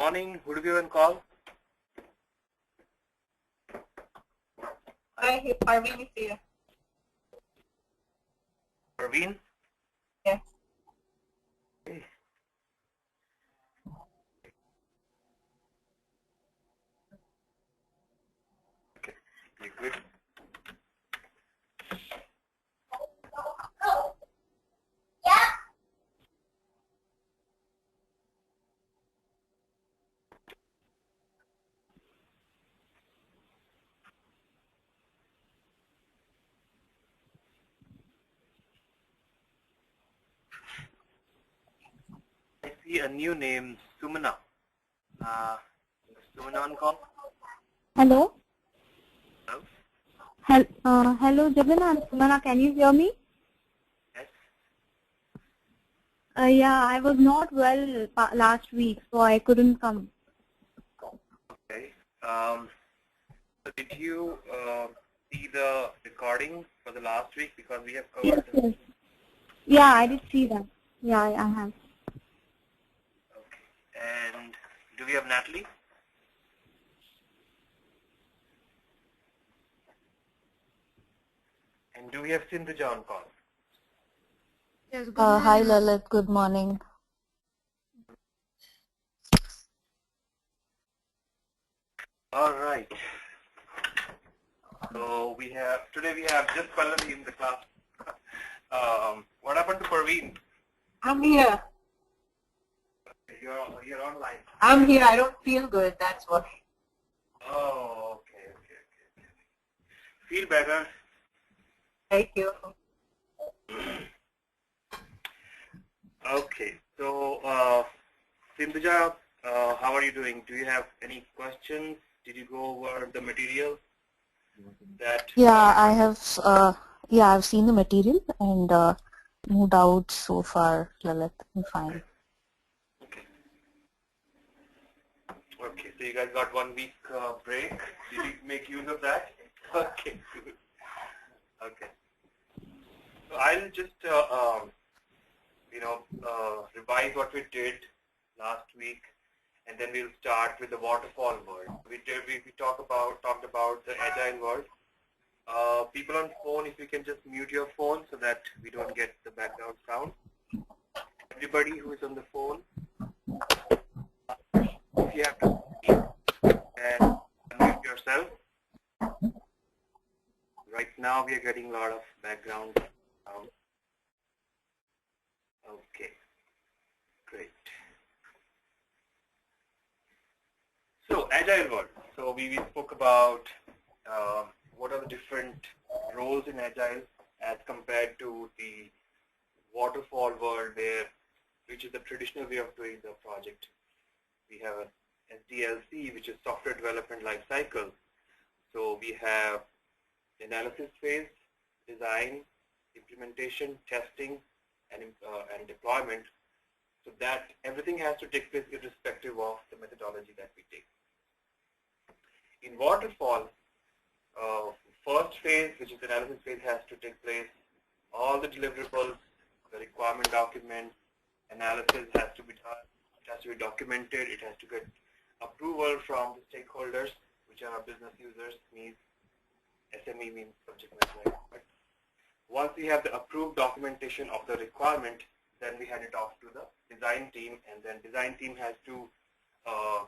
Morning, who do we have on call? Hi, Parveen is here. Parveen? Yes. Okay. Okay, you good? I see a new name, Sumana. Sumana on call? Hello. Hello? Hello, Jabin and Sumana, can you hear me? Yes. Yeah, I was not well last week, so I couldn't come. Okay. So did you see the recording for the last week? Because we have covered the... Yes. Yeah, I did see that. Yeah, I have. Okay. And do we have Natalie? And do we have Sindhuja on call? Yes, hi Lalit, good morning. All right. So today we have just Pallavi in the class. What happened to Parveen? I'm here. You're online. I'm here. I don't feel good. That's what. Oh, okay. Feel better. Thank you. Okay. So, Sindhuja, how are you doing? Do you have any questions? Did you go over the material? Yeah, I have. I've seen the material and no doubts so far, Lalit. I'm fine. Okay. So you guys got 1 week break. Did you make use of that? Okay. Good. Okay. So I'll just revise what we did last week, and then we'll start with the waterfall world. We talked about the agile world. People on phone, if you can just mute your phone so that we don't get the background sound. Everybody who is on the phone, if you have to speak and mute yourself. Right now we are getting a lot of background sound. Okay, great. So agile world. So we spoke about what are the different roles in agile as compared to the waterfall world, which is the traditional way of doing the project. We have a SDLC, which is software development life cycle. So we have analysis phase, design, implementation, testing, and deployment. So that everything has to take place irrespective of the methodology that we take. In waterfall, first phase, which is the analysis phase, has to take place. All the deliverables, the requirement document, analysis has to be done. It has to be documented. It has to get approval from the stakeholders, which are our business users, means SME means subject matter expert. Once we have the approved documentation of the requirement, then we hand it off to the design team, and then design team has to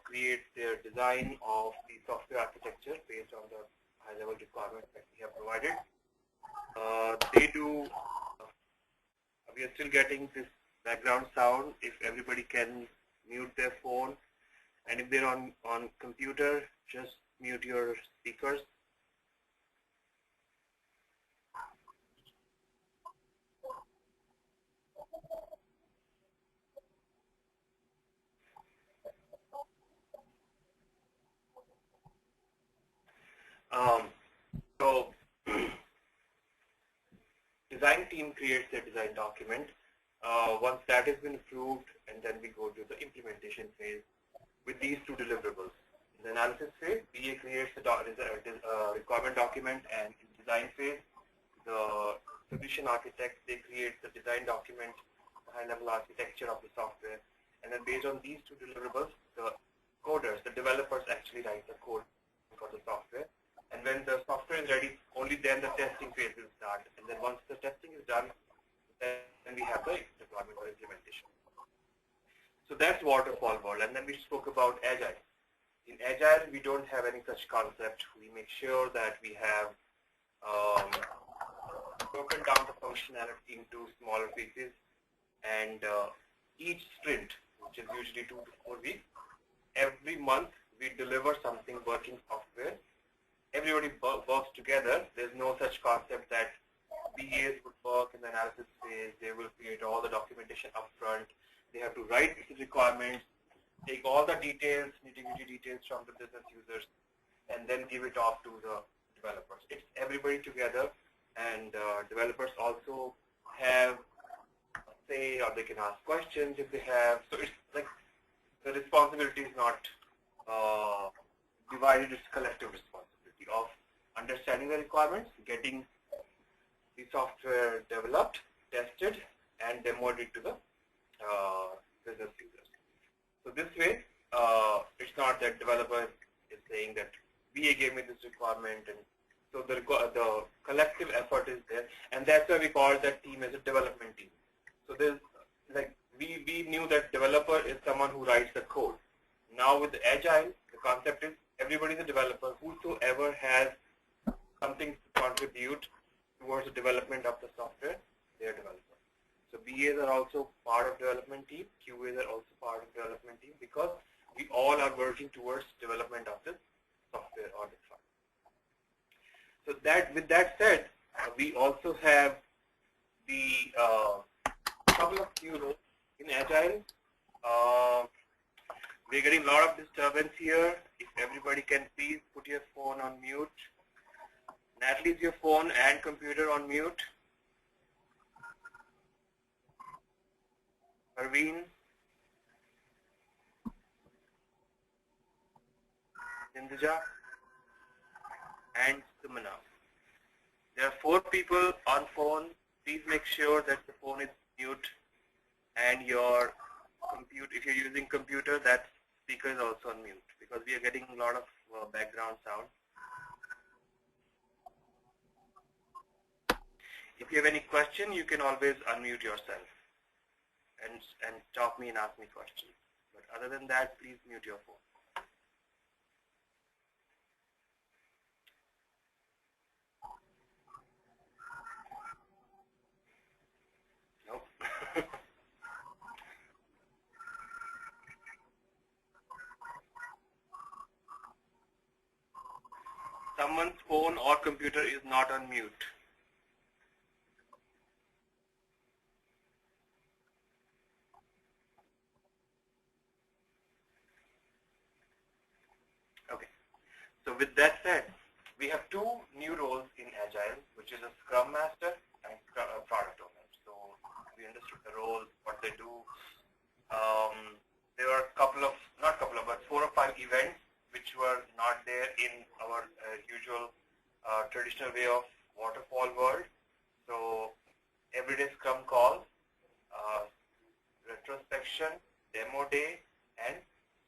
create their design of the software architecture based on the high-level requirements that we have provided. We are still getting this background sound. If everybody can mute their phone, and if they're on computer, just mute your speakers. So design team creates their design document. Once that has been approved, and then we go to the implementation phase with these two deliverables. In the analysis phase, BA creates the requirement document, and in design phase, the solution architect, they create the design document, the high-level architecture of the software, and then based on these two deliverables, the coders, the developers actually write the code for the software. And when the software is ready, only then the testing phase will start. And then once the testing is done, then we have the deployment or implementation. So that's waterfall world. And then we spoke about Agile. In Agile, we don't have any such concept. We make sure that we have broken down the functionality into smaller pieces, and each sprint, which is usually 2 to 4 weeks, every month we deliver something working software. Everybody works together. There's no such concept that BAs would work in the analysis phase. They will create all the documentation upfront. They have to write the requirements, take all the details, nitty-gritty details from the business users, and then give it off to the developers. It's everybody together, and developers also have a say, or they can ask questions if they have. So it's like the responsibility is not divided, it's collective responsibility of understanding the requirements, getting the software developed, tested, and demoed it to the business users. So this way, it's not that developer is saying that VA gave me this requirement, and so the collective effort is there, and that's why we call that team as a development team. So there's like we knew that developer is someone who writes the code. Now with the Agile, the concept is everybody is a developer. Whosoever has something to contribute towards the development of the software, they are developers. So BAs are also part of development team. QAs are also part of development team, because we all are working towards development of the software or the file. So that, with that said, we also have the couple of new roles in Agile. We're getting a lot of disturbance here. If everybody can please put your phone on mute. Natalie, is your phone and computer on mute? Arvind? Indija? And Sumana. There are 4 people on phone. Please make sure that the phone is mute, and your computer, if you're using computer, that speaker is also on mute, because we are getting a lot of background sound. If you have any question, you can always unmute yourself and stop me and ask me questions. But other than that, please mute your phone. Nope. Someone's phone or computer is not on mute. Okay. So with that said, we have 2 new roles in Agile, which is a Scrum Master and Product Owner. So we understood the roles, what they do. There were but 4 or 5 events which were not there in our usual traditional way of waterfall world. So everyday Scrum call, retrospection, demo day, and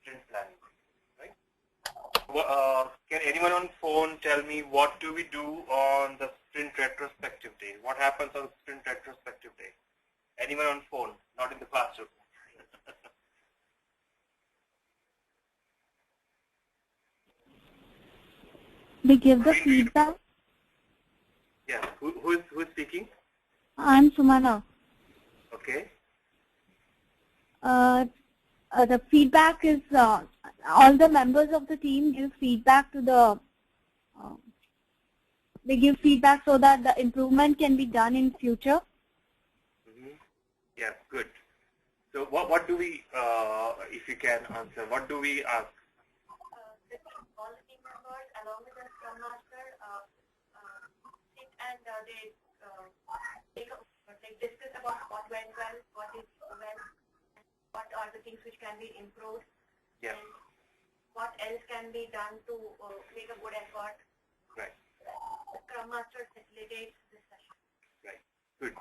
sprint planning. Right? Can anyone on phone tell me what do we do on the sprint retrospective day? What happens on sprint retrospective day? Anyone on phone, not in the classroom? We give the feedback. Yes. Who is speaking? I'm Sumana. Okay. The feedback is all the members of the team give feedback to the. They give feedback so that the improvement can be done in future. Mm-hmm. Yeah. Good. So what do we, if you can answer, what do we ask? All the team members along with the Scrum Master sit and they discuss about what went well, what is well, what are the things which can be improved, Yeah. and what else can be done to make a good effort. Right. The Scrum Master facilitates this session. Right. Good.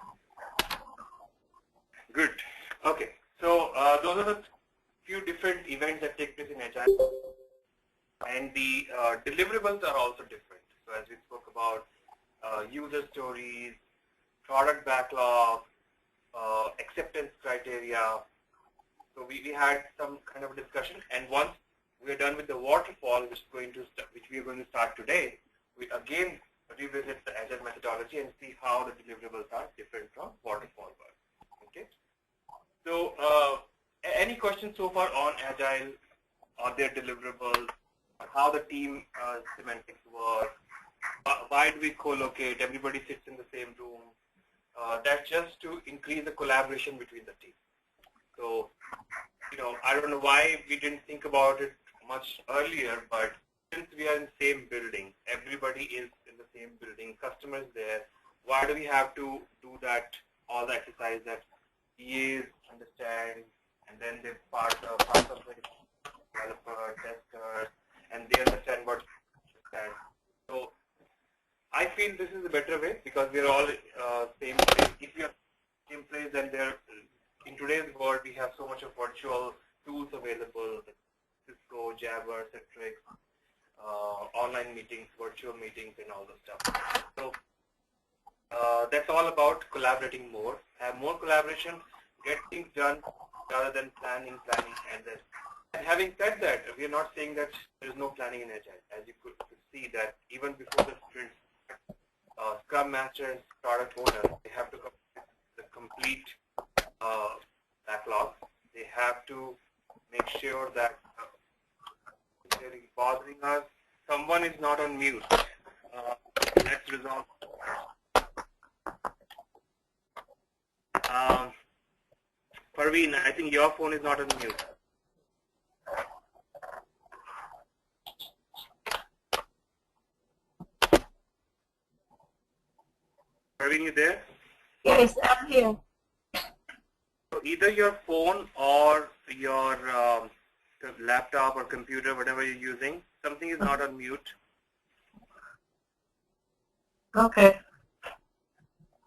Good. Okay. So those are the few different events that take place in Agile. the deliverables are also different. So as we spoke about user stories, product backlog, acceptance criteria. So we had some kind of a discussion, and once we are done with the waterfall, which we are going to start today, we again revisit the agile methodology and see how the deliverables are different from waterfall work. Okay. So any questions so far on agile, on their deliverables, how the team semantics work? Why do we co-locate? Everybody sits in the same room. That's just to increase the collaboration between the team. So, I don't know why we didn't think about it much earlier, but since we are in the same building, everybody is in the same building, customers there, why do we have to do that, all the exercise that EAs understand, and then they part of the developer, testers, and they understand what they understand. So I feel this is a better way because we are all same place. If we are same place, then in today's world we have so much of virtual tools available, like Cisco, Jabber, Citrix, online meetings, virtual meetings, and all the stuff. So that's all about collaborating more, have more collaboration, get things done rather than planning, and then. And having said that, we are not saying that there is no planning in Agile. As you could see that even before the sprint, Scrum Master and Product Owner, they have to complete the complete backlog. They have to make sure that if they're bothering us, someone is not on mute. Let's resolve. Parveen, I think your phone is not on mute. Parveen, you there? Yes, I'm here. So either your phone or your laptop or computer, whatever you're using, something is not on mute. Okay.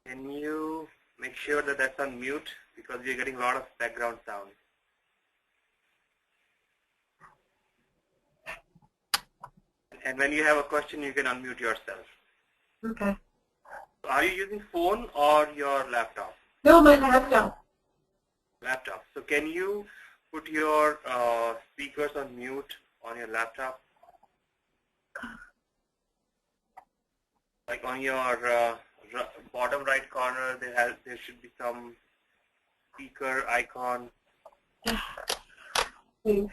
Can you make sure that that's on mute because we're getting a lot of background sound. And when you have a question, you can unmute yourself. Okay. Are you using phone or your laptop? No, my laptop. Laptop. So can you put your speakers on mute on your laptop? Like on your bottom right corner, there should be some speaker icon. Please.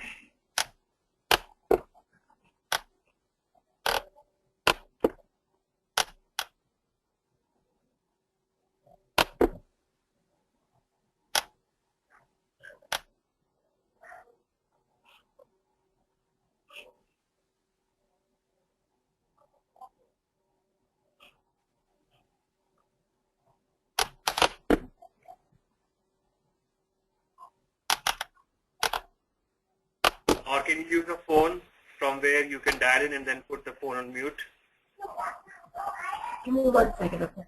Or can you use a phone from where you can dial in and then put the phone on mute? Give me 1 second, okay?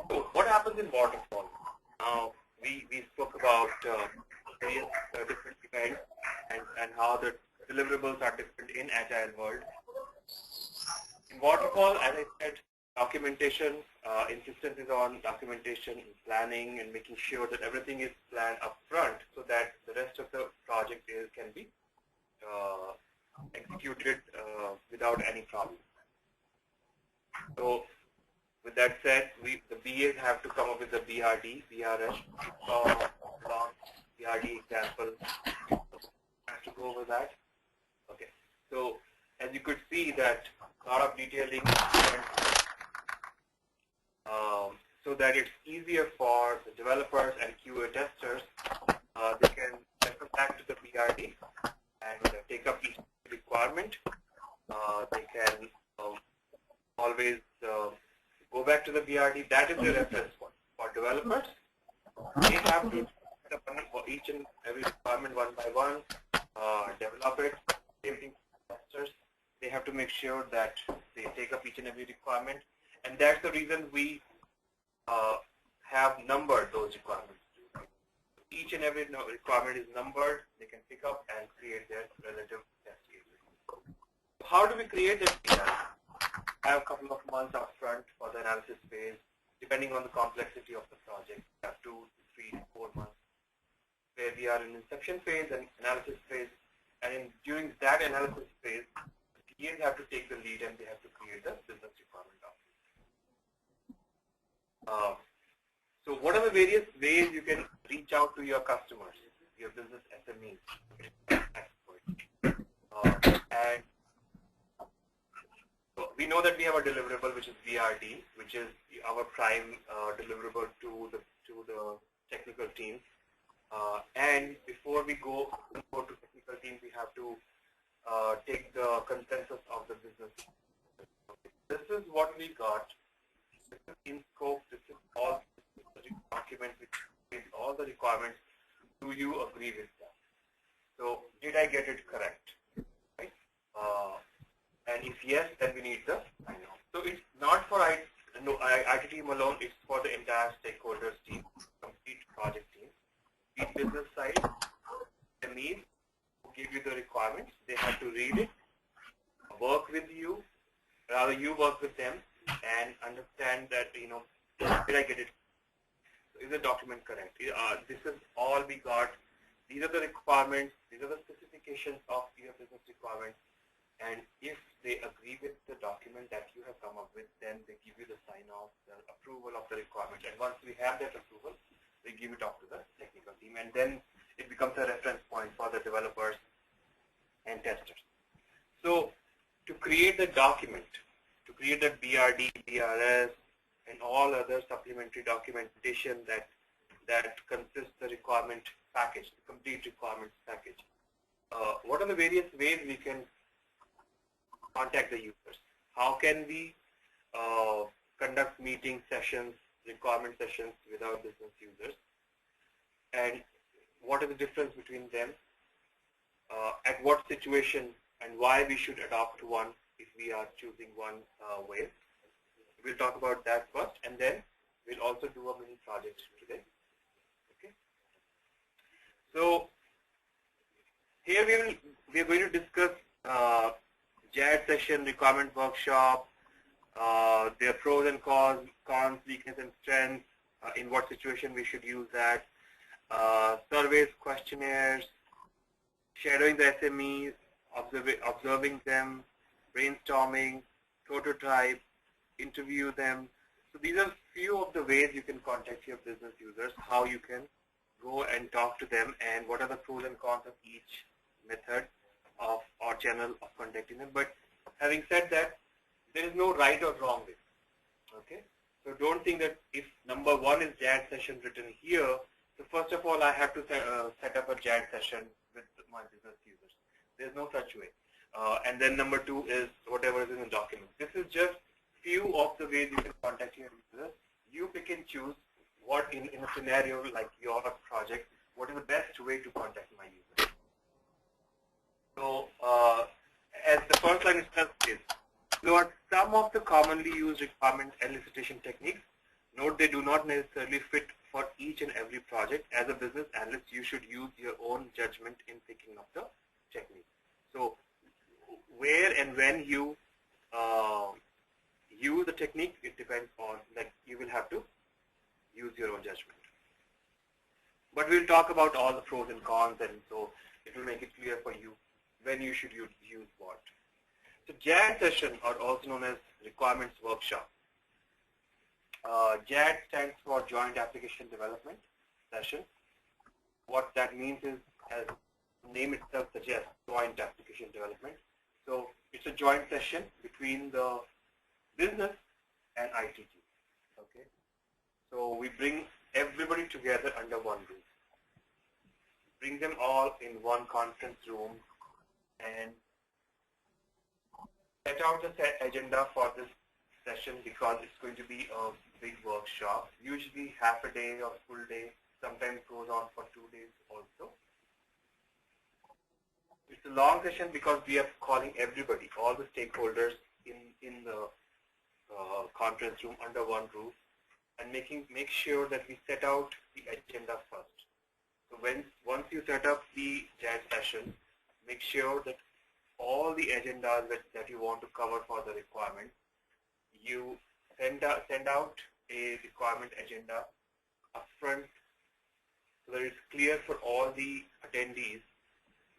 So what happens in waterfall? We spoke about various different events and how the deliverables are different in Agile world. In waterfall, as I said, documentation, insistence is on documentation, planning, and making sure that everything is planned up front so that the rest of the project can be executed without any problem. So with that said, the BAs have to come up with the BRD, BRS, long BRD example. Have to go over that. Okay. So as you could see that a lot of detailing so that it's easier for the developers and QA testers. They can refer back to the BRD and take up each requirement. They can always go back to the BRD. That is the reference point. For developers, they have to for each and every requirement one by one, develop it. Same thing for testers. They they have to make sure that they take up each and every requirement, and that's the reason we have numbered those requirements. Each and every requirement is numbered. They can pick up and create their relative test cases. How do we create this data? I have a couple of months up front for the analysis phase. Depending on the complexity of the project, we have 2, 3, 4 months where we are in inception phase and analysis phase. And during that analysis phase, the TAs have to take the lead and they have to create the business requirement document. So what are the various ways you can reach out to your customers, your business SMEs? And so we know that we have a deliverable which is BRD, which is our prime deliverable to the technical teams. And before we go to technical teams, we have to take the consensus of the business. This is what we got. This is in scope. This is all the document which is all the requirements. Do you agree with that? So did I get it correct? Right? And if yes, then we need the sign-off. So it's not for IT team alone. It's for the entire stakeholders team, complete project team. The business side, the needs, who give you the requirements. They have to read it, work with you, rather you work with them, and understand that, did I get it? Is the document correct? This is all we got. These are the requirements. These are the specifications of your business requirements. And if they agree with the document that you have come up with, then they give you the sign-off, the approval of the requirement. And once we have that approval, they give it off to the technical team. And then it becomes a reference point for the developers and testers. So to create the document, to create the BRD, BRS, and all other supplementary documentation that consists the requirement package, the complete requirements package. What are the various ways we can contact the users? How can we conduct meeting sessions, requirement sessions with our business users? And what is the difference between them? At what situation and why we should adopt one if we are choosing one way? We'll talk about that first, and then we'll also do a mini project today. Okay. So here we are going to discuss JAD session, requirement workshop, their pros and cons, weakness and strengths, in what situation we should use that, surveys, questionnaires, shadowing the SMEs, observing them, brainstorming, prototype, interview them. So these are few of the ways you can contact your business users, how you can go and talk to them, and what are the pros and cons of each method of or channel of contacting them. But having said that, there is no right or wrong way. Okay? So don't think that if number 1 is JAD session written here, so first of all I have to set up a JAD session with my business users. There's no such way. And then number 2 is whatever is in the document. This is just few of the ways you can contact your users. You pick and choose what in a scenario like your project, what is the best way to contact my user. So as the first line itself is, there are some of the commonly used requirement elicitation techniques. Note they do not necessarily fit for each and every project. As a business analyst, you should use your own judgment in picking up the technique. So where and when you use the technique, it depends on, like, you will have to use your own judgment. But we'll talk about all the pros and cons, and so it will make it clear for you when you should use what. So JAD session, or also known as requirements workshop. JAD stands for Joint Application Development Session. What that means is, as the name itself suggests, joint application development. So it's a joint session between the business and IT team. Okay. So we bring everybody together under one roof. Bring them all in one conference room and set out the agenda for this session, because it's going to be a big workshop, usually half a day or full day, sometimes goes on for 2 days also. It's a long session because we are calling everybody, all the stakeholders in the conference room under one roof, and make sure that we set out the agenda first. So once you set up the chat session, make sure that all the agendas that you want to cover for the requirement, you send out a requirement agenda upfront so that it's clear for all the attendees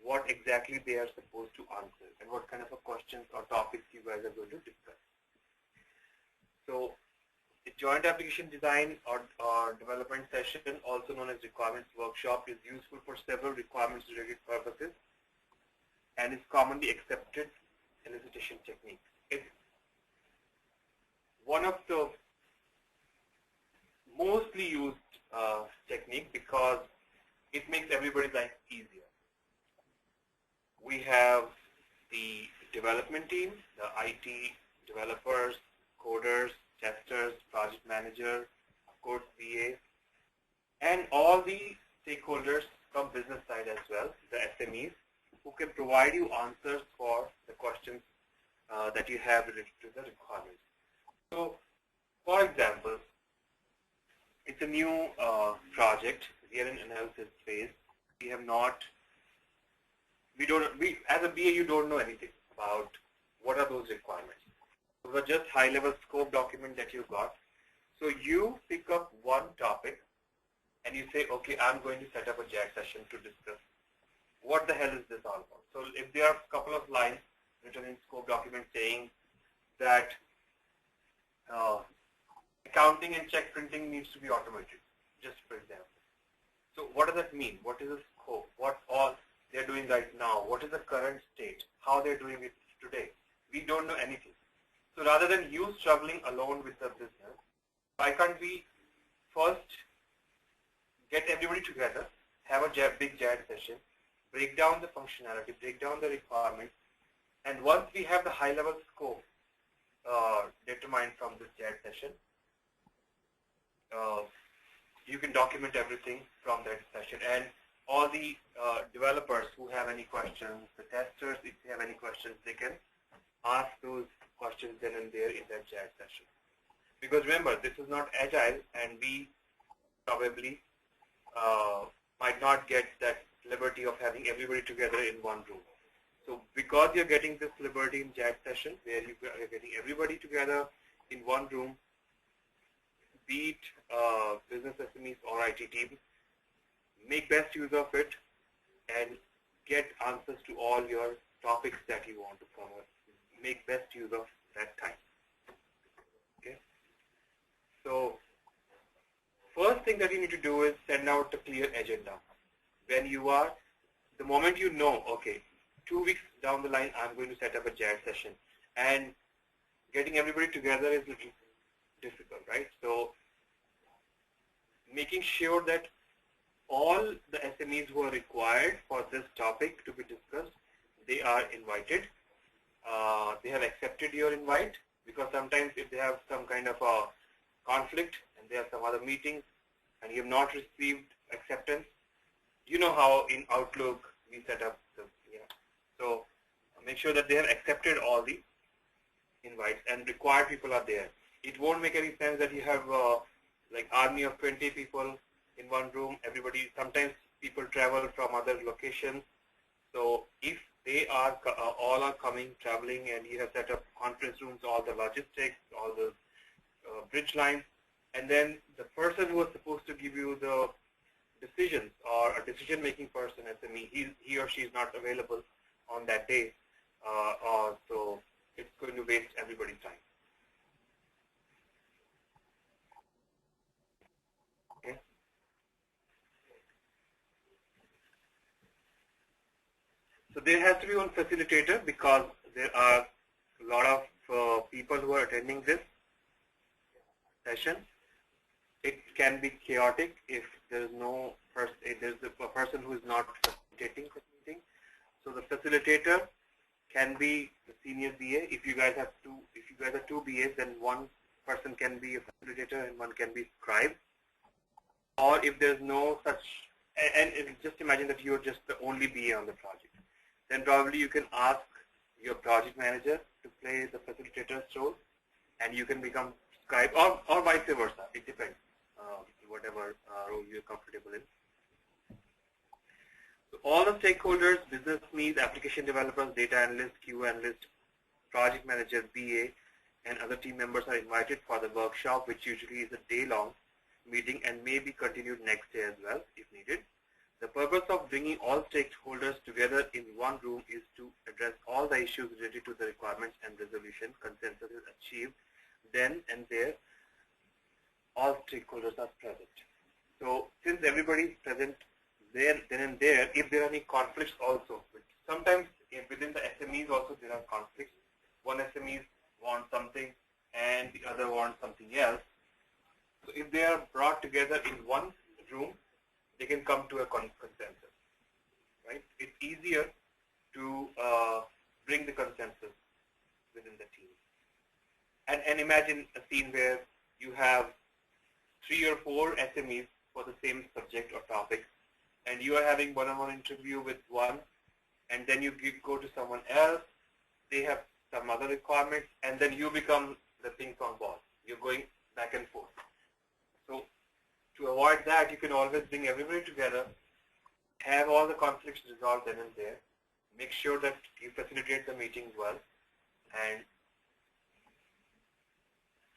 what exactly they are supposed to answer and what kind of questions or topics you guys are going to discuss. So the joint application design or development session, also known as requirements workshop, is useful for several requirements related purposes and is commonly accepted elicitation technique. It's one of the mostly used technique because it makes everybody's life easier. We have the development team, the IT developers, coders, testers, project manager, of course VA, and all the stakeholders from business side as well, the SMEs, who can provide you answers for the questions that you have related to the requirements. So, for example, it's a new project. We are in analysis phase. As a BA, you don't know anything about what are those requirements. Those are just high-level scope document that you got. So you pick up one topic and you say, okay, I'm going to set up a JAG session to discuss what the hell is this all about. So if there are a couple of lines written in scope document saying that accounting and check printing needs to be automated, just for example. So what does that mean? What is the scope? What all they're doing right now? What is the current state? How they're doing it today? We don't know anything. So rather than you struggling alone with the business, why can't we first get everybody together, have a big JAD session, break down the functionality, break down the requirements, and once we have the high-level scope determined from this JAD session, you can document everything from that session. And all the developers who have any questions, the testers, if they have any questions, they can ask those questions then and there in that chat session. Because remember, this is not agile, and we probably might not get that liberty of having everybody together in one room. So because you're getting this liberty in chat session, where you're getting everybody together in one room, be it business SMEs or IT teams, make best use of it and get answers to all your topics that you want to cover. Make best use of that time. Okay. So first thing that you need to do is send out a clear agenda. When you are, the moment you know, okay, 2 weeks down the line, I'm going to set up a JAD session, and getting everybody together is a little difficult, right? So making sure that all the SMEs who are required for this topic to be discussed, they are invited. They have accepted your invite, because sometimes if they have some kind of a conflict and they have some other meetings and you have not received acceptance, you know how in Outlook we set up the, so make sure that they have accepted all the invites and required people are there. It won't make any sense that you have like army of 20 people in one room. Everybody, sometimes people travel from other locations. So if they are all are traveling, and you have set up conference rooms, all the logistics, all the bridge lines, and then the person who was supposed to give you the decisions, or a decision-making person, SME, he or she is not available on that day, so it's going to waste everybody's time. Okay. So there has to be one facilitator, because there are a lot of people who are attending this session. It can be chaotic if there's no there's a person who is not facilitating the meeting. So the facilitator can be the senior BA. If you guys are two BAs, then one person can be a facilitator and one can be scribe. Or if there's no such, and just imagine that you're just the only BA on the project, then probably you can ask your project manager to play the facilitator's role, and you can become scribe, or vice versa. It depends, whatever role you're comfortable in. So all the stakeholders, business needs, application developers, data analysts, QA analysts, project manager, BA, and other team members are invited for the workshop, which usually is a day-long meeting and may be continued next day as well if needed. The purpose of bringing all stakeholders together in one room is to address all the issues related to the requirements and resolution. Consensus is achieved then and there. All stakeholders are present. So since everybody is present there, then and there, if there are any conflicts also, sometimes within the SMEs also there are conflicts. One SME wants something and the other wants something else. So if they are brought together in one room, they can come to a consensus, right? It's easier to bring the consensus within the team. And imagine a scene where you have 3 or 4 SMEs for the same subject or topic, and you are having one-on-one interview with one, and then you go to someone else, they have some other requirements, and then you become the ping-pong ball. You're going back and forth. So to avoid that, you can always bring everybody together, have all the conflicts resolved then and there, make sure that you facilitate the meetings well, and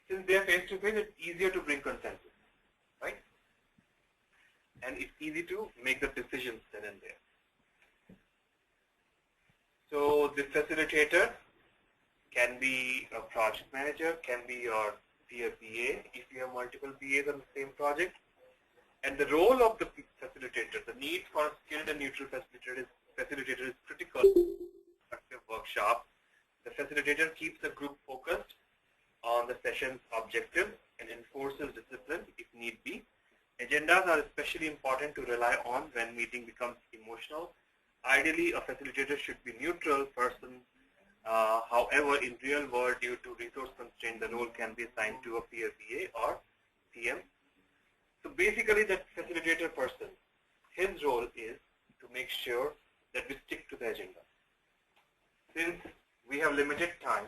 since they are face-to-face, it's easier to bring consensus, right? And it's easy to make the decisions then and there. So the facilitator can be a project manager, can be your peer BA if you have multiple BAs on the same project. And the role of the facilitator, the need for a skilled and neutral facilitator is critical in a workshop. The facilitator keeps the group focused on the session's objective and enforces discipline if need be. Agendas are especially important to rely on when meeting becomes emotional. Ideally, a facilitator should be neutral person. However, in real world, due to resource constraint, the role can be assigned to a peer BA or PM. So basically, that facilitator person, his role is to make sure that we stick to the agenda. Since we have limited time,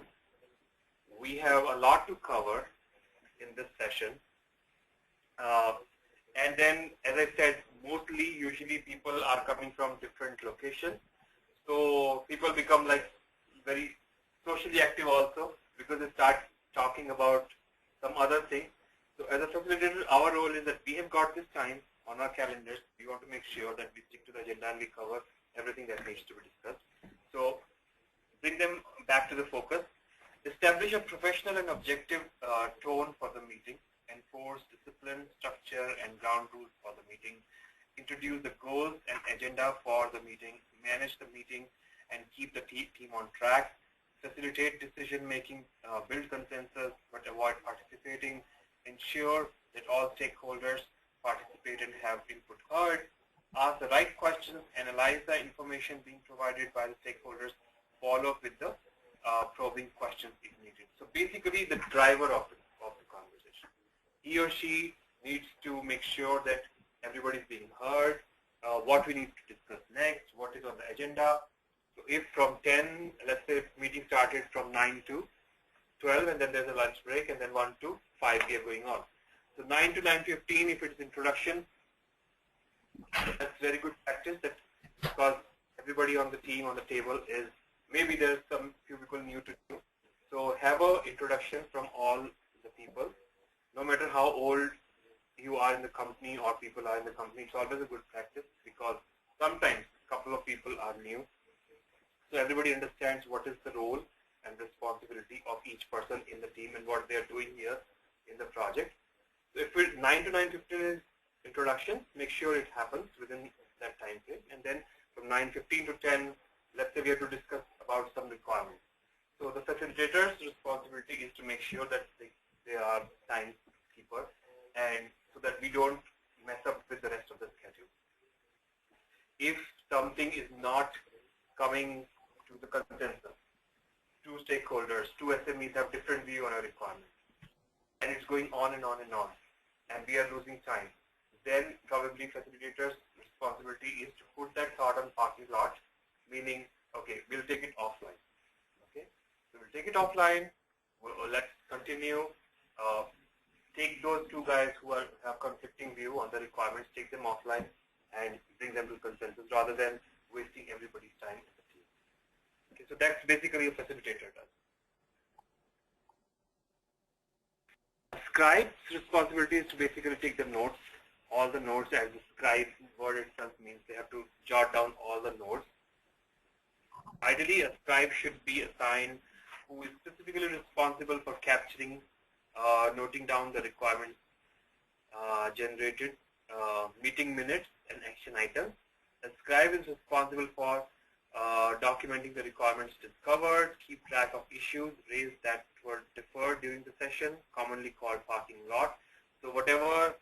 we have a lot to cover in this session. And then, as I said, usually people are coming from different locations. So people become like very socially active also because they start talking about some other things. So as a facilitator, our role is that we have got this time on our calendars. We want to make sure that we stick to the agenda and we cover everything that needs to be discussed. So bring them back to the focus. Establish a professional and objective tone for the meeting. Enforce discipline, structure, and ground rules for the meeting. Introduce the goals and agenda for the meeting. Manage the meeting and keep the team on track. Facilitate decision-making, build consensus, but avoid participating. Ensure that all stakeholders participate and have input heard. Ask the right questions. Analyze the information being provided by the stakeholders. Follow up with the probing questions if needed. So basically, the driver of the conversation. He or she needs to make sure that everybody is being heard, what we need to discuss next, what is on the agenda. So if from 10, let's say meeting started from 9 to 12, and then there's a lunch break, and then 1 to 5 we are going on. So 9 to 9:15, if it's introduction, that's very good practice, that because everybody on the team, on the table is, maybe there's some few people new to do. So have an introduction from all the people. No matter how old you are in the company or people are in the company, it's always a good practice because sometimes a couple of people are new. So everybody understands what is the role and responsibility of each person in the team and what they are doing here in the project. So if it's 9 to 9:15 is introduction, make sure it happens within that time frame. And then from 9:15 to 10, let's say we have to discuss about some requirements. So the facilitator's responsibility is to make sure that they are timekeeper, and so that we don't mess up with the rest of the schedule. If something is not coming to the consensus, 2 stakeholders, 2 SMEs have different view on a requirement, and it's going on and on and on, and we are losing time, then probably facilitator's responsibility is to put that thought on parking lot, meaning Okay, we'll take it offline. Okay, so we'll take it offline. Let's continue. Take those two guys who have conflicting view on the requirements, take them offline and bring them to consensus rather than wasting everybody's time in the team. Okay, so that's basically a facilitator does. A scribe's responsibility is to basically take the notes, all the notes, as the scribe word itself means they have to jot down all the notes. Ideally, a scribe should be assigned who is specifically responsible for capturing, noting down the requirements generated, meeting minutes and action items. The scribe is responsible for documenting the requirements discovered, keep track of issues raised that were deferred during the session, commonly called parking lot. So whatever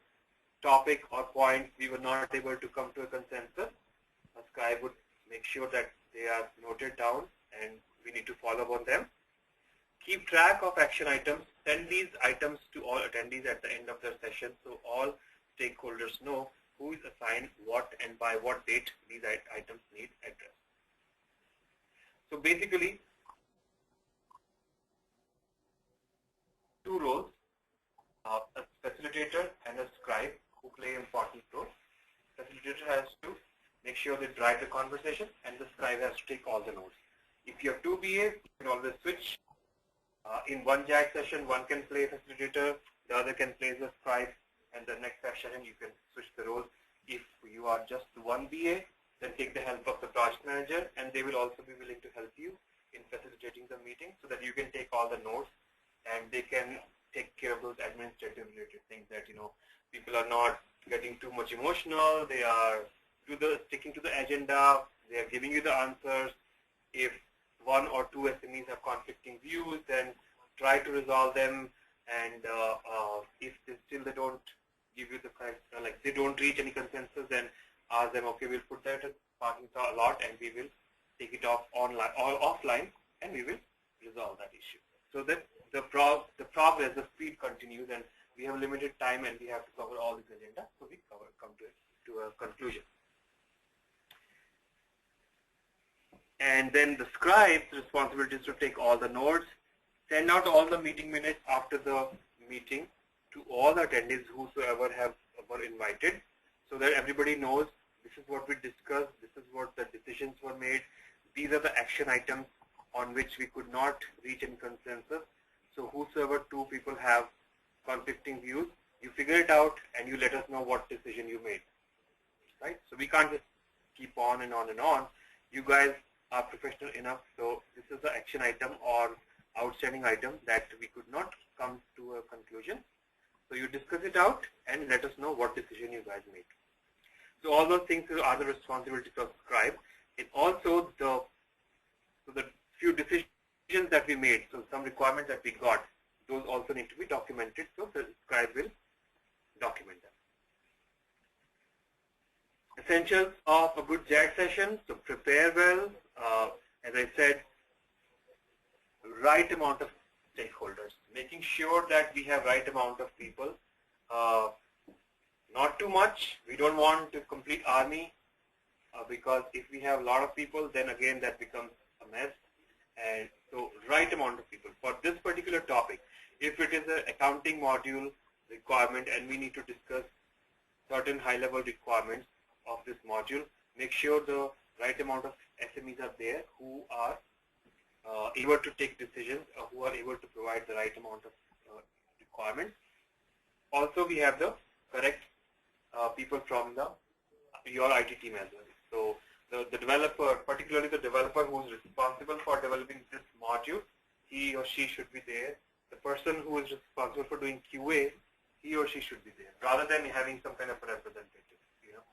topic or point we were not able to come to a consensus, a scribe would make sure that they are noted down and we need to follow up on them. Keep track of action items. Send these items to all attendees at the end of their session so all stakeholders know who is assigned what and by what date these items need addressed. So basically, two roles, a facilitator and a scribe who play important roles. Facilitator has to make sure they drive the conversation and the scribe has to take all the notes. If you have two BAs, you can always switch. In one JAG session, one can play facilitator, the other can play the scribe, and the next session you can switch the roles. If you are just one BA, then take the help of the project manager, and they will also be willing to help you in facilitating the meeting so that you can take all the notes and they can take care of those administrative related things that, you know, people are not getting too much emotional, they are sticking to the agenda, they are giving you the answers. If one or two SMEs have conflicting views, then try to resolve them, and if they don't give you the correct, like they don't reach any consensus, then ask them, okay, we'll put that at parking lot and we will take it off online or offline and we will resolve that issue. So that the progress, the speed continues, and we have limited time and we have to cover all this agenda, so we come to a conclusion. And then the scribe's responsibility is to take all the notes, send out all the meeting minutes after the meeting to all the attendees whosoever were invited, so that everybody knows this is what we discussed, this is what the decisions were made, these are the action items on which we could not reach any consensus. So whosoever two people have conflicting views, you figure it out and you let us know what decision you made. Right? So we can't just keep on and on and on. You guys are professional enough, so this is the action item or outstanding item that we could not come to a conclusion. So you discuss it out and let us know what decision you guys made. So all those things are the responsibilities of scribe. And also the few decisions that we made, so some requirements that we got, those also need to be documented, so the scribe will document them. Essentials of a good JAG session, so prepare well, as I said, right amount of stakeholders, making sure that we have right amount of people, not too much. We don't want a complete army because if we have a lot of people, then again that becomes a mess. And so right amount of people for this particular topic. If it is an accounting module requirement and we need to discuss certain high-level requirements of this module, make sure the right amount of SMEs are there who are able to take decisions, who are able to provide the right amount of requirements. Also, we have the correct people from your IT team as well. So the developer, particularly the developer who is responsible for developing this module, he or she should be there. The person who is responsible for doing QA, he or she should be there, rather than having some kind of a representative. You know,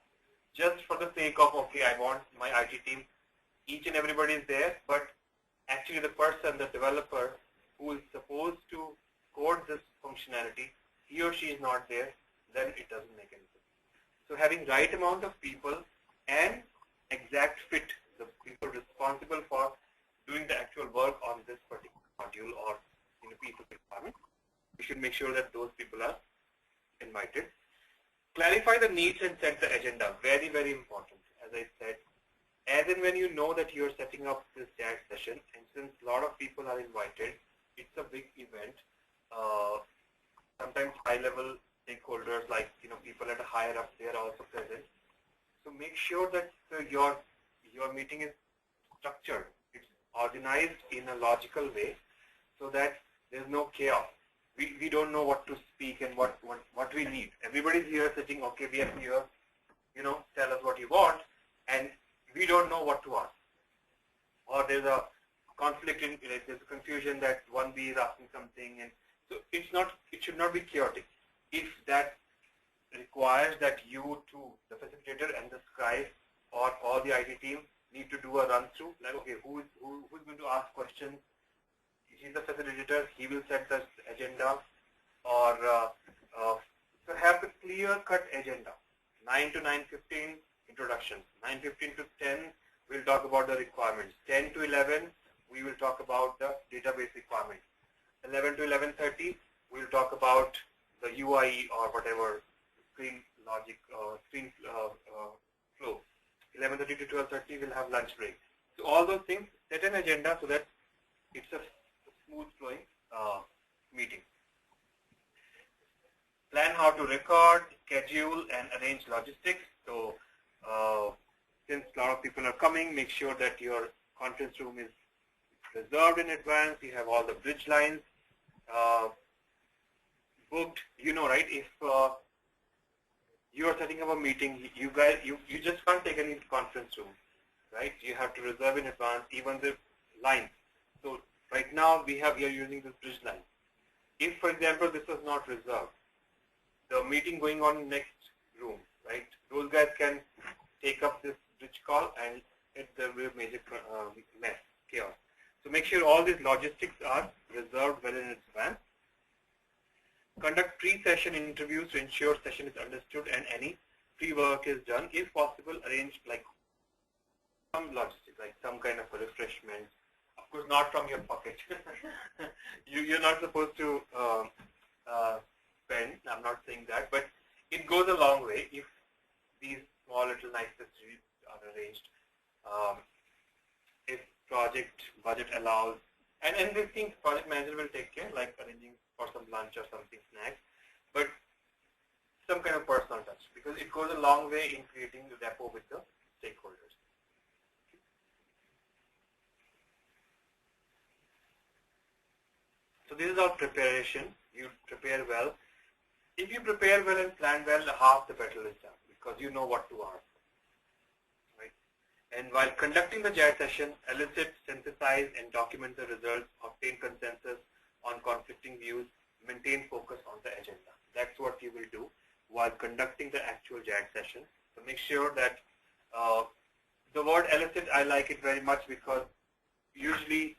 just for the sake of, okay, I want my IT team, each and everybody is there, but actually the person, the developer who is supposed to code this functionality, he or she is not there, then it doesn't make any sense. So having right amount of people and exact fit, the people responsible for doing the actual work on this particular module or in a piece of requirement, we should make sure that those people are invited. Clarify the needs and set the agenda. Very, very important. As I said, as and when you know that you're setting up this chat session, and since a lot of people are invited, it's a big event. Sometimes high-level stakeholders, like people at a higher up, they are also present. So make sure that your meeting is structured. It's organized in a logical way, so that there's no chaos. We don't know what to speak and what we need. Everybody's here sitting. Okay, we are here. Tell us what you want, and we don't know what to ask. Or there's a conflict there's a confusion that 1B is asking something, and so it should not be chaotic. If that requires that you two, the facilitator and the scribe, or all the IT team need to do a run through, like okay, who's going to ask questions? He's the facilitator. He will set the agenda, or so have the clear-cut agenda. 9 to 9:15 introductions. 9:15 to 10 we'll talk about the requirements. 10 to 11 we will talk about the database requirements. 11 to 11:30 we'll talk about the UI or whatever screen logic screen flow. 11:30 to 12:30 we'll have lunch break. So all those things, set an agenda so that it's a smooth flowing meeting. Plan how to record, schedule, and arrange logistics. So since a lot of people are coming, make sure that your conference room is reserved in advance. You have all the bridge lines booked. Right? If you are setting up a meeting, you just can't take any conference room, right? You have to reserve in advance, even the lines. So right now we are using this bridge line. If, for example, this was not reserved, the meeting going on in next room, right? Those guys can take up this bridge call, and there will be a major mess, chaos. So make sure all these logistics are reserved well in advance. Conduct pre-session interviews to ensure session is understood and any pre-work is done. If possible, arrange like some logistics, like some kind of a refreshment. Of course, not from your pocket. You're not supposed to spend. I'm not saying that, but it goes a long way if these small little nice facilities are arranged. If project budget allows, and these things project manager will take care, like arranging for some lunch or something, snacks, but some kind of personal touch, because it goes a long way in creating the rapport with the stakeholders. So this is all preparation. You prepare well. If you prepare well and plan well, half the battle is done, because you know what to ask. Right? And while conducting the JAD session, elicit, synthesize, and document the results, obtain consensus on conflicting views, maintain focus on the agenda. That's what you will do while conducting the actual JAD session. So make sure that the word elicit, I like it very much, because usually,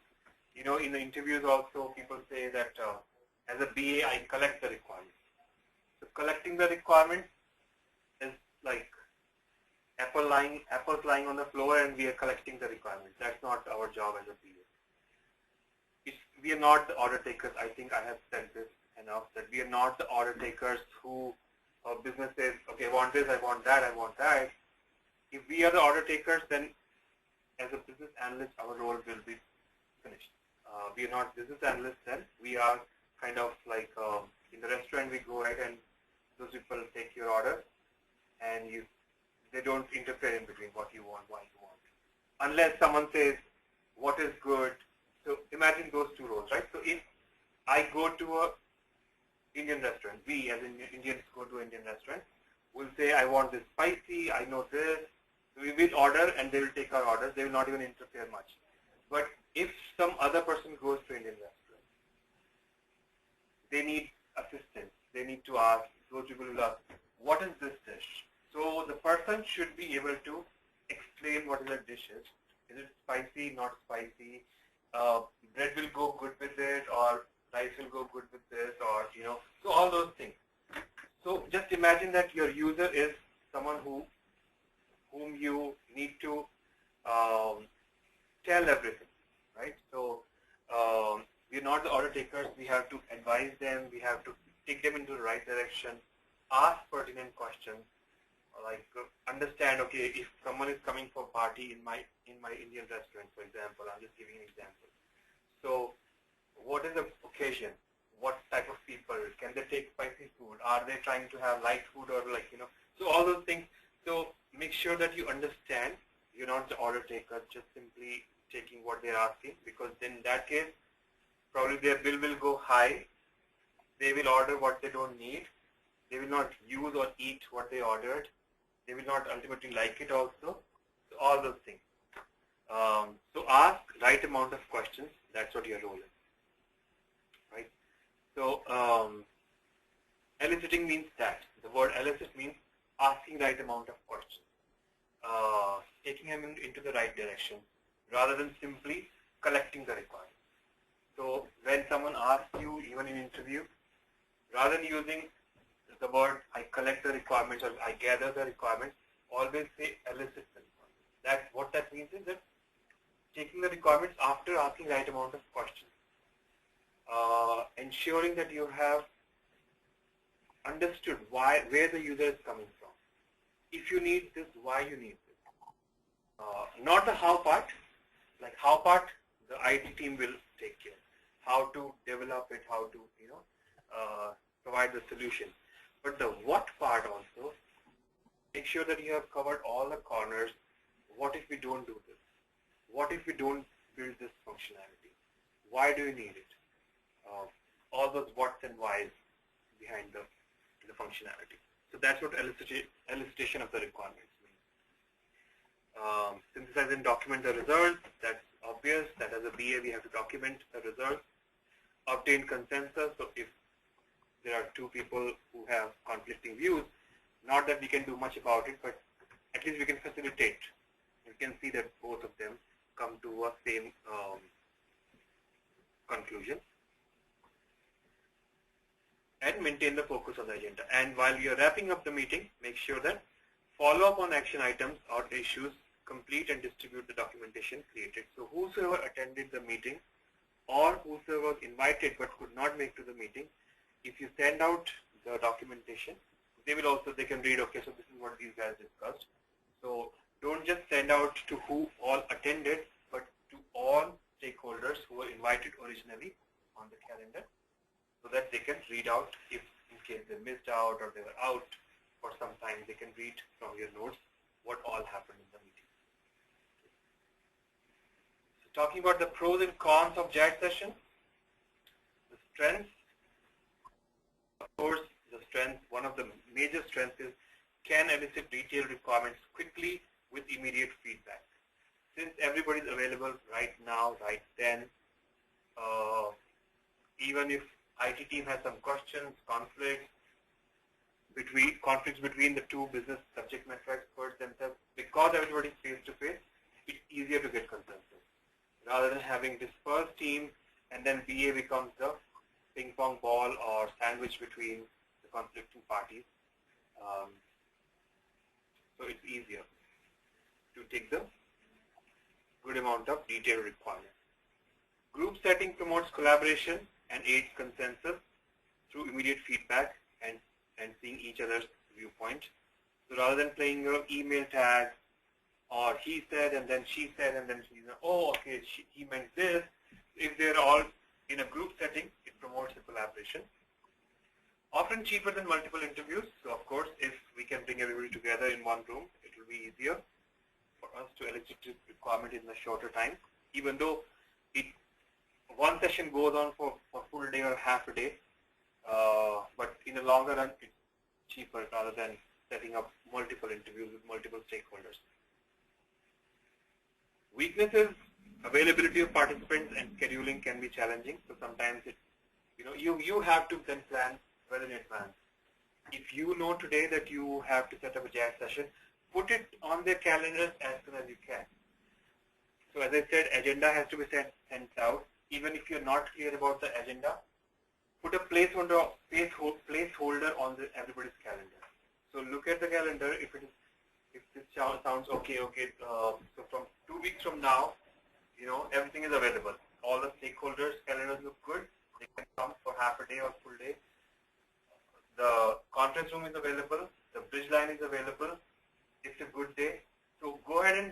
in the interviews also, people say that as a BA, I collect the requirements. So collecting the requirements is like apples lying on the floor, and we are collecting the requirements. That's not our job as a BA. We are not the order takers. I think I have said this enough, that we are not the order takers who business says, okay, I want this, I want that, I want that. If we are the order takers, then as a business analyst, our role will be finished. We are not business analysts then. We are kind of like in the restaurant, we go ahead and those people take your order, and they don't interfere in between what you want, why you want. Unless someone says, what is good? So imagine those two roles, right? So if I go to a Indian restaurant, we as Indians go to an Indian restaurant, we'll say, I want this spicy, I know this. So we will order, and they will take our orders. They will not even interfere much. But if some other person goes to Indian restaurant, they need assistance. They need to ask, those people will ask, what is this dish? So the person should be able to explain what is the dish is. Is it spicy, not spicy? Bread will go good with it, or rice will go good with this, or, so all those things. So just imagine that your user is someone whom you need to tell everything, right? So we're not the order takers. We have to advise them. We have to take them into the right direction, ask pertinent questions, like understand, okay, if someone is coming for party in my Indian restaurant, for example, I'm just giving an example. So what is the occasion? What type of people? Can they take spicy food? Are they trying to have light food or like, so all those things. So make sure that you understand you're not the order taker, just simply taking what they're asking, because then in that case, probably their bill will go high. They will order what they don't need. They will not use or eat what they ordered. They will not ultimately like it also. So all those things. So ask right amount of questions. That's what your role is, right? So eliciting means that. The word elicit means asking right amount of questions, taking him into the right direction, rather than simply collecting the requirements. So when someone asks you, even in interview, rather than using the word I collect the requirements or I gather the requirements, always say elicit the requirements. What that means is that taking the requirements after asking right amount of questions, ensuring that you have understood where the user is coming from. If you need this, why you need this. Not the how part. Like how part, the IT team will take care. How to develop it, how to provide the solution. But the what part also, make sure that you have covered all the corners. What if we don't do this? What if we don't build this functionality? Why do you need it? All those whats and whys behind the functionality. So that's what elicitation of the requirements means. Synthesize and document the results. That's obvious. That as a BA we have to document the results. Obtain consensus. So if there are two people who have conflicting views, not that we can do much about it, but at least we can facilitate. You can see that both of them come to a same conclusion. And maintain the focus of the agenda. And while you're wrapping up the meeting, make sure that follow up on action items or issues, complete and distribute the documentation created. So whosoever attended the meeting or whosoever was invited but could not make to the meeting, if you send out the documentation, they can read, okay, so this is what these guys discussed. So don't just send out to who all attended, but to all stakeholders who were invited originally on the calendar, so that they can read out if in case they missed out or they were out for some time, they can read from your notes what all happened in the meeting. So talking about the pros and cons of JAT session, the strengths, of course, one of the major strengths is can elicit detailed requirements quickly with immediate feedback. Since everybody is available right now, right then, even if IT team has some questions, conflicts between the two business subject matter experts themselves, because everybody is face-to-face, it's easier to get consensus. Rather than having dispersed team and then BA becomes the ping pong ball or sandwich between the conflicting parties. So it's easier to take the good amount of detailed requirements. Group setting promotes collaboration and aids consensus through immediate feedback and seeing each other's viewpoint. So rather than playing your email tag or he said and then she said and then she said, oh, okay, he meant this. If they're all in a group setting, it promotes the collaboration. Often cheaper than multiple interviews. So of course, if we can bring everybody together in one room, it will be easier for us to elicit requirement in a shorter time, even though one session goes on for a full day or half a day, but in the longer run, it's cheaper rather than setting up multiple interviews with multiple stakeholders. Weaknesses, availability of participants and scheduling can be challenging. So sometimes you have to then plan well in advance. If you know today that you have to set up a jazz session, put it on their calendars as soon as you can. So as I said, agenda has to be sent out. Even if you're not clear about the agenda, put a placeholder on everybody's calendar. So look at the calendar. If this sounds okay. So from 2 weeks from now, everything is available. All the stakeholders' calendars look good. They can come for half a day or full day. The conference room is available. The the bridge line is available. It's a good day. So go ahead and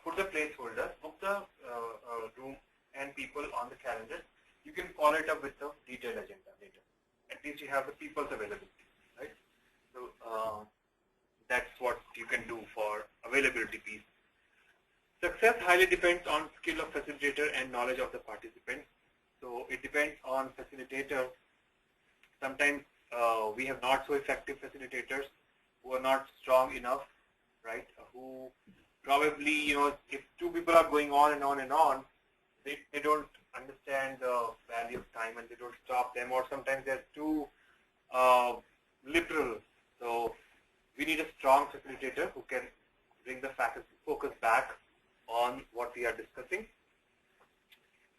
put the placeholder, book the room and people on the calendar. You can follow it up with the detailed agenda later. At least you have the people's availability, right? So that's what you can do for availability piece. Success highly depends on skill of facilitator and knowledge of the participants. So it depends on facilitator. Sometimes we have not so effective facilitators who are not strong enough, right? Who probably, if two people are going on and on and on, they don't understand the value of time and they don't stop them, or sometimes they're too liberal. So we need a strong facilitator who can bring the focus back on what we are discussing,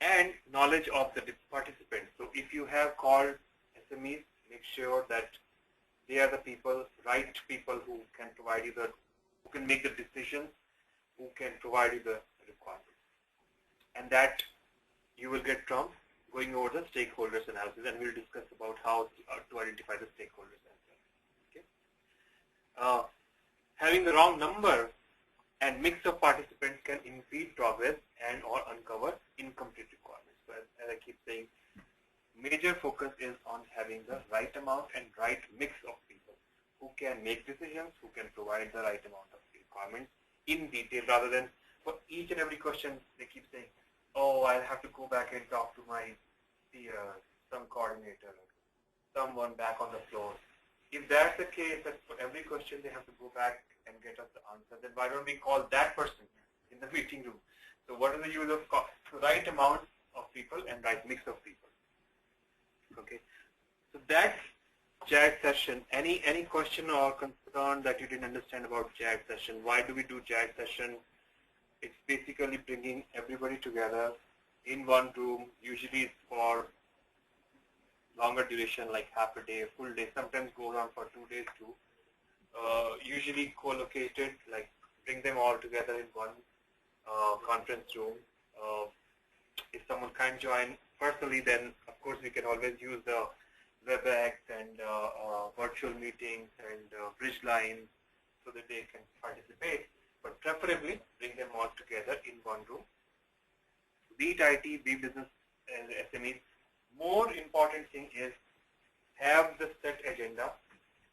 and knowledge of the participants. So if you have called SMEs, make sure that they are the right people who can provide you who can make the decisions, who can provide you the requirements. And that you will get from going over the stakeholders analysis, and we'll discuss about how to identify the stakeholders as well. Okay. Having the wrong number and mix of participants can impede progress and or uncover incomplete requirements. So as I keep saying, major focus is on having the right amount and right mix of people who can make decisions, who can provide the right amount of requirements in detail, rather than for each and every question they keep saying, oh, I'll have to go back and talk to my peer, some coordinator, someone back on the floor. If that's the case, that for every question they have to go back and get us the answer, then why don't we call that person in the meeting room? So what is the use of right amount of people and right mix of people? Okay. So that's JAG session. Any question or concern that you didn't understand about JAG session? Why do we do JAG session? It's basically bringing everybody together in one room. Usually it's for longer duration, like half a day, a full day, sometimes goes on for 2 days too. Usually co-located, like bring them all together in one conference room. If someone can't join personally, then of course we can always use the WebEx and virtual meetings and bridge lines so that they can participate. But preferably bring them all together in one room. Be it IT, be business and SMEs. More important thing is have the set agenda,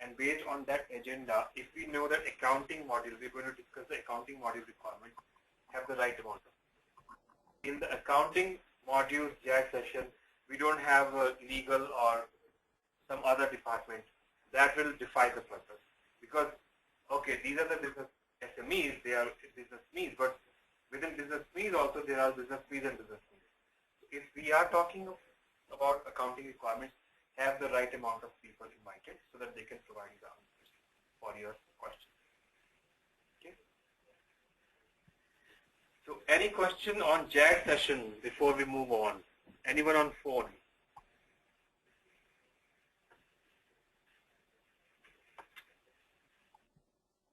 and based on that agenda, if we know that accounting module, we're going to discuss the accounting module requirements, have the right amount of. In the accounting module JAG session, we don't have a legal or some other department. That will defy the purpose. Because, okay, these are the business SMEs, they are business needs, but within business needs also there are business needs and business needs. So if we are talking about accounting requirements, have the right amount of people invited so that they can provide the answers for your questions. Okay. So any question on JAG session before we move on? Anyone on phone?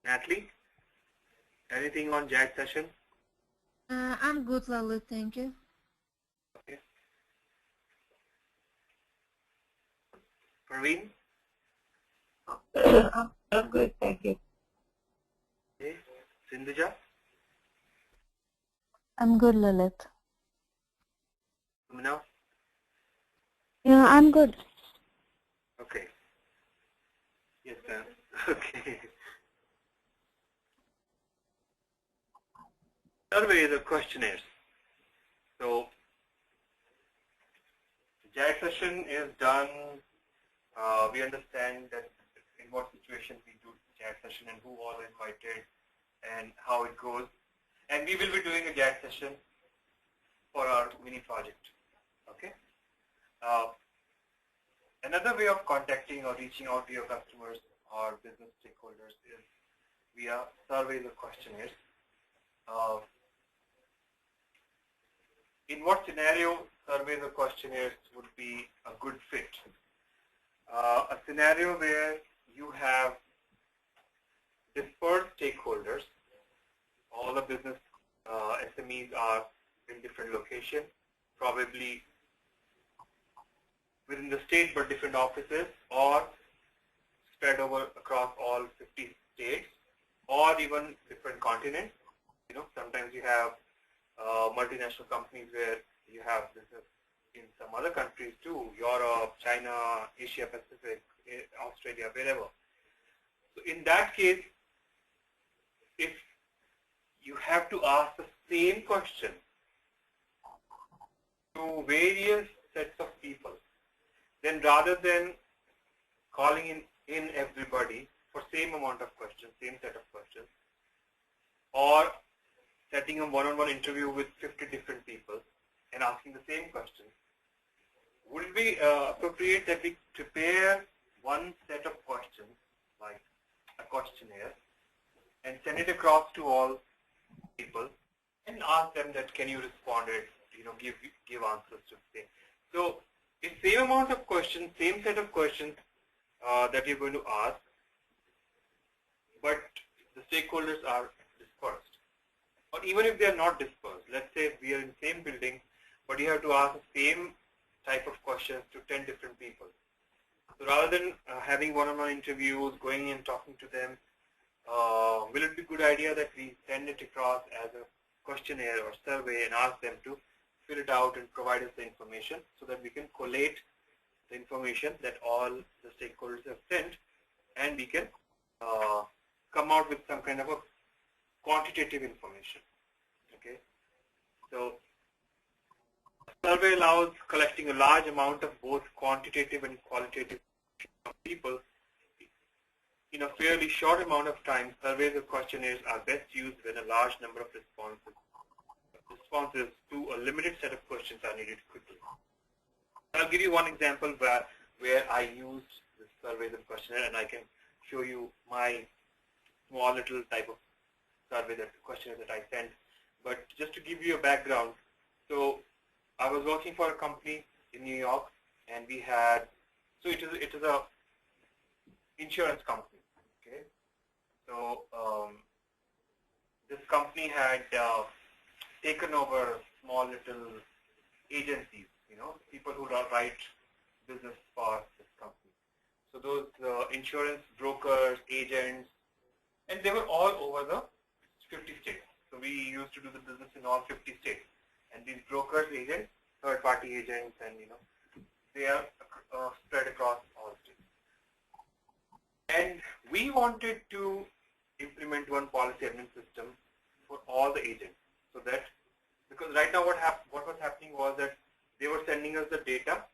Natalie? Anything on JAG session? I'm good, Lalit. Thank you. Okay. Parveen? I'm good, thank you. Okay. Sindhuja? I'm good, Lalit. Sumina? Yeah, I'm good. Okay. Yes, sir. Okay. Surveys or questionnaires. So, JAG session is done. We understand that in what situation we do JAG session and who all invited and how it goes. And we will be doing a JAG session for our mini project. Okay. Another way of contacting or reaching out to your customers or business stakeholders is via surveys or questionnaires. In what scenario surveys or questionnaires would be a good fit? A scenario where you have dispersed stakeholders, all the business SMEs are in different locations, probably within the state but different offices, or spread over across all 50 states or even different continents. Sometimes you have multinational companies where you have business in some other countries too, Europe, China, Asia Pacific, Australia, wherever. So in that case, if you have to ask the same question to various sets of people, then rather than calling in everybody for same amount of questions, same set of questions, or setting a one-on-one interview with 50 different people and asking the same questions, would it be appropriate that we prepare one set of questions, like a questionnaire, and send it across to all people and ask them that can you respond it, give answers to the same. So it's same amount of questions, same set of questions that you're going to ask, but the stakeholders are dispersed. Or even if they are not dispersed, let's say we are in the same building, but you have to ask the same type of questions to 10 different people. So rather than having one-on-one interviews, going and talking to them, will it be a good idea that we send it across as a questionnaire or survey and ask them to fill it out and provide us the information so that we can collate the information that all the stakeholders have sent, and we can come out with some kind of a quantitative information. Okay, so a survey allows collecting a large amount of both quantitative and qualitative of people in a fairly short amount of time. Surveys or questionnaires are best used when a large number of responses to a limited set of questions are needed quickly. I'll give you one example where I used this surveys and questionnaire, and I can show you my small little type of survey, that questionnaire that I sent. But just to give you a background, so I was working for a company in New York, and we had, so it is a insurance company. Okay, so this company had taken over small little agencies, people who write business for this company. So those insurance brokers, agents, and they were all over the 50 states. So we used to do the business in all 50 states. And these brokers, agents, third-party agents, and they are spread across all states. And we wanted to implement one policy admin system for all the agents, so that, because right now what was happening was that they were sending us the data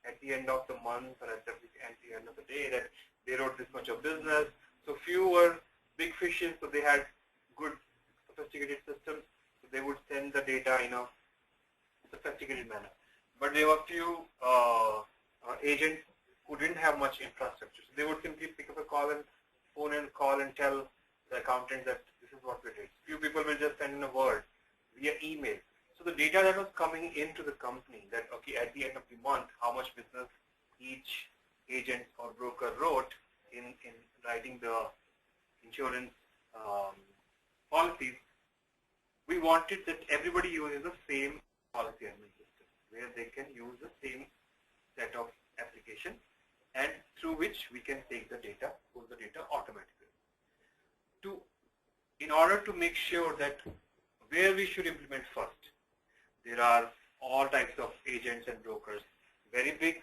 at the end of the month or at the end of the day that they wrote this much of business. So few were big fishes, so they had good sophisticated systems, so they would send the data in a sophisticated manner. But there were few agents who didn't have much infrastructure, so they would simply pick up a phone and call and tell the accountant that this is what we did. Few people will just send in a word via email. So the data that was coming into the company, that okay, at the end of the month, how much business each agent or broker wrote in writing the insurance policies, we wanted that everybody uses the same policy admin system, where they can use the same set of applications, and through which we can take the data, pull the data automatically. In order to make sure that where we should implement first, there are all types of agents and brokers, very big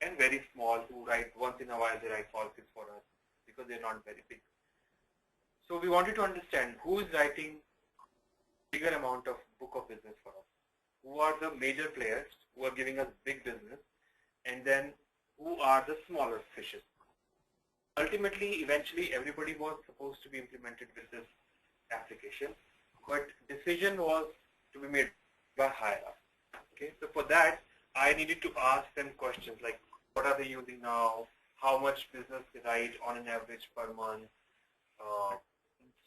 and very small, who write once in a while, they write policies for us because they're not very big. So we wanted to understand who is writing bigger amount of book of business for us, who are the major players who are giving us big business, and then who are the smaller fishes. Ultimately, eventually, everybody was supposed to be implemented with this application, but decision was to be made by higher up. Okay, so for that, I needed to ask them questions like, what are they using now? How much business they write on an average per month?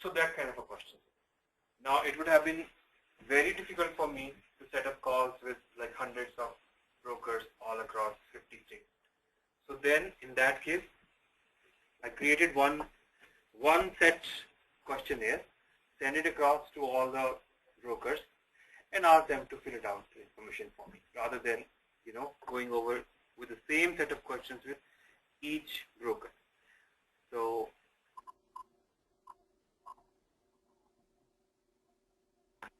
So that kind of a question. Now, it would have been very difficult for me to set up calls with like hundreds of brokers all across 50 states. So then, in that case, I created one set questionnaire, send it across to all the brokers, and ask them to fill it out, the information for me, rather than going over with the same set of questions with each broker. So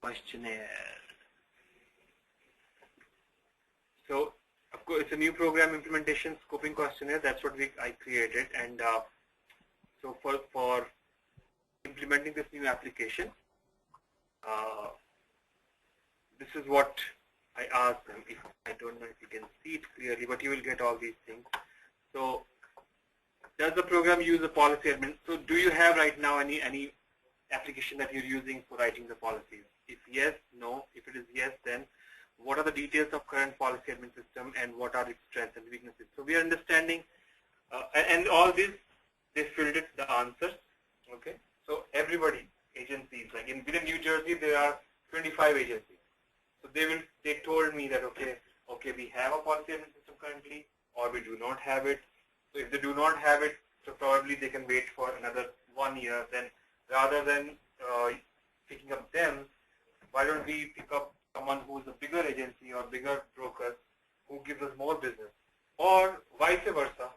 questionnaire. So of course it's a new program implementation scoping questionnaire. That's what I created, and so for implementing this new application, this is what I asked them. If I don't know if you can see it clearly, but you will get all these things. So does the program use a policy admin? So do you have right now any application that you're using for writing the policies? If yes, no. If it is yes, then what are the details of current policy admin system and what are its strengths and weaknesses? So we are understanding, and all this, they filled it, the answers. Okay. So everybody, agencies, like within New Jersey, there are 25 agencies. So they told me that, okay, we have a policy admin system currently, or we do not have it. So if they do not have it, so probably they can wait for another 1 year. Then rather than picking up them, why don't we pick up someone who is a bigger agency or bigger broker who gives us more business, or vice versa.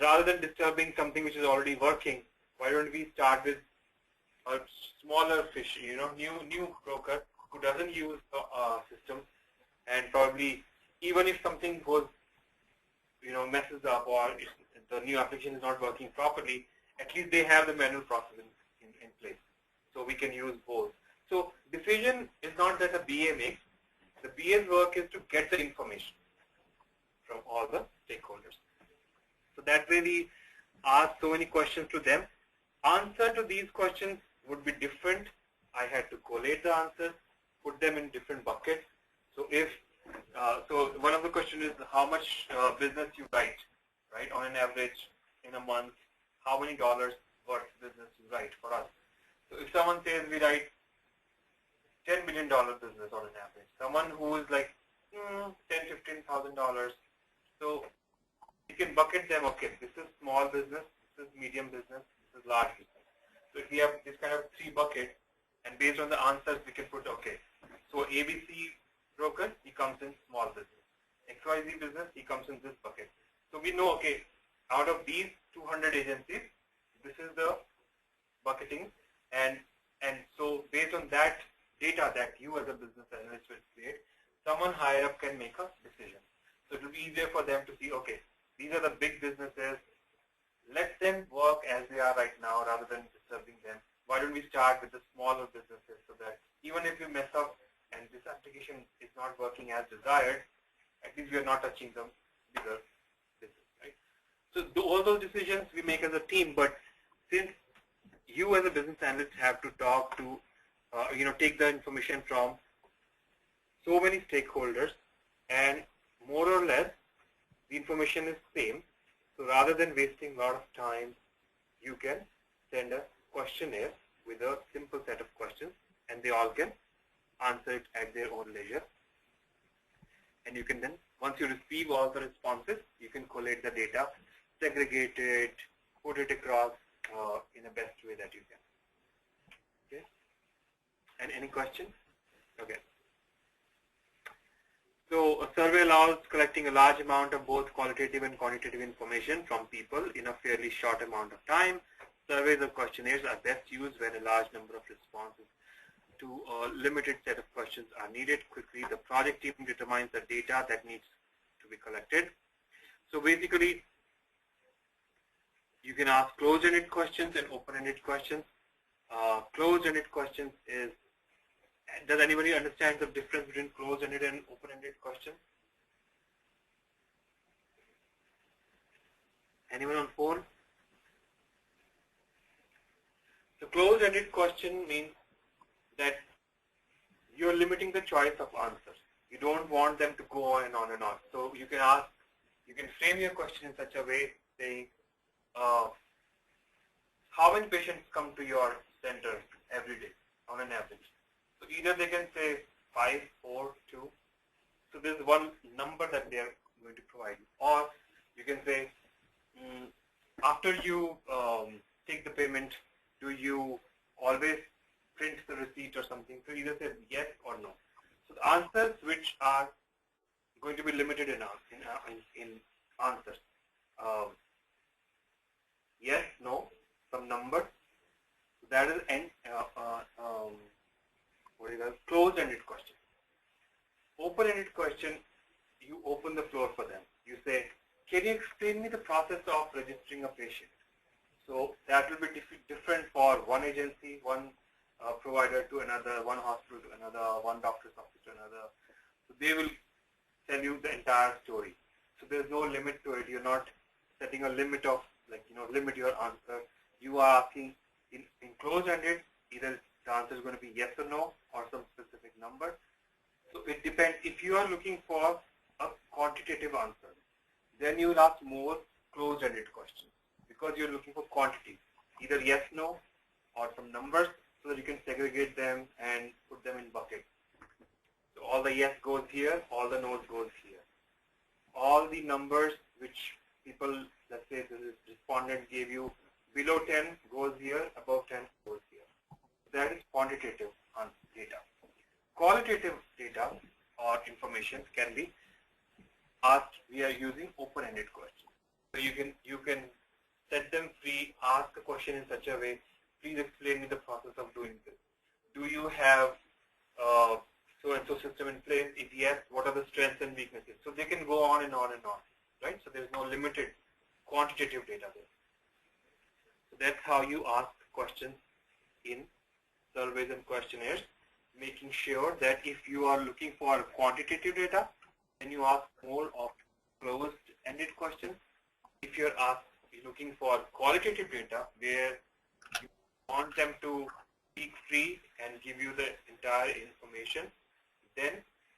Rather than disturbing something which is already working, why don't we start with a smaller fish, new broker who doesn't use a system, and probably even if something goes, messes up, or if the new application is not working properly, at least they have the manual process in place. So we can use both. So decision is not that a BA makes. The BA's work is to get the information from all the stakeholders. So that way we ask so many questions to them. Answer to these questions would be different. I had to collate the answers, put them in different buckets. So so one of the questions is how much business you write, right? On an average in a month, how many dollars worth business you write for us. So if someone says we write $10 million business on an average, someone who is like $10,000, $15,000, so you can bucket them. Okay, this is small business, this is medium business, this is large business. So if we have this kind of 3 buckets, and based on the answers, we can put, okay, so ABC broker, he comes in small business. XYZ business, he comes in this bucket. So we know, okay, out of these 200 agencies, this is the bucketing, and so based on that data that you as a business analyst will create, someone higher up can make a decision. So it will be easier for them to see, okay, these are the big businesses, let them work as they are right now rather than disturbing them. Why don't we start with the smaller businesses, so that even if we mess up and this application is not working as desired, at least we are not touching the bigger business, right? So all those decisions we make as a team, but since you as a business analyst have to talk to, take the information from so many stakeholders, and more or less the information is same. So rather than wasting a lot of time, you can send a questionnaire with a simple set of questions, and they all can answer it at their own leisure. And you can then, once you receive all the responses, you can collate the data, segregate it, put it across in the best way that you can. Okay. And any questions? Okay. So a survey allows collecting a large amount of both qualitative and quantitative information from people in a fairly short amount of time. Surveys or questionnaires are best used when a large number of responses to a limited set of questions are needed quickly. The project team determines the data that needs to be collected. So basically, you can ask closed-ended questions and open-ended questions. Closed-ended questions is, does anybody understand the difference between closed-ended and open-ended questions? Anyone on phone? The closed-ended question means that you're limiting the choice of answers. You don't want them to go on and on and on. So you can ask, you can frame your question in such a way saying, how many patients come to your center every day on an average? So either they can say 5, 4, 2. So there's one number that they are going to provide. Or you can say, after you take the payment, do you always print the receipt or something? So either say yes or no. So the answers which are going to be limited in answers. yes, no, some numbers. That is an what is that? Closed-ended question. Open-ended question, you open the floor for them. You say, can you explain me the process of registering a patient? So that will be different for one agency, one provider to another, one hospital to another, one doctor's office to another. So they will tell you the entire story. So there's no limit to it. You're not setting a limit of, limit your answer. You are asking in closed-ended, either the answer is going to be yes or no or some specific number. So it depends. If you are looking for a quantitative answer, then you will ask more closed-ended questions because you're looking for quantity, either yes, no, or some numbers, so that you can segregate them and put them in buckets. So all the yes goes here, all the no's goes here. All the numbers which people, let's say the respondent gave you, below 10 goes here, above 10 goes here. That is quantitative data. Qualitative data or information can be asked. We are using open-ended questions. So you can set them free, ask a question in such a way, please explain me the process of doing this. Do you have so-and-so system in place? If yes, what are the strengths and weaknesses? So they can go on and on and on, right? So there's no limited quantitative data there. So that's how you ask questions in surveys and questionnaires, making sure that if you are looking for quantitative data, then you ask more of closed-ended questions. If you're looking for qualitative data where you want them to speak free and give you the entire information, then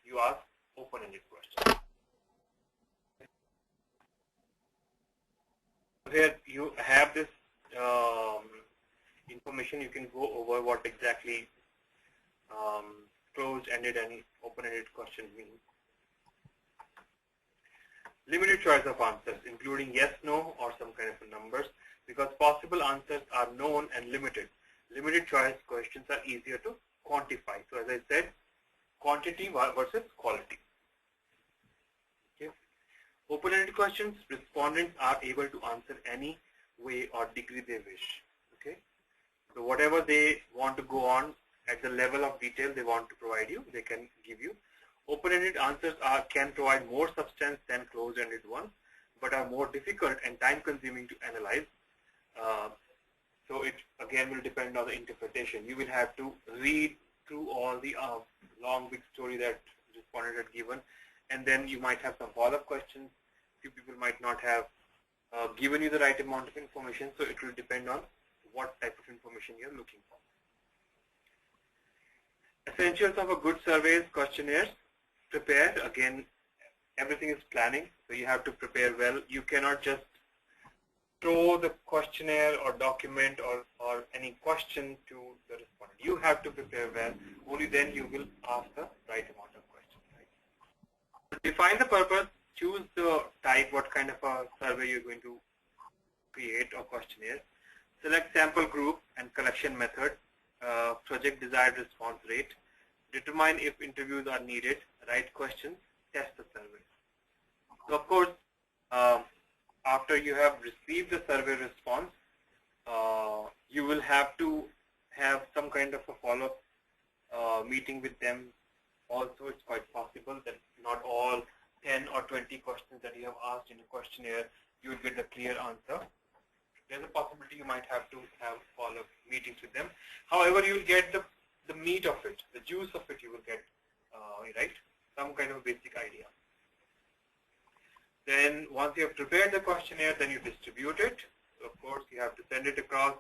you ask open-ended questions. Here you have this information. You can go over what exactly closed-ended and open-ended question means. Limited choice of answers, including yes, no, or some kind of numbers, because possible answers are known and limited. Limited choice questions are easier to quantify. So as I said, quantity versus quality. Okay. Open-ended questions, respondents are able to answer any way or degree they wish. Okay. So whatever they want to go on at the level of detail they want to provide you, they can give you. Open-ended answers can provide more substance than closed-ended ones, but are more difficult and time-consuming to analyze. So it again will depend on the interpretation. You will have to read through all the long big story that the respondent had given, and then you might have some follow-up questions. Few people might not have given you the right amount of information, so it will depend on what type of information you're looking for. Essentials of a good surveys, questionnaires. Prepare, again, everything is planning, so you have to prepare well. You cannot just throw the questionnaire or document or any question to the respondent. You have to prepare well. Only then you will ask the right amount of questions. Right? Define the purpose, choose the type, what kind of a survey you're going to create or questionnaire. Select sample group and collection method, project desired response rate. Determine if interviews are needed, write questions, test the survey. So of course, after you have received the survey response, you will have to have some kind of a follow-up meeting with them. Also, it's quite possible that not all 10 or 20 questions that you have asked in a questionnaire, you will get a clear answer. There's a possibility you might have to have follow-up meetings with them. However, you will get the meat of it, the juice of it you will get, right? Some kind of basic idea. Then once you have prepared the questionnaire, then you distribute it. So of course, you have to send it across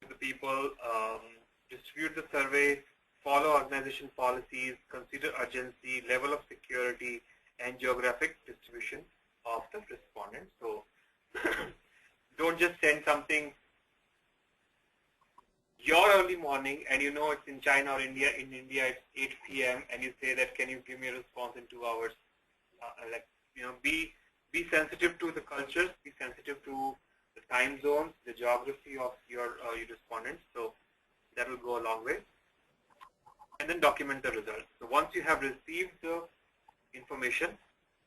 to the people, distribute the survey, follow organization policies, consider urgency, level of security, and geographic distribution of the respondent. So don't just send something your early morning and you know it's in China or India. In India it's 8 p.m. and you say that can you give me a response in 2 hours? Be sensitive to the cultures, be sensitive to the time zones, the geography of your respondents. So that will go a long way. And then document the results. So once you have received the information,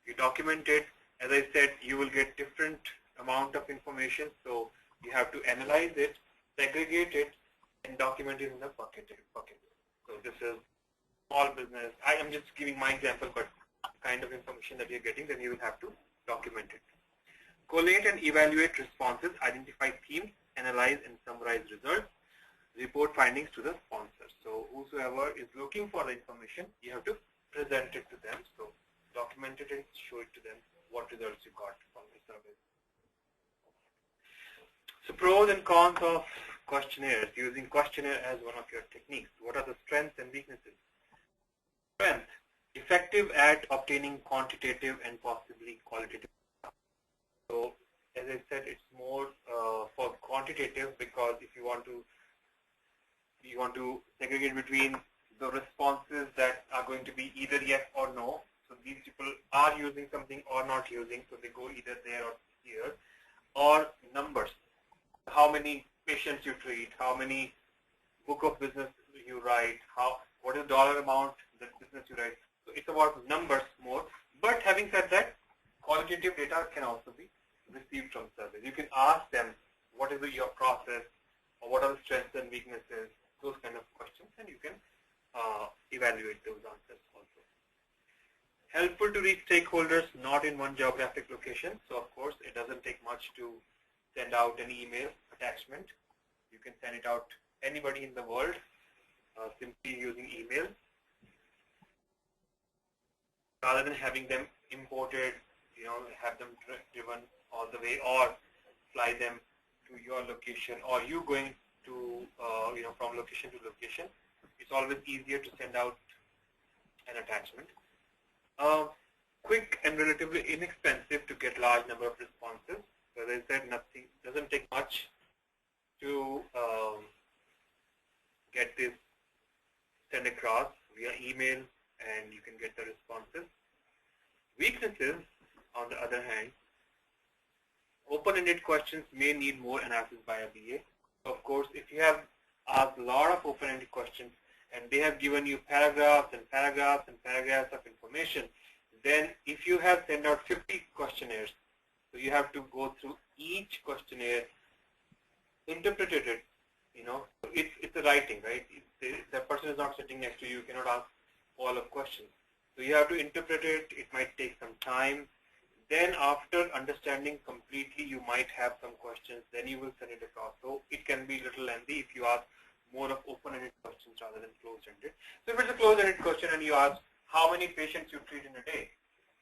you document it. As I said, you will get different amount of information. So You have to analyze it, segregate it, and document it in a bucket. So this is small business. I am just giving my example, but kind of information that you're getting, then you will have to document it. Collate and evaluate responses, identify themes, analyze and summarize results, report findings to the sponsor. So whosoever is looking for the information, you have to present it to them. So document it and show it to them what results you got from the survey. So pros and cons of questionnaires, using questionnaire as one of your techniques. What are the strengths and weaknesses? Strength, effective at obtaining quantitative and possibly qualitative. So as I said, it's more for quantitative, because if you want to segregate between the responses that are going to be either yes or no. So these people are using something or not using, so they go either there or here. Or numbers, how many patients you treat, how many book of business you write, what is the dollar amount that business you write. So it's about numbers more. But having said that, qualitative data can also be received from surveys. You can ask them what is your process, or what are the strengths and weaknesses, those kind of questions, and you can evaluate those answers also. Helpful to reach stakeholders not in one geographic location. So of course, it doesn't take much to send out an email attachment. You can send it out to anybody in the world simply using email, rather than having them imported, have them driven all the way, or fly them to your location, or you going to, from location to location. It's always easier to send out an attachment. Quick and relatively inexpensive to get large number of responses. So as I said, nothing doesn't take much to get this sent across via email, and you can get the responses. Weaknesses, on the other hand, open-ended questions may need more analysis by a BA. Of course, if you have asked a lot of open-ended questions and they have given you paragraphs and paragraphs and paragraphs of information, then if you have sent out 50 questionnaires, so you have to go through each questionnaire, interpret it, it's a writing, right? If the person is not sitting next to you, you cannot ask follow-up questions. So you have to interpret it. It might take some time. Then after understanding completely, you might have some questions. Then you will send it across. So it can be a little lengthy if you ask more of open-ended questions rather than closed-ended. So if it's a closed-ended question and you ask how many patients you treat in a day,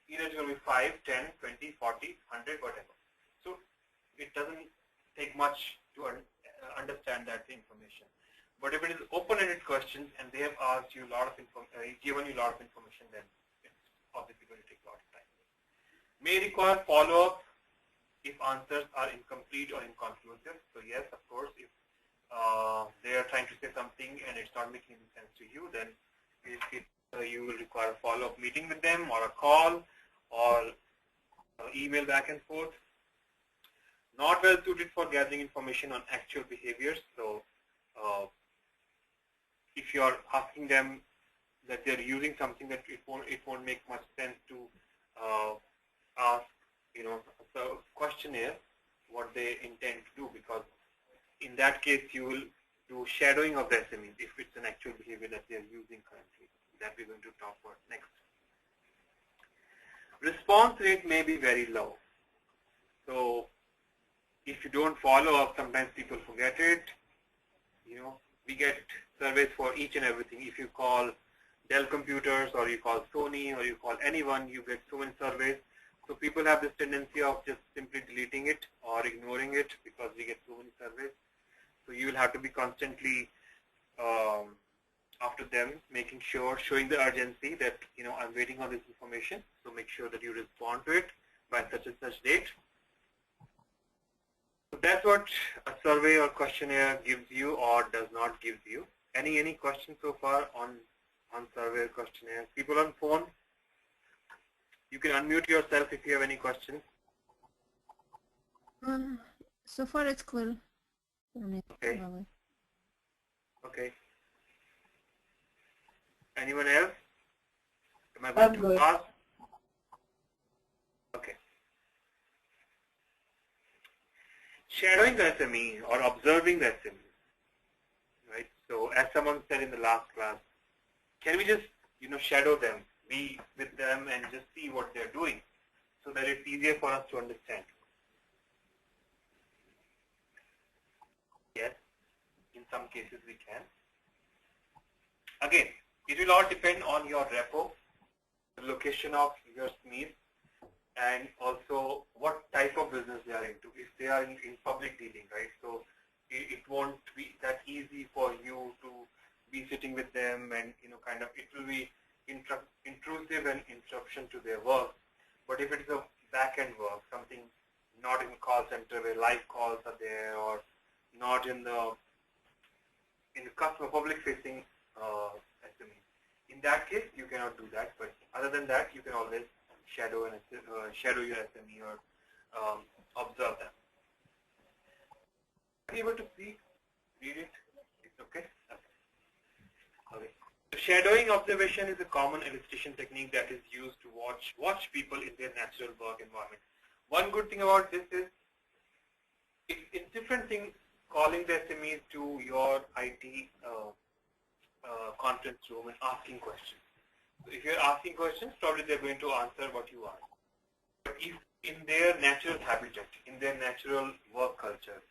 either it's going to be 5, 10, 20, 40, 100, whatever. So it doesn't take much to understand that information. But if it is open-ended questions and they have asked you a lot of given you a lot of information, then it's obviously going to take a lot of time. May require follow-up if answers are incomplete or inconclusive. So yes, of course, if they are trying to say something and it's not making any sense to you, then you will require a follow-up meeting with them, or a call, or email back and forth. Not well suited for gathering information on actual behaviors. So if you are asking them that they're using something, that it won't make much sense to ask, the questionnaire what they intend to do, because in that case you will do shadowing of the SMEs if it's an actual behavior that they're using currently. That we're going to talk about next. Response rate may be very low. So if you don't follow up, sometimes people forget it. We get surveys for each and everything. If you call Dell Computers, or you call Sony, or you call anyone, you get so many surveys. So people have this tendency of just simply deleting it or ignoring it because we get so many surveys. So you will have to be constantly after them, making sure, showing the urgency that, I'm waiting on this information. So make sure that you respond to it by such and such date. So that's what a survey or questionnaire gives you or does not give you. Any questions so far on survey or questionnaire? People on phone, you can unmute yourself if you have any questions. So far it's clear for me. Okay. Okay. Anyone else? Am I going to ask? Okay. shadowing the SME or observing the SME, right? So as someone said in the last class, can we just, shadow them, be with them and just see what they're doing so that it's easier for us to understand? Yes, in some cases we can. Again, it will all depend on your repo, the location of your SMEs, and also what type of business they are into. If they are in public dealing, right? So it won't be that easy for you to be sitting with them and, it will be intrusive and interruption to their work. But if it's a back-end work, something not in call center where live calls are there, or not in the customer public-facing SME, in that case you cannot do that. But other than that, you can always shadow your SME or observe them. Are you able to read it? It's okay. Okay. So shadowing observation is a common illustration technique that is used to watch people in their natural work environment. One good thing about this is it's different thing calling the SMEs to your IT conference room and asking questions. So if you're asking questions, probably they're going to answer what you ask. But if in their natural habitat, in their natural work culture,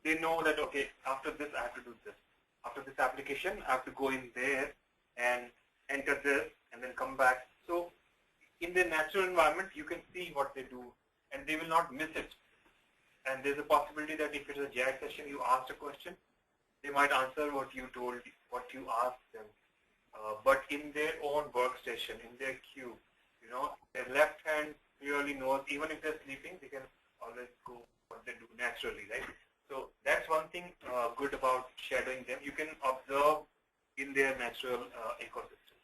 they know that, okay, after this I have to do this. After this application, I have to go in there and enter this and then come back. So in their natural environment, you can see what they do and they will not miss it. And there's a possibility that if it's a JAG session, you asked a question, they might answer what you asked them. But in their own workstation, in their queue, their left hand clearly knows, even if they're sleeping, they can always go what they do naturally, right? So that's one thing good about shadowing them. You can observe in their natural ecosystem.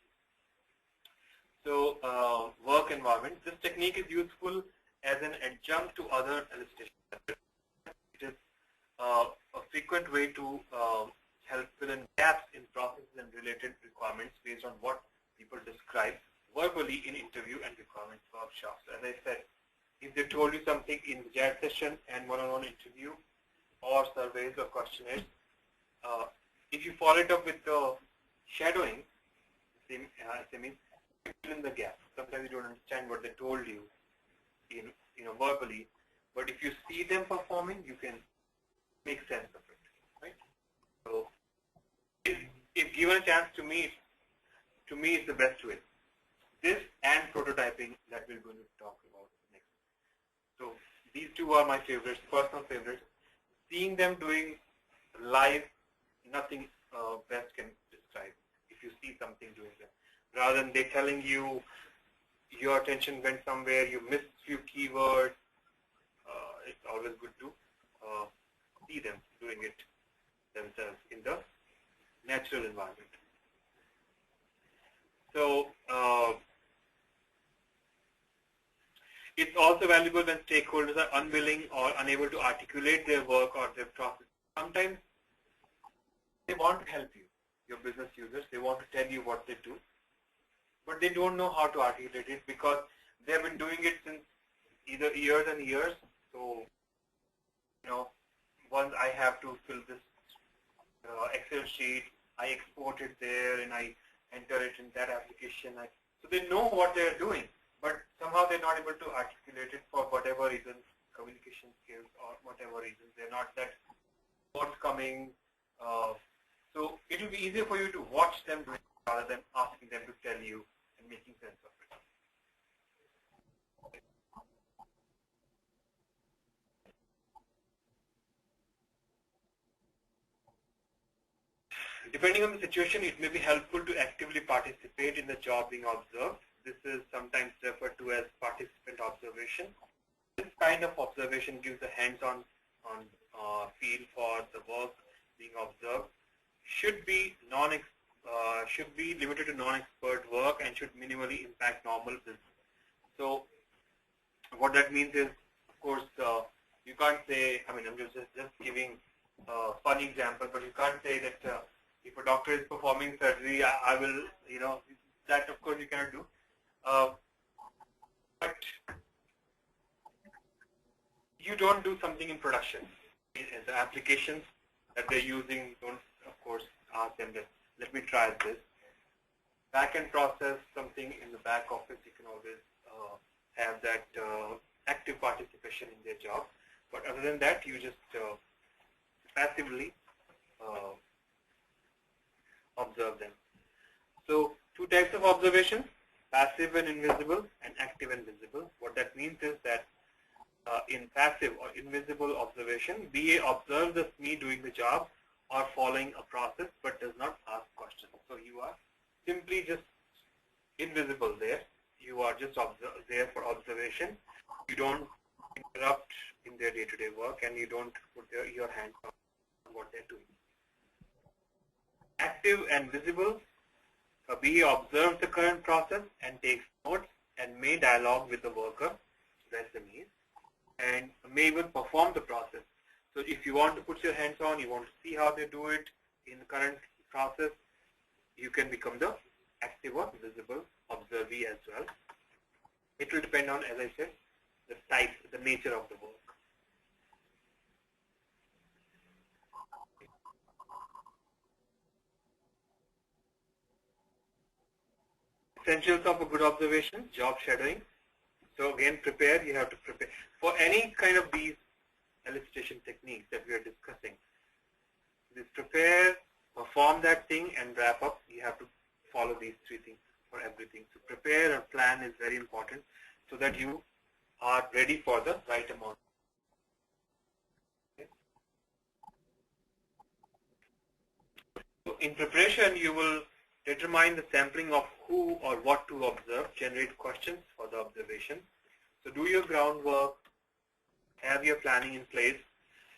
So work environment. This technique is useful as an adjunct to other illustrations. It is a frequent way to help fill in gaps in processes and related requirements based on what people describe verbally in interview and requirements workshops. As I said, if they told you something in the JAG session and one-on-one interview or surveys or questionnaires, if you follow it up with the shadowing, SMEs, you fill in the gap. Sometimes you don't understand what they told you in verbally, but if you see them performing, you can make sense of it, right? So if given a chance, to me it's the best way. This and prototyping that we're going to talk about next. So these two are my favorites, personal favorites. Seeing them doing live, nothing best can describe if you see something doing them. Rather than they telling you your attention went somewhere, you missed few keywords, it's always good to see them doing it themselves in the natural environment. So it's also valuable when stakeholders are unwilling or unable to articulate their work or their process. Sometimes they want to help you, your business users. They want to tell you what they do, but they don't know how to articulate it because they have been doing it since either years and years. So, once I have to fill this Excel sheet, I export it there and I enter it in that application. So they know what they're doing, but somehow they're not able to articulate it for whatever reason, communication skills or whatever reason. They're not that forthcoming. So it will be easier for you to watch them do it rather than asking them to tell you and making sense of it. Depending on the situation, it may be helpful to actively participate in the job being observed. This is sometimes referred to as participant observation. This kind of observation gives a hands-on feel for the work being observed. Should be limited to non-expert work and should minimally impact normal business. So what that means is, of course, you can't say, I'm just giving a funny example, but you can't say that if a doctor is performing surgery, I will, that of course you cannot do. But you don't do something in production. the applications that they're using, don't of course ask them that, let me try this. Back-end process, something in the back office, you can always have that active participation in their job. But other than that, you just passively observe them. So 2 types of observations, passive and invisible, and active and visible. What that means is that in passive or invisible observation, BA observes the SME doing the job or following a process but does not ask questions. So you are simply just invisible there. You are just there for observation. You don't interrupt in their day-to-day work, and you don't put your hands on what they're doing. Active and visible, BA observes the current process and takes notes and may dialogue with the worker, the SMEs, and may even perform the process. So if you want to put your hands on, you want to see how they do it in the current process, you can become the active or visible observee as well. It will depend on, as I said, the type, the nature of the work. Essentials of a good observation, job shadowing. So again, prepare, you have to prepare. For any kind of these elicitation techniques that we are discussing, this prepare, perform that thing, and wrap up, you have to follow these 3 things for everything. So prepare and plan is very important so that you are ready for the right amount. Okay. So in preparation, you will determine the sampling of who or what to observe, generate questions for the observation. So do your groundwork, have your planning in place,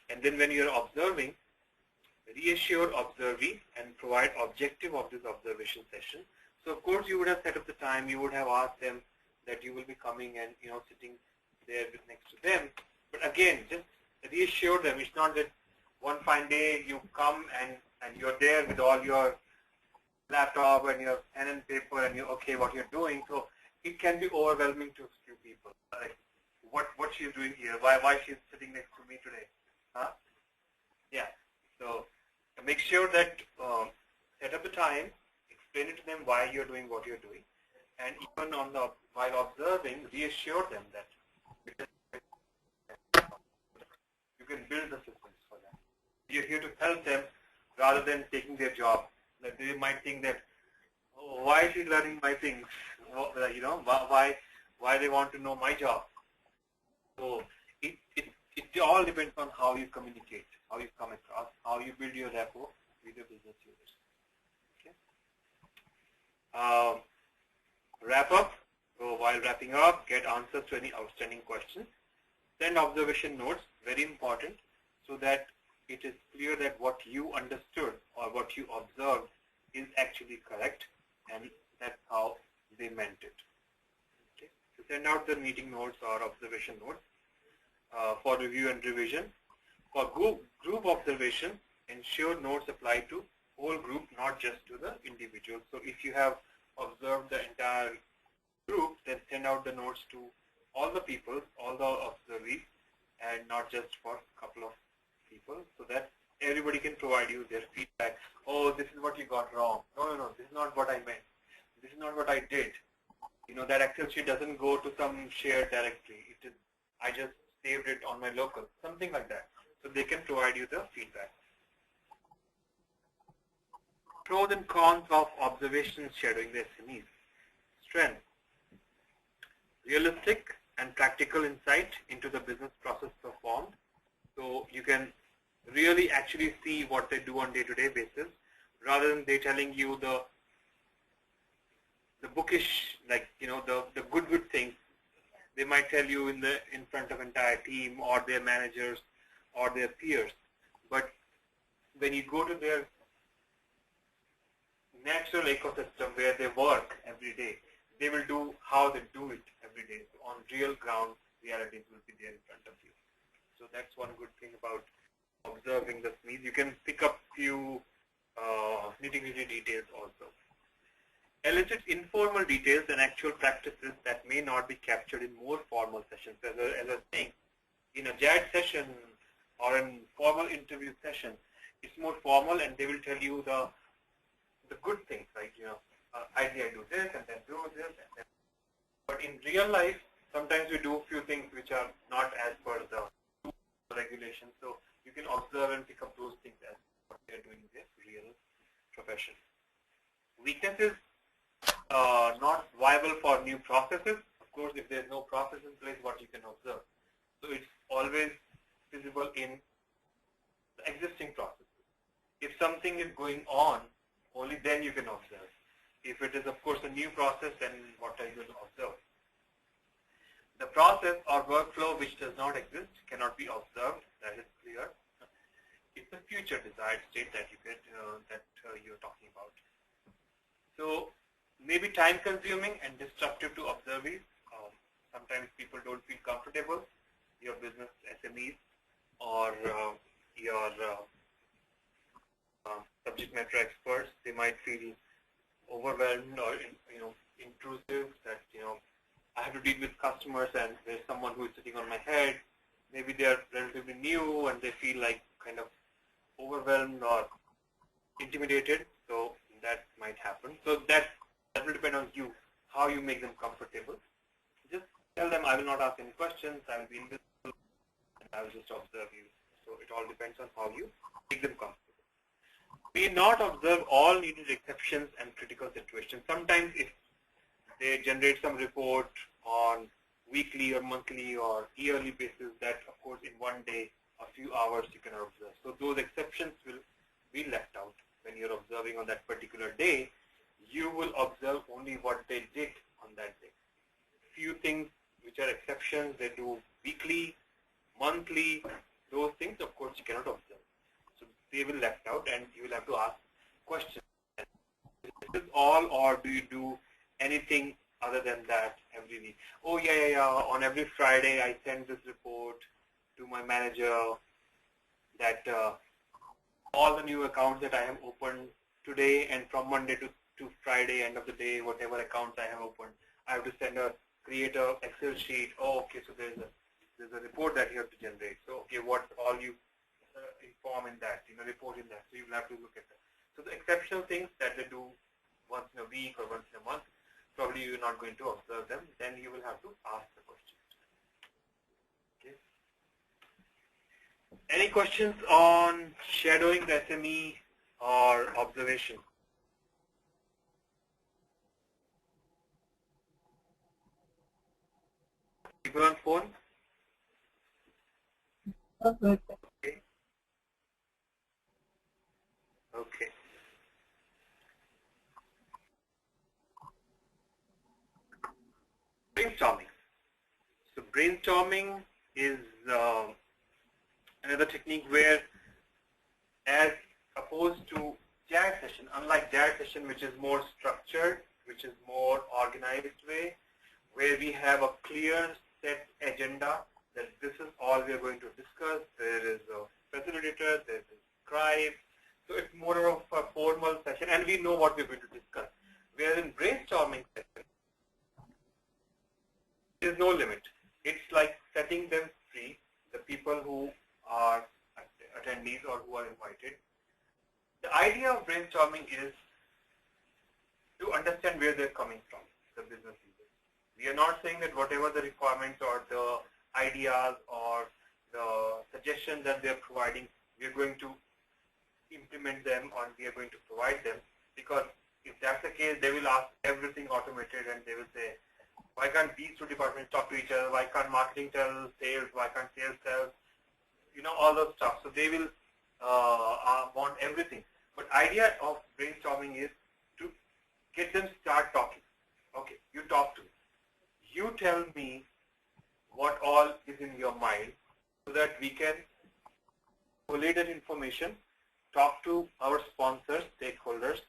and then when you're observing, reassure observee and provide objective of this observation session. So of course you would have set up the time, you would have asked them that you will be coming and sitting there next to them. But again, just reassure them. It's not that one fine day you come and you're there with all your laptop and your pen and paper and you're okay what you're doing. So it can be overwhelming to a few people. Like what she's doing here, why she's sitting next to me today. Huh? Yeah. So make sure that set up the time, explain it to them why you're doing what you're doing, and even while observing, reassure them that you can build the systems for them. You're here to help them rather than taking their job. That they might think that, oh, why is she learning my things? Why they want to know my job? So it all depends on how you communicate, how you come across, how you build your rapport with your business users. Okay. Wrap up. So while wrapping up, get answers to any outstanding questions. Send observation notes, very important, so that it is clear that what you understood or what you observed is actually correct, and that's how they meant it. Okay. So send out the meeting notes or observation notes for review and revision. For group observation, ensure notes apply to whole group, not just to the individual. So if you have observed the entire group, then send out the notes to all the people, all the observees, and not just for a couple of people, so that everybody can provide you their feedback. Oh, this is what you got wrong. No, this is not what I meant. This is not what I did. That Excel sheet doesn't go to some shared directory. I just saved it on my local, something like that. So they can provide you the feedback. Pros and cons of observations shadowing the SMEs. Strength. Realistic and practical insight into the business process performed. So you can really actually see what they do on day-to-day basis, rather than they telling you the bookish, like the good things. They might tell you in front of entire team or their managers or their peers. But when you go to their natural ecosystem where they work every day, they will do how they do it every day. So on real ground, realities will be there in front of you. So that's one good thing about observing the SMEs. You can pick up few nitty-gritty details also. Elicit informal details and actual practices that may not be captured in more formal sessions. As I was saying, in a JAD session, or in formal interview session, it's more formal and they will tell you the good things, right? Ideally I do this and then do this. And then. But in real life, sometimes we do a few things which are not as per the regulations. So you can observe and pick up those things as what they are doing in their real profession. Weaknesses, not viable for new processes. Of course, if there's no process in place, what you can observe. So it's always visible in the existing processes. If something is going on, only then you can observe. If it is, of course, a new process, then what are you going to observe? The process or workflow which does not exist cannot be observed. That is clear. It's a future desired state that you get you're talking about. So maybe time-consuming and disruptive to observees. Sometimes people don't feel comfortable. Your business SMEs or your subject matter experts, they might feel overwhelmed or intrusive. That I have to deal with customers and there's someone who is sitting on my head. Maybe they are relatively new and they feel like kind of overwhelmed or intimidated. So that might happen. So that will depend on you, how you make them comfortable. Just tell them, I will not ask any questions, I will be invisible, and I will just observe you. So it all depends on how you make them comfortable. We not observe all needed exceptions and critical situations. Sometimes if they generate some report on weekly or monthly or yearly basis, that of course in one day, a few hours you can observe. So those exceptions will be left out. When you're observing on that particular day, you will observe only what they did on that day. Few things which are exceptions, they do weekly, monthly, those things of course you cannot observe. So they will left out and you will have to ask questions. Is this all, or do you do anything other than that every week? Oh yeah. On every Friday I send this report to my manager that all the new accounts that I have opened today and from Monday to Friday, end of the day, whatever accounts I have opened, I have to create a Excel sheet. Oh, okay, so there's a report that you have to generate. So okay, what all you inform in that, report in that. So you will have to look at that. So the exceptional things that they do once in a week or once in a month, probably you're not going to observe them. Then you will have to ask the question. Okay. Any questions on shadowing the SME or observation? People on phone? Okay. Okay. Okay. Brainstorming. So brainstorming is another technique where, as opposed to chat session, unlike chat session which is more structured, which is more organized way, where we have a clear set agenda that this is all we are going to discuss. There is a facilitator, there is a scribe. So it's more of a formal session and we know what we're going to discuss. Whereas in brainstorming session, there is no limit. It's like setting them free, the people who are attendees or who are invited. The idea of brainstorming is to understand where they're coming from, the business users. We are not saying that whatever the requirements or the ideas or the suggestions that they're providing, we are going to implement them or we are going to provide them, because if that's the case, they will ask everything automated and they will say, why can't these two departments talk to each other? Why can't marketing tell sales? Why can't sales tell? All those stuff. So they will want everything. But idea of brainstorming is to get them start talking. Okay, you talk to me. You tell me what all is in your mind so that we can collate that information, talk to our sponsors, stakeholders,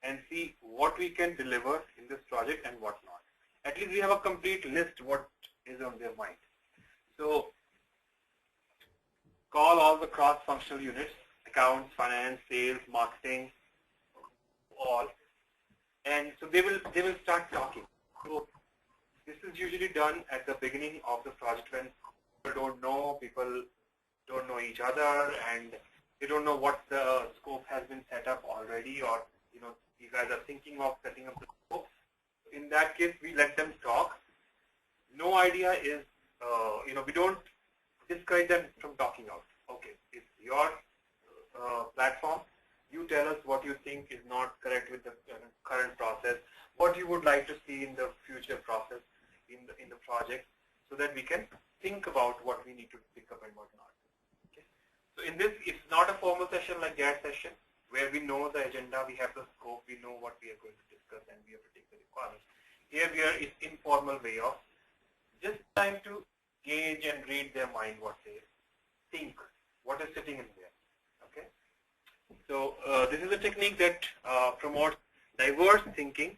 and see what we can deliver in this project and what not. At least we have a complete list what is on their mind. So call all the cross-functional units, accounts, finance, sales, marketing, all, and so they will start talking. So this is usually done at the beginning of the project when people don't know, people don't know each other and they don't know what the scope has been set up already, or you guys are thinking of setting up the scope. In that case, we let them talk. No idea is, we don't discourage them from talking out. Okay, it's your platform. You tell us what you think is not correct with the current process, what you would like to see in the future process in the project, so that we can think about what we need to pick up and what not. Okay. So in this, it's not a formal session like that session where we know the agenda, we have the scope, we know what we are going to discuss, and we have to take the requirements. Here we are, it's informal way of just trying to gauge and read their mind, what they think, what is sitting in there. Okay. So this is a technique that promotes diverse thinking.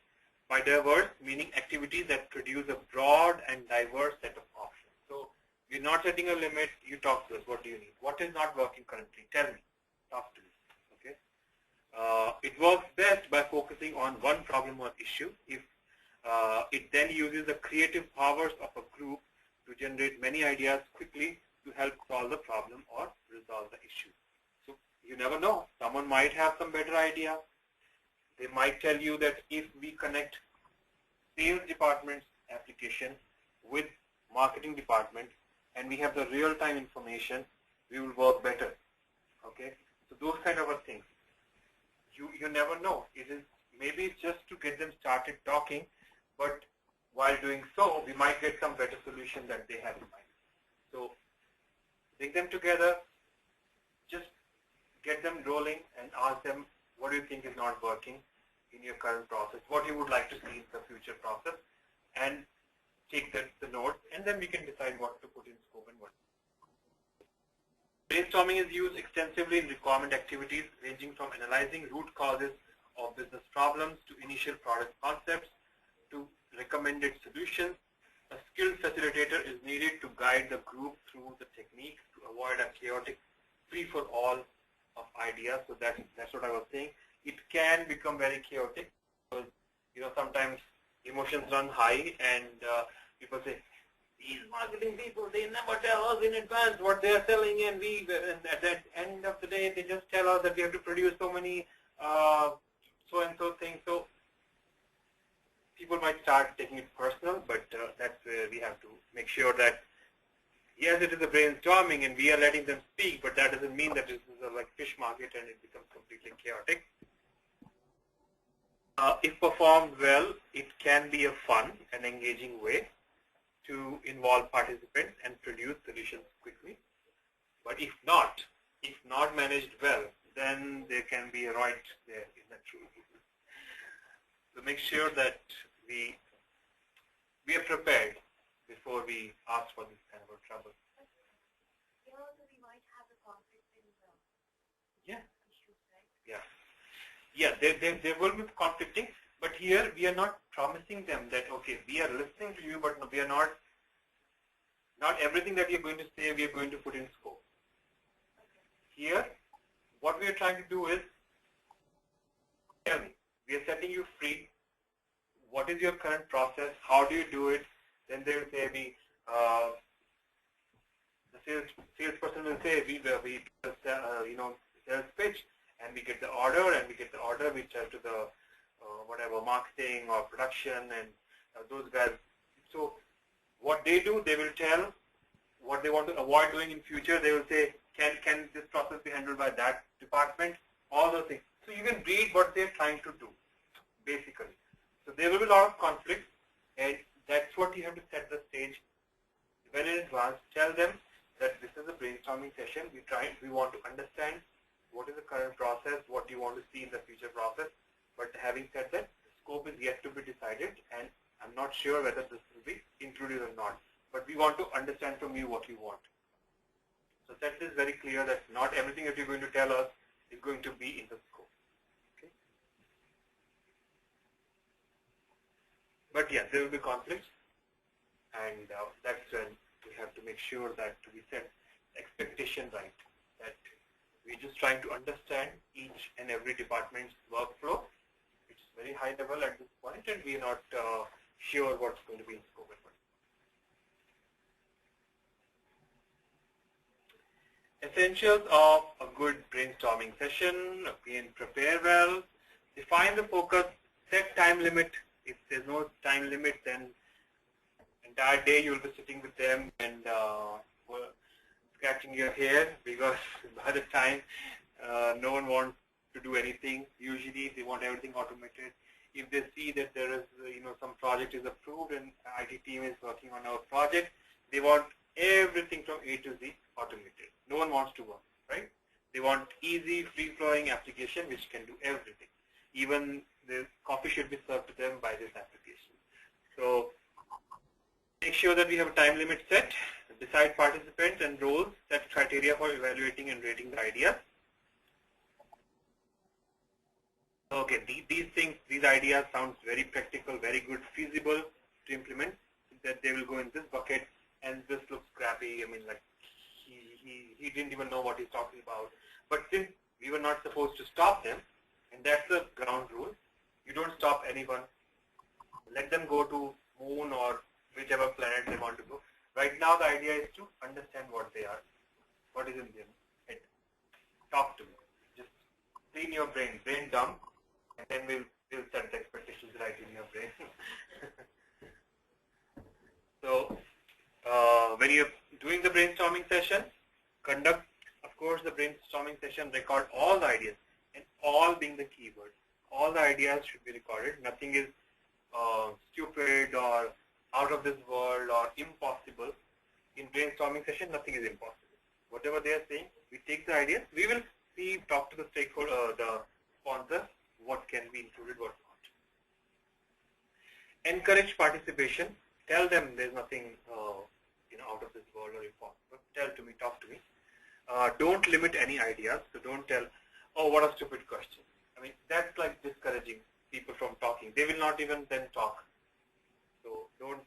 By diverse, meaning activities that produce a broad and diverse set of options. So we're not setting a limit. You talk to us. What do you need? What is not working currently? Tell me. Talk to me. Okay. It works best by focusing on one problem or issue. If it then uses the creative powers of a group to generate many ideas quickly to help solve the problem or resolve the issue. So you never know. Someone might have some better idea. They might tell you that if we connect sales department's application with marketing department and we have the real-time information, we will work better. Okay, so those kind of things. You never know. Maybe it's just to get them started talking, but while doing so, we might get some better solution that they have in mind. So bring them together, just get them rolling and ask them, what do you think is not working in your current process? What you would like to see in the future process? And take the notes, and then we can decide what to put in scope and what. Brainstorming is used extensively in requirement activities, ranging from analyzing root causes of business problems to initial product concepts to recommended solutions. A skilled facilitator is needed to guide the group through the techniques to avoid a chaotic free-for-all of ideas. So that's what I was saying. It can become very chaotic because sometimes emotions run high and people say, these marketing people, they never tell us in advance what they are selling, and at the end of the day they just tell us that we have to produce so many so and so things. So people might start taking it personal, but that's where we have to make sure that yes, it is a brainstorming and we are letting them speak, but that doesn't mean that this is a fish market and it becomes completely chaotic. If performed well, it can be a fun and engaging way to involve participants and produce solutions quickly. But if not managed well, then there can be a right there in that truth. So make sure that we are prepared before we ask for this kind of trouble. Also, we might have a conflict in the issues, right? Yeah, there will be conflicting, but here we are not promising them that, okay, we are listening to you, but we are not everything that you're going to say we are going to put in scope. Here, what we are trying to do is, tell me, we are setting you free. What is your current process? How do you do it? Then they will say, the salesperson will say, we sales pitch, and we get the order, we tell to the whatever marketing or production and those guys. So what they do, they will tell what they want to avoid doing in future. They will say, can this process be handled by that department? All those things. So you can read what they're trying to do, basically. So there will be a lot of conflict, and that's what you have to set the stage well in advance. Tell them that this is a brainstorming session. We want to understand what is the current process, what do you want to see in the future process. But having said that, the scope is yet to be decided, and I'm not sure whether this will be included or not. But we want to understand from you what you want. So that is very clear that not everything that you're going to tell us is going to be in the scope. Okay? But yeah, there will be conflicts, and that's when we have to make sure that we set expectation right. That we're just trying to understand each and every department's workflow. It's very high level at this point, and we are not sure what's going to be in scope. Essentials of a good brainstorming session. Again, prepare well, define the focus, set time limit. If there's no time limit, then entire day you'll be sitting with them and scratching your hair, because by the time no one wants to do anything. Usually they want everything automated. If they see that there is, some project is approved and IT team is working on our project, they want everything from A to Z automated. No one wants to work, right? They want easy, free-flowing application which can do everything. Even the coffee should be served to them by this application. So make sure that we have a time limit set, decide participants and roles, set criteria for evaluating and rating the ideas. Okay, these ideas sounds very practical, very good, feasible to implement. That they will go in this bucket, and this looks crappy. I mean, like he didn't even know what he's talking about. But since we were not supposed to stop them, and that's the ground rule, you don't stop anyone. Let them go to moon or whichever planet they want to go. Right now, the idea is to understand what they are, what is in their head. Talk to me. Just clean your brain dump. And then we'll set the expectations right in your brain. So when you're doing the brainstorming session, conduct, of course, the brainstorming session, record all the ideas, and all being the keyword. All the ideas should be recorded. Nothing is stupid or out of this world or impossible. In brainstorming session, nothing is impossible. Whatever they are saying, we take the ideas. We will talk to the stakeholder, the sponsor, what can be included, what not. Encourage participation. Tell them there's nothing out of this world or impossible. Tell to me, talk to me. Don't limit any ideas. So don't tell, oh, what a stupid question. I mean, that's like discouraging people from talking. They will not even then talk. So don't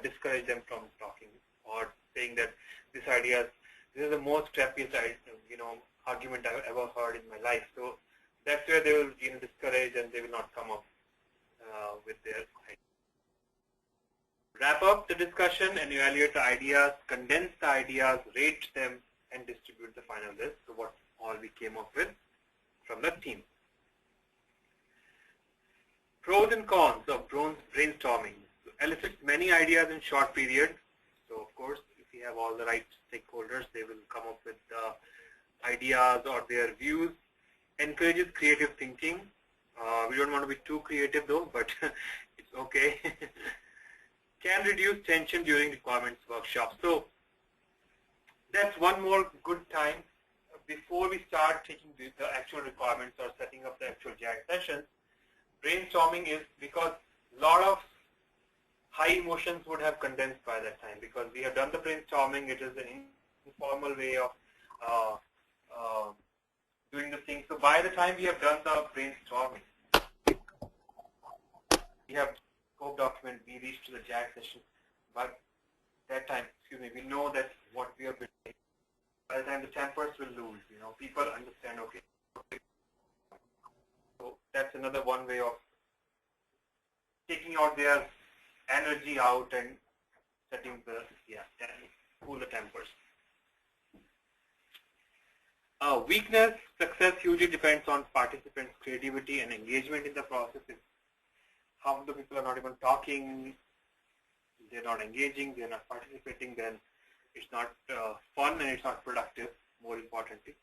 discourage them from talking or saying that this is the most crappiest argument I've ever heard in my life. So that's where they will discourage and they will not come up with their ideas. Wrap up the discussion and evaluate the ideas, condense the ideas, rate them, and distribute the final list. So what all we came up with from the team. Pros and cons of brainstorming. So elicit many ideas in short period. So of course, if we have all the right stakeholders, they will come up with the ideas or their views. Encourages creative thinking. We don't want to be too creative though, but it's okay. Can reduce tension during requirements workshops. So that's one more good time before we start taking the actual requirements or setting up the actual JAG sessions. Brainstorming is because a lot of high emotions would have condensed by that time, because we have done the brainstorming. It is an informal way of doing the thing. So by the time we have done the brainstorming, we have scope document, we reached to the JAG session. But that time, we know that what we are building. By the time the tempers will lose, people understand, okay. So that's another one way of taking out their energy out and setting the, cool the tempers. Weakness, success hugely depends on participants' creativity and engagement in the process. If half the people are not even talking, they're not engaging, they're not participating, then it's not fun and it's not productive, more importantly.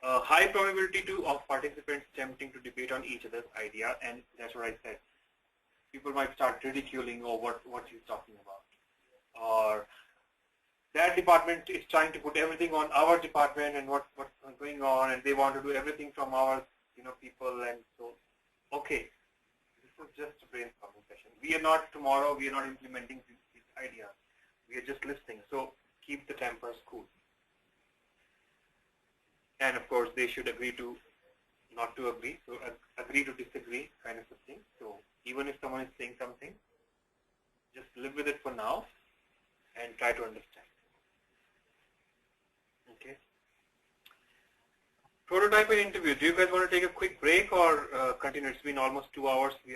High probability of participants attempting to debate on each other's idea, and that's what I said. People might start ridiculing over what he's talking about. Or that department is trying to put everything on our department and what's going on, and they want to do everything from our people, and so, okay, this is just a brainstorming session. We are not tomorrow, we are not implementing these ideas. We are just listening. So keep the tempers cool. And of course, they should agree to not to agree. So agree to disagree kind of a thing. So even if someone is saying something, just live with it for now and try to understand. Okay. Prototype and interview. Do you guys want to take a quick break or continue? It's been almost 2 hours. We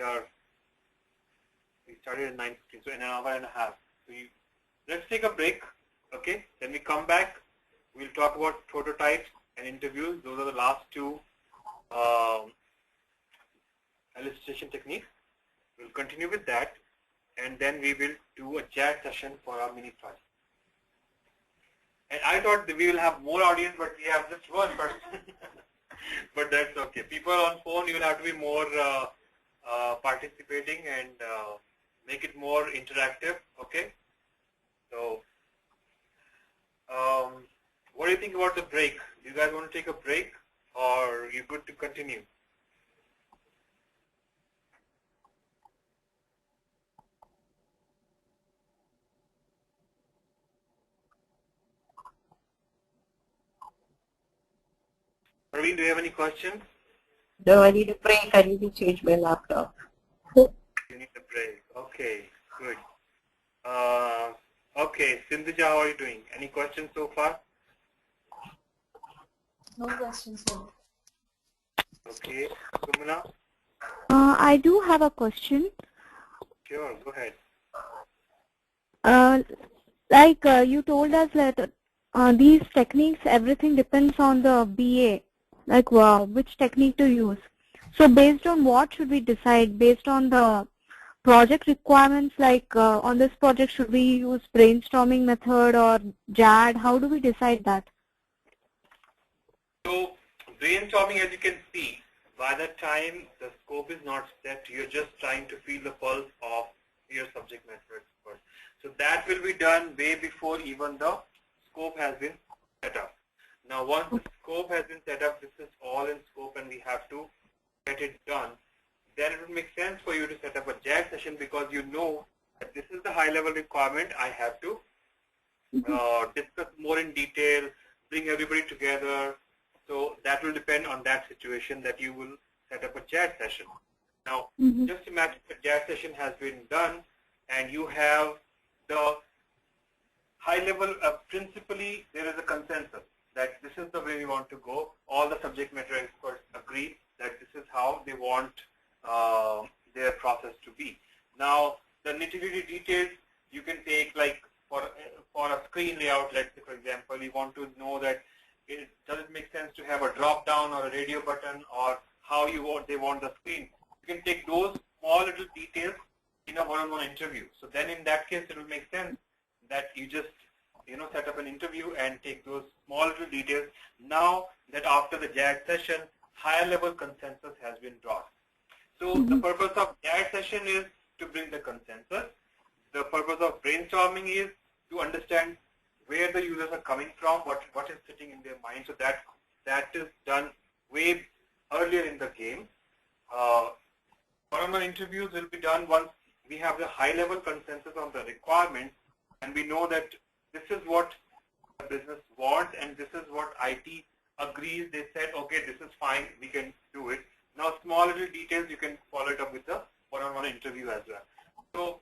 started at 9:15, so an hour and a half. So let's take a break, okay? Then we come back We'll talk about prototypes and interviews. Those are the last two illustration techniques. We'll continue with that, and then we will do a chat session for our mini project. And I thought that we will have more audience, but we have just one person. But that's okay. People on phone, you will have to be more participating and make it more interactive. Okay. So, what do you think about the break? Do you guys want to take a break, or are you good to continue? Praveen, do you have any questions? No, I need a break. I need to change my laptop. You need a break. Okay, good. Okay, Sindhuja, how are you doing? Any questions so far? No questions, sir. Okay, Sumana? I do have a question. Sure, go ahead. You told us that these techniques, everything depends on the BA, like which technique to use. So based on what should we decide? Based on the project requirements, like on this project, should we use brainstorming method or JAD? How do we decide that? So, brainstorming, as you can see, by the time the scope is not set, you're just trying to feel the pulse of your subject matter expert. So that will be done way before even the scope has been set up. Now, once the scope has been set up, this is all in scope and we have to get it done. Then it would make sense for you to set up a JAG session because you know that this is the high-level requirement. I have to discuss more in detail, bring everybody together. So that will depend on that situation that you will set up a chat session. Now, just imagine the chat session has been done and you have the high level, principally there is a consensus that this is the way we want to go. All the subject matter experts agree that this is how they want their process to be. Now, the nitty-gritty details you can take, like for a screen layout, let's say for example, you want to know that does it make sense to have a drop down or a radio button, or how they want the screen. You can take those small little details in a one-on-one interview. So then in that case it will make sense that you just set up an interview and take those small little details. Now that after the JAG session, higher level consensus has been drawn. So the purpose of JAG session is to bring the consensus. The purpose of brainstorming is to understand where the users are coming from, what is sitting in their mind. So that is done way earlier in the game. One-on-one interviews will be done once we have the high-level consensus on the requirements, and we know that this is what the business wants, and this is what IT agrees. They said, okay, this is fine, we can do it. Now, small little details, you can follow it up with the one-on-one interview as well. So,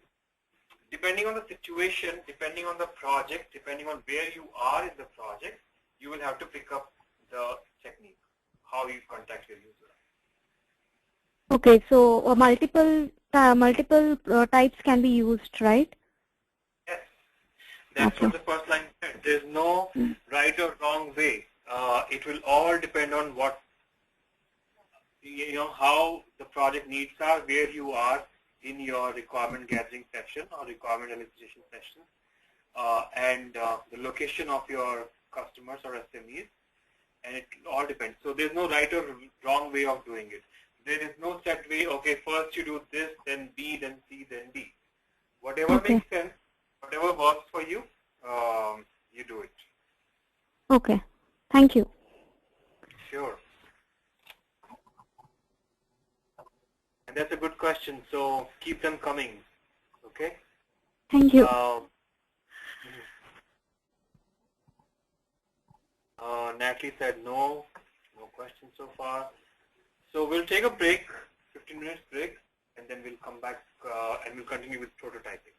depending on the situation, depending on the project, depending on where you are in the project, you will have to pick up the technique, how you contact your user. Okay, so multiple types can be used, right? Yes, that's what the first line said. There's no right or wrong way. It will all depend on what, how the project needs are, where you are in your requirement gathering section or requirement elicitation section, and the location of your customers or SMEs, and it all depends. So there's no right or wrong way of doing it. There is no set way, okay, first you do this, then B, then C, then D. Whatever makes sense, whatever works for you, you do it. Okay, thank you. Sure. And that's a good question, so keep them coming, okay? Thank you. Natalie said no questions so far. So we'll take a break, 15 minutes break, and then we'll come back and we'll continue with prototyping.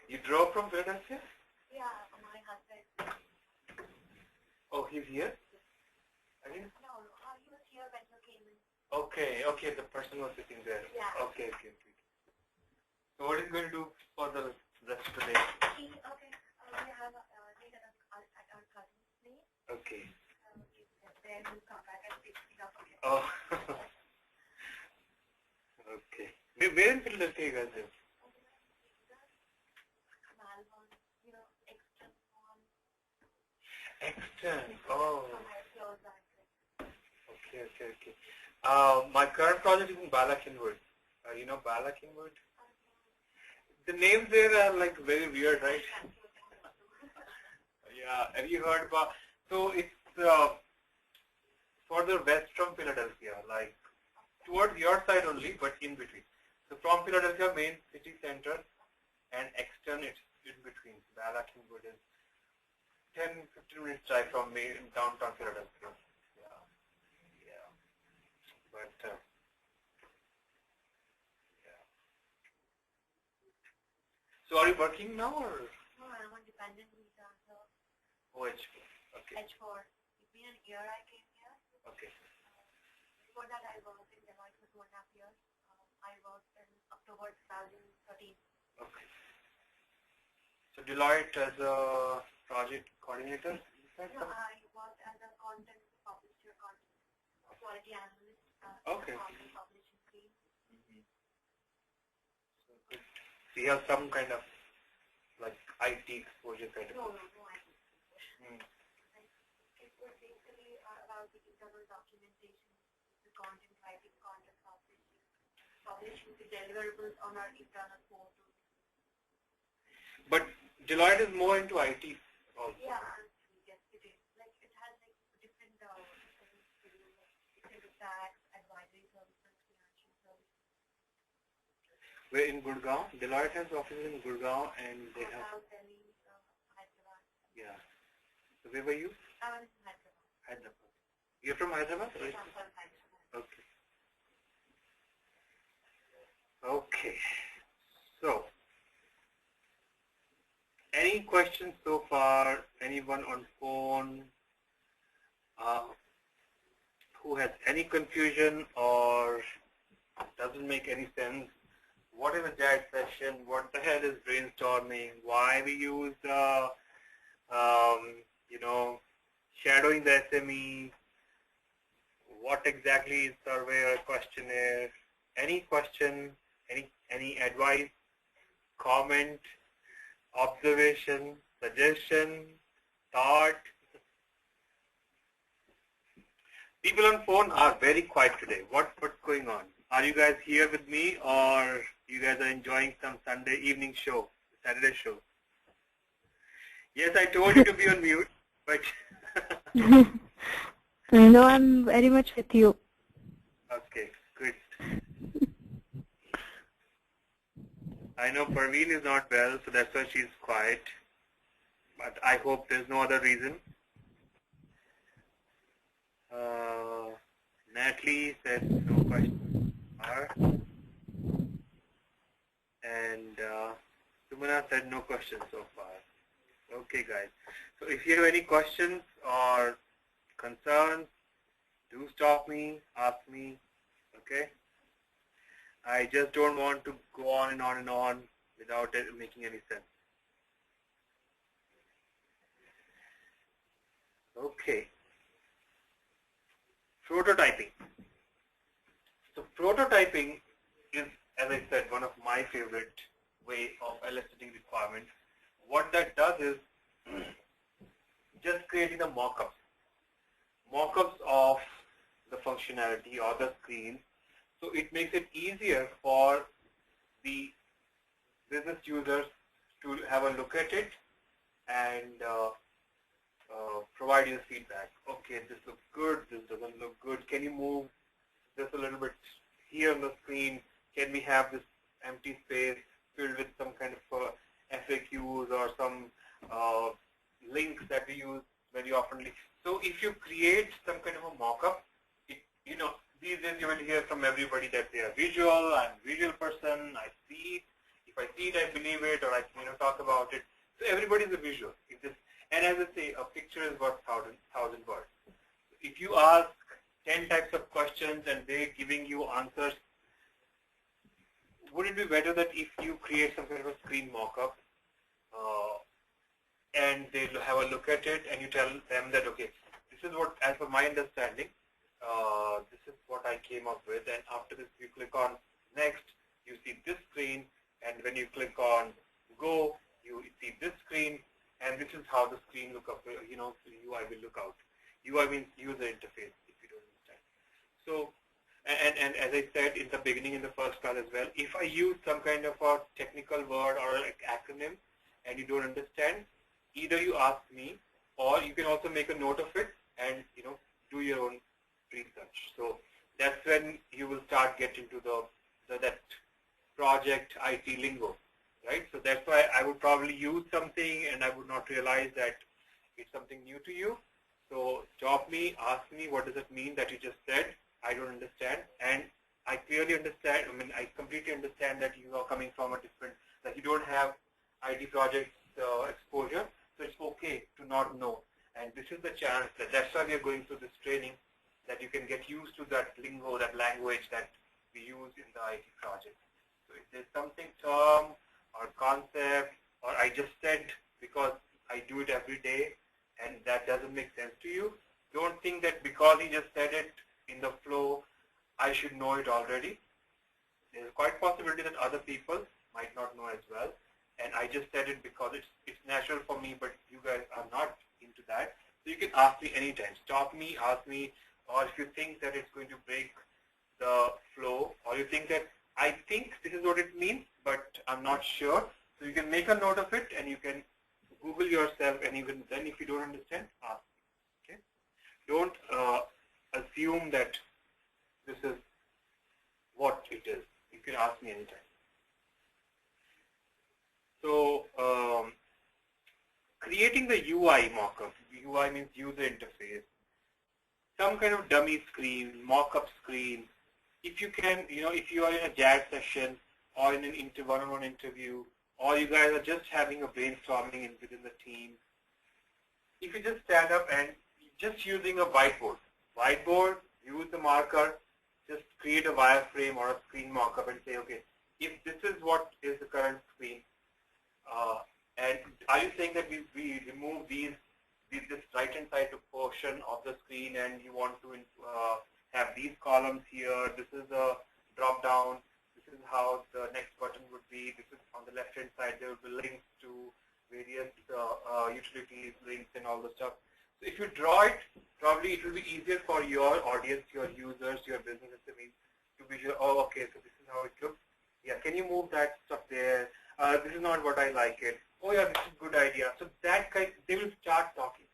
You drove from Philadelphia? Yeah, my husband. Oh, he's here? I didn't... No, he was here when you came in. Okay, okay, the person was sitting there. Yeah. Okay, okay, okay. So what is he going to do for the rest of the day? We have dinner at our cousin's place. Okay. Then we'll come back and pick it up again. Oh. Okay. Where in Philadelphia you guys live? Malvern, Exton one. Exton. Oh. Somewhere close by. Okay, okay, okay. My current project is in Balakinwood. You know Balakinwood? The names there are like very weird, right? Yeah. Have you heard about? So it's further west from Philadelphia, like towards your side only, but in between. So from Philadelphia main city center and Exton, it's in between. Balakinwood is 10-15 minutes drive from me in downtown Philadelphia. Yeah. Yeah. But yeah. So are you working now or? No, I'm on dependent visa, so Oh, H4. Okay. H4. It's been an year I came here. Okay. Before that, I worked in Deloitte for 2.5 years. I worked in October 2013. Okay. So Deloitte as a project coordinator? No, I worked as a content publisher, quality analyst. Okay. Content publishing team. So good. So you have some kind of like IT exposure kind of. No, I didn't. Hmm. It was basically about the internal documentation, the content writing, content publishing the deliverables on our internal portal. But Deloitte is more into IT also. Yeah, yes, it is. Like it has like different things to do, like tax, advisory services, financial services. We're in Gurgaon. Deloitte has offices in Gurgaon and they have. South Delhi, Hyderabad. Yeah. So where were you? I was in Hyderabad. Hyderabad. You're from Hyderabad? Right? I'm from Hyderabad. Okay. Okay. So, any questions so far? Anyone on phone who has any confusion or doesn't make any sense? What is a JAD session? What the hell is brainstorming? Why we use shadowing the SME? What exactly is survey or questionnaire? Any question? Any advice? Comment? Observation? Suggestion? Thought? People on phone are very quiet today. What's going on? Are you guys here with me or you guys are enjoying some Sunday evening show, Saturday show? Yes, I told you to be on mute, but... No, I'm very much with you. Okay, good. I know Parveen is not well, so that's why she's quiet. But I hope there's no other reason. Natalie said no questions are. And Sumana said no questions so far. Okay, guys. So if you have any questions or concerns, do stop me, ask me, okay? I just don't want to go on and on and on without it making any sense. Okay. Prototyping. So prototyping is, as I said, one of my favorite way of eliciting requirements. What that does is just creating the mock-ups. Mock-ups of the functionality or the screen. So it makes it easier for the business users to have a look at it and provide you feedback. Okay, this looks good, this doesn't look good. Can you move this a little bit here on the screen? Can we have this empty space filled with some kind of FAQs or some links that we use very often? So if you create some kind of a mock-up, these days you will hear from everybody that they are visual, I'm a visual person, I see it. If I see it, I believe it, or I talk about it. So everybody's a visual. And as I say, a picture is worth thousand words. If you ask 10 types of questions and they're giving you answers, would it be better that if you create some kind of a screen mock-up and they'll have a look at it and you tell them that, okay, this is what, as per my understanding, this is what I came up with, and after this you click on next, you see this screen, and when you click on go, you see this screen, and this is how the screen look up, UI will look out. UI means user interface, if you don't understand. So, and as I said in the beginning, in the first class as well, if I use some kind of a technical word or an acronym and you don't understand, either you ask me, or you can also make a note of it and do your own research. So that's when you will start getting to that project IT lingo, right? So that's why I would probably use something and I would not realize that it's something new to you. So stop me, ask me, what does it mean that you just said? I don't understand, and I clearly understand. I completely understand that you are coming from a different, that you don't have IT projects exposure. So it's okay to not know, and this is the chance. That's why we are going through this training, that you can get used to that lingo, that language that we use in the IT project. So if there's something term or concept, or I just said because I do it every day, and that doesn't make sense to you, don't think that because he just said it in the flow, I should know it already. There's quite possibility that other people might not know as well, and I just said it because it's natural for me, but you guys are not into that. So you can ask me anytime. Stop me, ask me, or if you think that it's going to break the flow, or you think that I think this is what it means, but I'm not sure. So you can make a note of it, and you can Google yourself, and even then, if you don't understand, ask me. Okay? Don't assume that this is what it is. You can ask me anytime. So creating the UI mockup. UI means user interface. Some kind of dummy screen, mock-up screen. If you can, if you are in a JAD session or in an one-on-one interview, or you guys are just having a brainstorming within the team, if you just stand up and just using a whiteboard, use the marker, just create a wireframe or a screen mock-up and say, okay, if this is what is the current screen, and are you saying that we remove this right-hand side portion of the screen, and you want to have these columns here, this is a drop-down, this is how the next button would be, this is on the left-hand side, there will be links to various utilities, links, and all the stuff. So if you draw it, probably it will be easier for your audience, your users, your business SMEs to visualize, oh, okay, so this is how it looks. Yeah, can you move that stuff there? This is not what I like it. Oh yeah, this is a good idea. So that kind, they will start talking.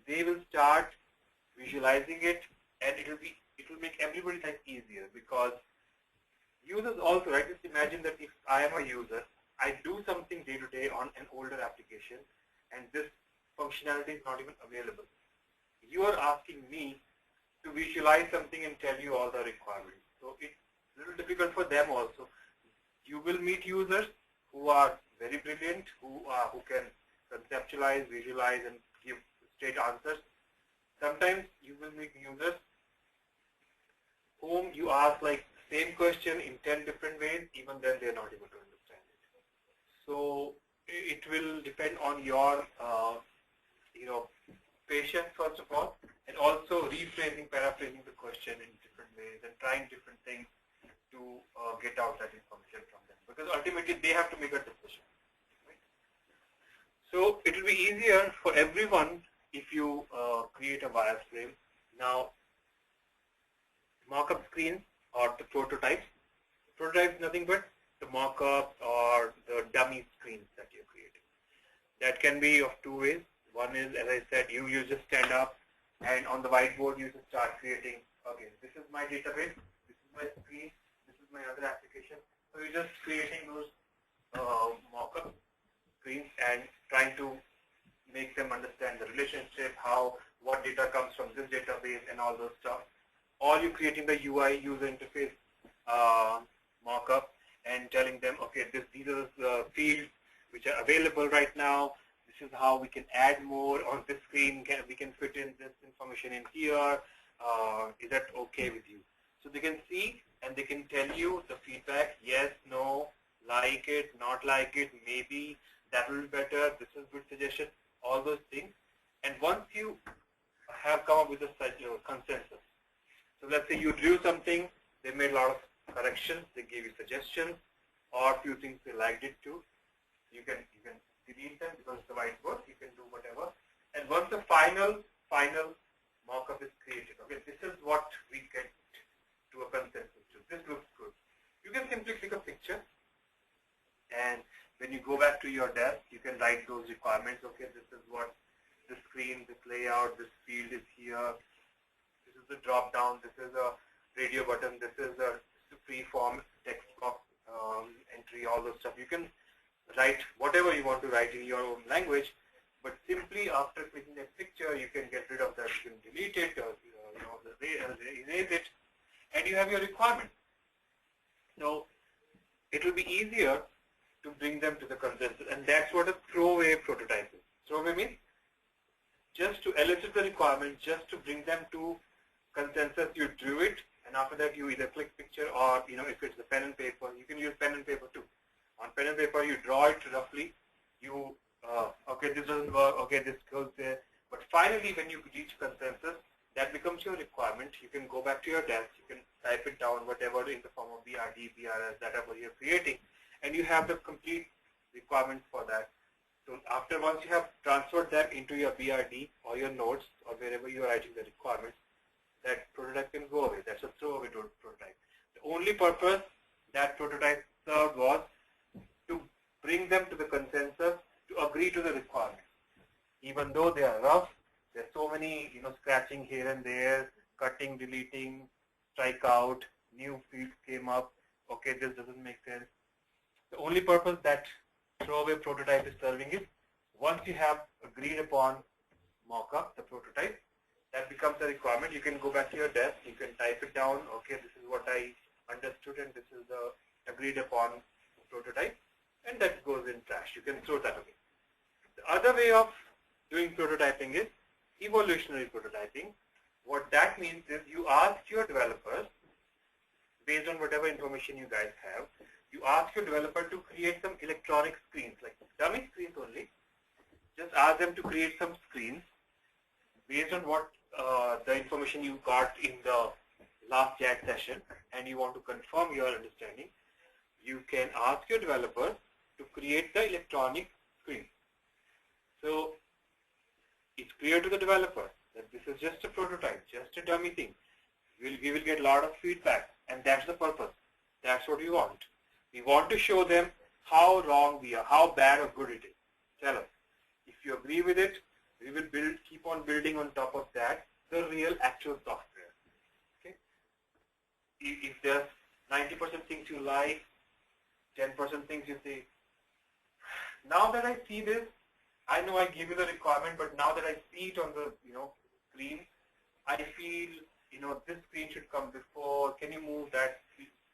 They will start visualizing it, and it will make everybody's life easier, because users also, right? Just imagine that if I am a user, I do something day to day on an older application, and this functionality is not even available. You are asking me to visualize something and tell you all the requirements. So it's a little difficult for them also. You will meet users who are very brilliant, who can conceptualize, visualize, and give straight answers. Sometimes you will meet users whom you ask like same question in 10 different ways, even then they're not able to understand it. So it will depend on your patience, first of all, and also rephrasing, paraphrasing the question in different ways and trying different things to get out that information from them, because ultimately they have to make a decision. Right? So it will be easier for everyone if you create a wireframe. Now, mock-up screens or the prototypes. Prototype is nothing but the mock-ups or the dummy screens that you're creating. That can be of two ways. One is, as I said, you just stand up, and on the whiteboard you just start creating, okay, this is my database, this is my screen, this is my other application. So you're just creating those mock-up screens and trying to make them understand the relationship, what data comes from this database and all those stuff. Or you're creating the UI, user interface mock-up, and telling them, okay, these are the fields which are available right now. This is how we can add more on this screen. We can fit in this information in here. Is that okay with you? So they can see and they can tell you the feedback, yes, no, like it, not like it, maybe, that will be better, this is good suggestion, all those things. And once you have come up with a consensus, so let's say you drew something, they made a lot of corrections, they gave you suggestions, or a few things they liked it too. You can delete them because it's the whiteboard, you can do whatever. And once the final mock-up is created, okay, this is what we get to a consensus to. This looks good. You can simply click a picture, and when you go back to your desk, you can write those requirements. Okay, this is what the screen, this layout, this field is here. This is the drop down. This is a radio button. This is a free form text box entry. All those stuff. You can write whatever you want to write in your own language, but simply after clicking that picture, you can get rid of that. You can delete it or erase it, and you have your requirement. So it will be easier to bring them to the consensus, and that's what a throwaway prototype is. Throwaway means just to elicit the requirement, just to bring them to consensus. You drew it, and after that you either click picture or, if it's a pen and paper, you can use pen and paper too. On pen and paper, you draw it roughly. You okay, this doesn't work. Okay, this goes there. But finally, when you reach consensus, that becomes your requirement. You can go back to your desk. You can type it down, whatever in the form of BRD, BRS, whatever you're creating, and you have the complete requirements for that. So after once you have transferred them into your BRD or your notes or wherever you are writing the requirements, that prototype can go away. That's a throwaway prototype. The only purpose that prototype served was to bring them to the consensus, to agree to the requirements. Even though they are rough, there's so many, scratching here and there, cutting, deleting, strike out, new fields came up. Okay, this doesn't make sense. The only purpose that throwaway prototype is serving is once you have agreed upon mock-up, the prototype, that becomes a requirement. You can go back to your desk, you can type it down. Okay, this is what I understood, and this is the agreed upon prototype, and that goes in trash. You can throw that away. The other way of doing prototyping is evolutionary prototyping. What that means is you ask your developers, based on whatever information you guys have, you ask your developer to create some electronic screens, like dummy screens only. Just ask them to create some screens based on what the information you got in the last chat session, and you want to confirm your understanding. You can ask your developer to create the electronic screen. So it's clear to the developer that this is just a prototype, just a dummy thing. We will get a lot of feedback, and that's the purpose. That's what we want. We want to show them how wrong we are, how bad or good it is. Tell us. If you agree with it, we will keep on building on top of that the real actual software. Okay? If there's 90% things you like, 10% things you say, now that I see this, I know I gave you the requirement, but now that I see it on the screen, I feel this screen should come before. Can you move that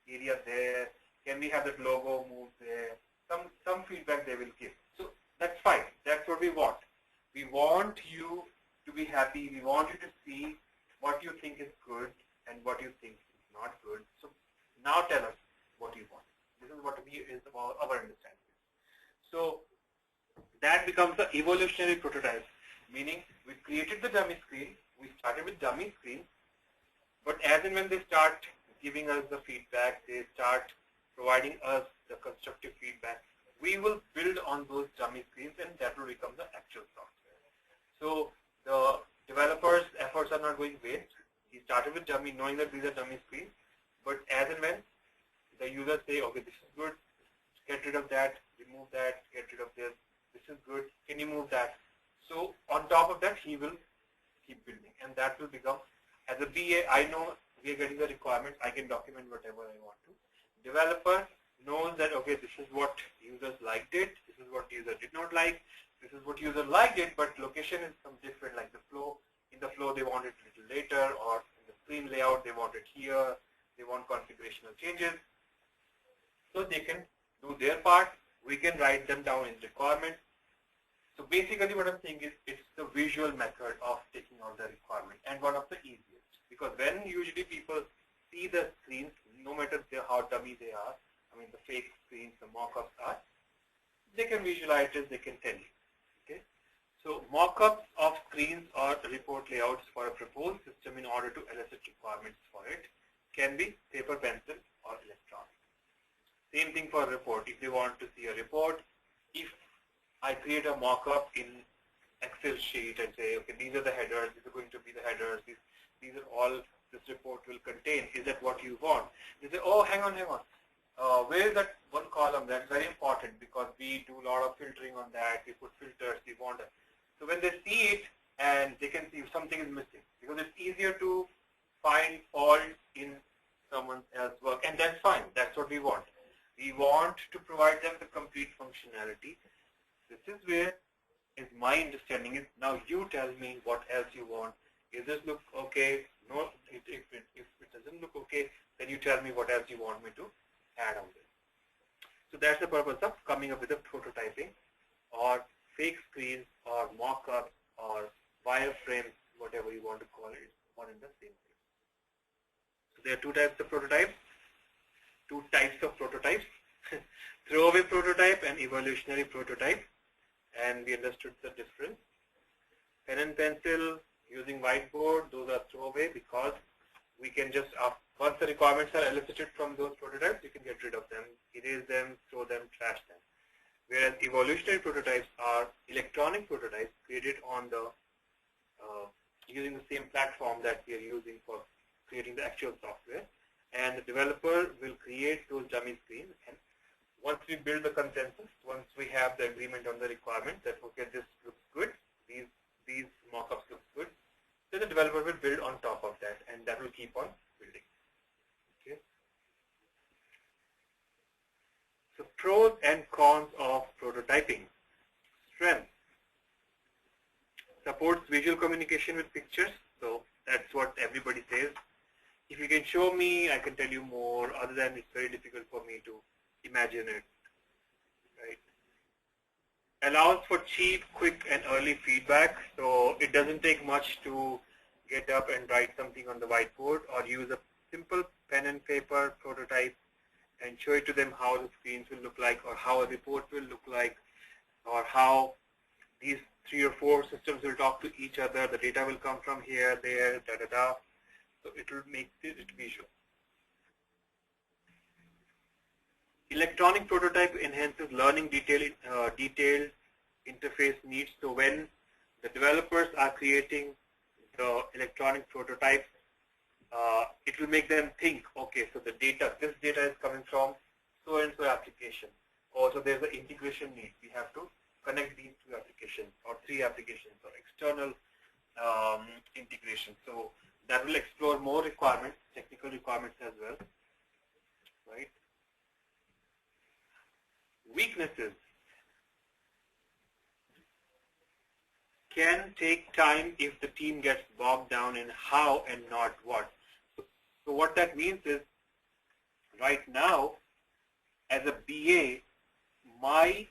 area there? Can we have that logo moved there? Some feedback they will give. So that's fine. That's what we want. We want you to be happy. We want you to see what you think is good and what you think is not good. So now tell us what you want. This is what is about our understanding. So that becomes the evolutionary prototype, meaning we created the dummy screen. We started with dummy screen, but as and when they start giving us the feedback, they start providing us the constructive feedback, we will build on those dummy screens, and that will become the actual software. So the developer's efforts are not going waste. He started with dummy, knowing that these are dummy screens, but as and when the users say, okay, this is good, get rid of that, remove that, get rid of this, this is good, can you move that? So on top of that, he will keep building, and that will become, as a BA, I know we are getting the requirements, I can document whatever I want to. Developer knows that, okay, this is what users liked it, this is what user did not like, this is what user liked it, but location is some different, like the flow. In the flow, they want it a little later, or in the screen layout, they want it here, they want configurational changes. So they can do their part. We can write them down in requirements. So basically what I'm saying is it's the visual method of taking out the requirement and one of the easiest. Because when usually people see the screens, no matter how dummy they are, I mean the fake screens, the mock-ups are, they can visualize it, they can tell you. Okay? So mock-ups of screens or report layouts for a proposed system in order to elicit requirements for it can be paper, pencil or electronic. Same thing for a report. If they want to see a report, if I create a mock-up in Excel sheet and say, okay, these are the headers, these are going to be the headers, these are all this report will contain. Is that what you want? They say, oh, hang on. Where is that one column? That's very important because we do a lot of filtering on that. We put filters. We want it. So when they see it and they can see if something is missing, because it's easier to find fault in someone else's work, and that's fine. That's what we want. We want to provide them the complete functionality. This is where is my understanding is now you tell me what else you want. Is this look okay? No, if it doesn't look okay, then you tell me what else you want me to add on this. So that's the purpose of coming up with a prototyping or fake screens or mock-ups or wireframes, whatever you want to call it, one and the same thing. So there are two types of prototypes. Throwaway prototype and evolutionary prototype, and we understood the difference. Pen and pencil using whiteboard, those are throwaway because we can just, once the requirements are elicited from those prototypes, you can get rid of them, erase them, throw them, trash them. Whereas evolutionary prototypes are electronic prototypes created on the using the same platform that we are using for creating the actual software. And the developer will create those dummy screens. And once we build the consensus, once we have the agreement on the requirement that, okay, this looks good, these mock-ups look good, then the developer will build on top of that, and that will keep on building. Okay. So pros and cons of prototyping. Strength. Supports visual communication with pictures. So that's what everybody says. If you can show me, I can tell you more. Other than it's very difficult for me to imagine it. Right. Allows for cheap, quick, and early feedback. So it doesn't take much to get up and write something on the whiteboard or use a simple pen and paper prototype and show it to them how the screens will look like or how a report will look like or how these 3 or 4 systems will talk to each other. The data will come from here, there, da. So it will make it visual. Electronic prototype enhances learning detailed interface needs. So when the developers are creating the electronic prototype, it will make them think, okay, so the data, this data is coming from so and so application. Also there's an integration need. We have to connect these 2 applications or 3 applications or external integration. So that will explore more requirements, technical requirements as well, right? Weaknesses. Can take time if the team gets bogged down in how and not what. So what that means is, right now, as a BA, my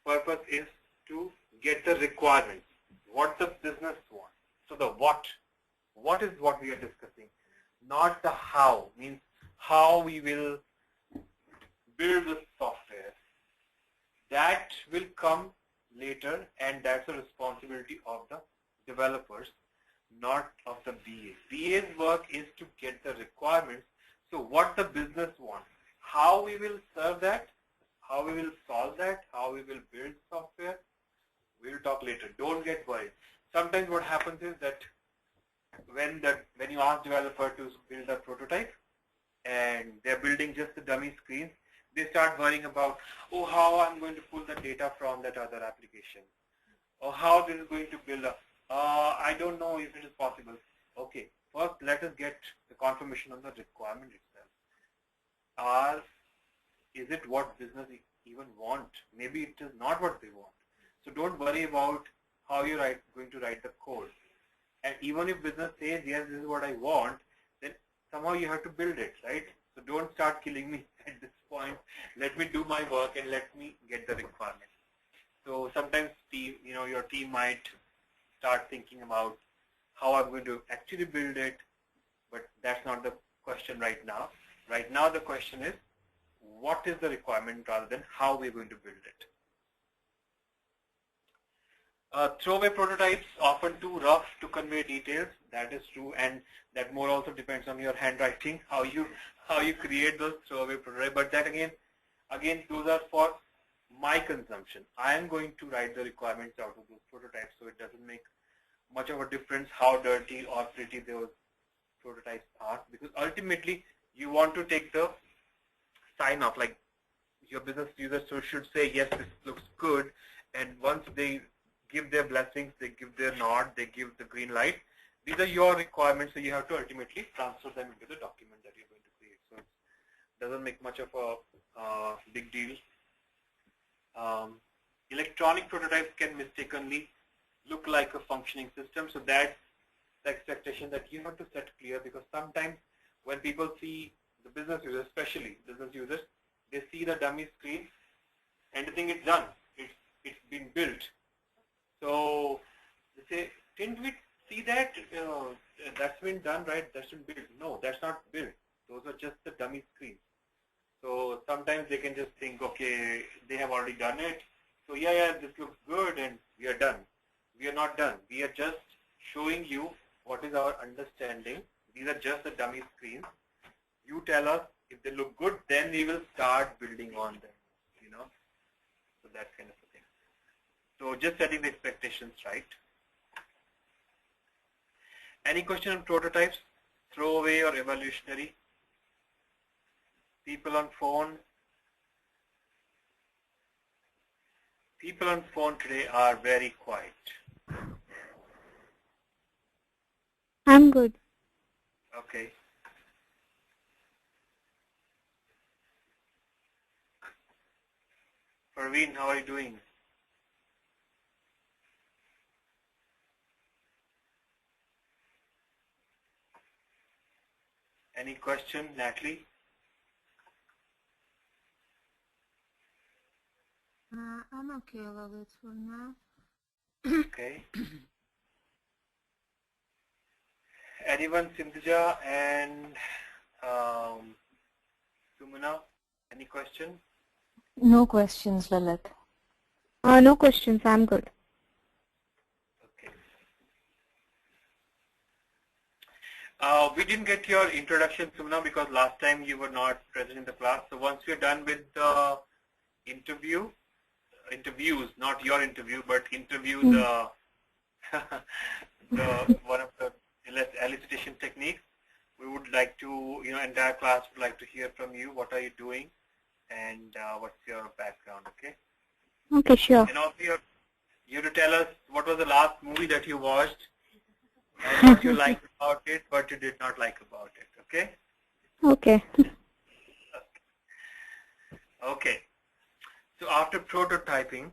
purpose is to get the requirements, what the business wants. So the what is what we are discussing, not the how, means how we will build the software. That will come later, and that's the responsibility of the developers, not of the BA. BA's work is to get the requirements. So what the business wants, how we will serve that, how we will solve that, how we will build software, we'll talk later. Don't get worried. Sometimes what happens is that when you ask developer to build a prototype and they're building just the dummy screens, they start worrying about, oh, how I'm going to pull the data from that other application, or how this is going to build up. I don't know if it is possible. Okay, first let us get the confirmation on the requirement itself. Is it what business even want? Maybe it is not what they want. So don't worry about how you're going to write the code. And even if business says, yes, this is what I want, then somehow you have to build it, right? So don't start killing me at this point. Let me do my work and let me get the requirement. So sometimes your team might start thinking about how I'm going to actually build it, but that's not the question right now. Right now the question is, what is the requirement rather than how we're going to build it. Throwaway prototypes often too rough to convey details. That is true, and that more also depends on your handwriting, how you create those throwaway prototypes. But that again, those are for my consumption. I am going to write the requirements out of those prototypes, so it doesn't make much of a difference how dirty or pretty those prototypes are, because ultimately you want to take the sign off, like your business users should say, yes, this looks good, and once they give their blessings, they give their nod, they give the green light, these are your requirements, so you have to ultimately transfer them into the document that you're going to create. So it doesn't make much of a big deal. Electronic prototypes can mistakenly look like a functioning system, so that's the expectation that you have to set clear, because sometimes when people see the business users, especially business users, they see the dummy screen and they think it's done, it's been built. So they say, didn't we see that? That's been done, right? That's been built. No, that's not built. Those are just the dummy screens. So sometimes they can just think, okay, they have already done it. So yeah, this looks good and we are done. We are not done. We are just showing you what is our understanding. These are just the dummy screens. You tell us if they look good, then we will start building on them, So that kind of a thing. So just setting the expectations right. Any question on prototypes, throwaway or evolutionary? People on phone today are very quiet. I'm good. Okay. Parveen, how are you doing? Any question, Natalie? I'm okay with it for now. Okay. Anyone, Sindhja and Sumana, any questions? No questions, Lalit. No questions. I'm good. Okay. We didn't get your introduction, Sumana, because last time you were not present in the class. So once we're done with the interviews, not your interview, but interview the one of the elicitation techniques, we would like to, entire class would like to hear from you. What are you doing, and what's your background? Okay. Okay, sure. And also you have to tell us what was the last movie that you watched, and what you liked about it, what you did not like about it. Okay. Okay. Okay. So after prototyping,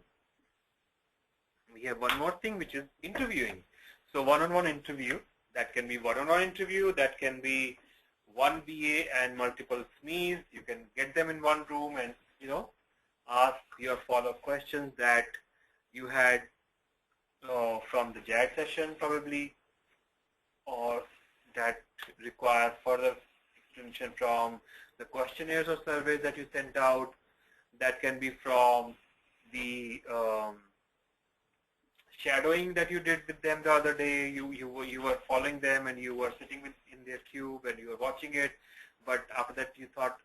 we have one more thing, which is interviewing. So one-on-one interview, that can be one-on-one interview, that can be one BA and multiple SMEs. You can get them in one room and, ask your follow-up questions that you had from the JAD session probably, or that require further explanation from the questionnaires or surveys that you sent out. That can be from the shadowing that you did with them the other day. You were following them and you were sitting in their cube and you were watching it, but after that you thought,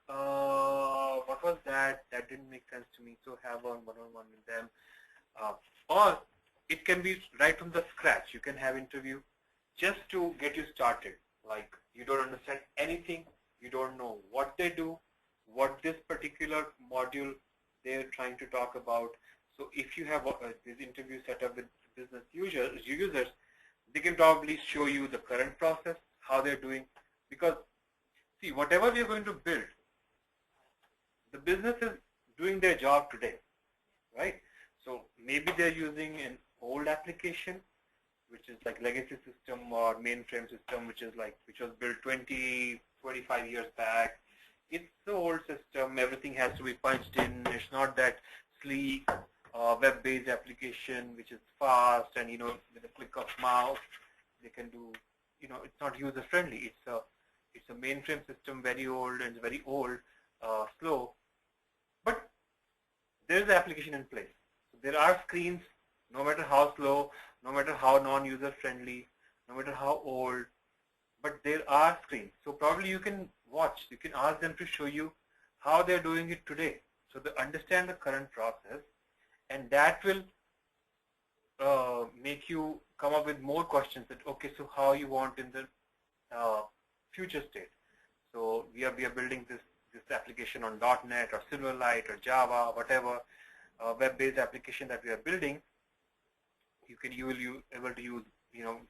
what was that? That didn't make sense to me. So have one-on-one with them, or it can be right from the scratch. You can have interview just to get you started. Like you don't understand anything, you don't know what they do, what this particular module they're trying to talk about. So if you have this interview set up with business users, they can probably show you the current process, how they're doing. Because see, whatever we're going to build, the business is doing their job today, right? So maybe they're using an old application, which is like legacy system or mainframe system, which was built 20, 25 years back. it's the old system. Everything has to be punched in. It's not that sleek web-based application which is fast and with a click of mouse they can do. It's not user-friendly. It's a mainframe system, very old and very old, slow. But there is an application in place. So there are screens, no matter how slow, no matter how non-user friendly, no matter how old, but there are screens. So probably you can watch, you can ask them to show you how they're doing it today. So they understand the current process, and that will make you come up with more questions that, okay, so how you want in the future state. So we are building this application on .NET or Silverlight or Java, whatever web-based application that we are building. You will be able to use,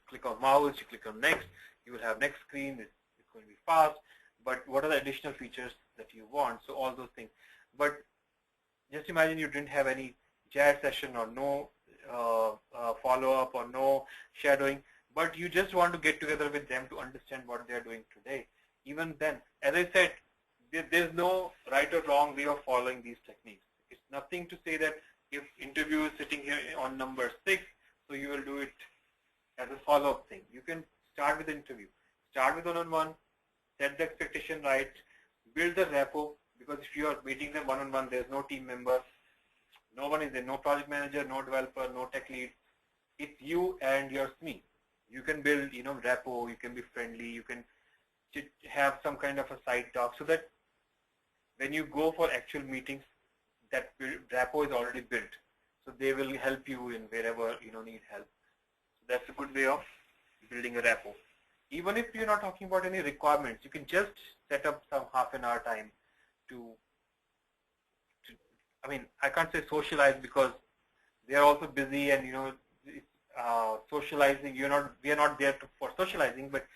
click on mouse, you click on next, you will have next screen. It's going to be fast. But what are the additional features that you want? So all those things. But just imagine you didn't have any chat session or no follow-up or no shadowing, but you just want to get together with them to understand what they're doing today. Even then, as I said, there's no right or wrong way of following these techniques. It's nothing to say that if interview is sitting here on number 6, so you will do it as a follow-up thing. You can start with the interview. Start with one-on-one, set the expectation right, build the rapport, because if you are meeting them one-on-one, there's no team member, no one is there, no project manager, no developer, no tech lead. It's you and your SME. You can build, rapport, you can be friendly, you can have some kind of a side talk so that when you go for actual meetings, that rapport is already built. So they will help you in wherever need help. So that's a good way of building a rapport. Even if you're not talking about any requirements, you can just set up some half an hour time to I mean, I can't say socialize because they are also busy and socializing. We are not there for socializing, but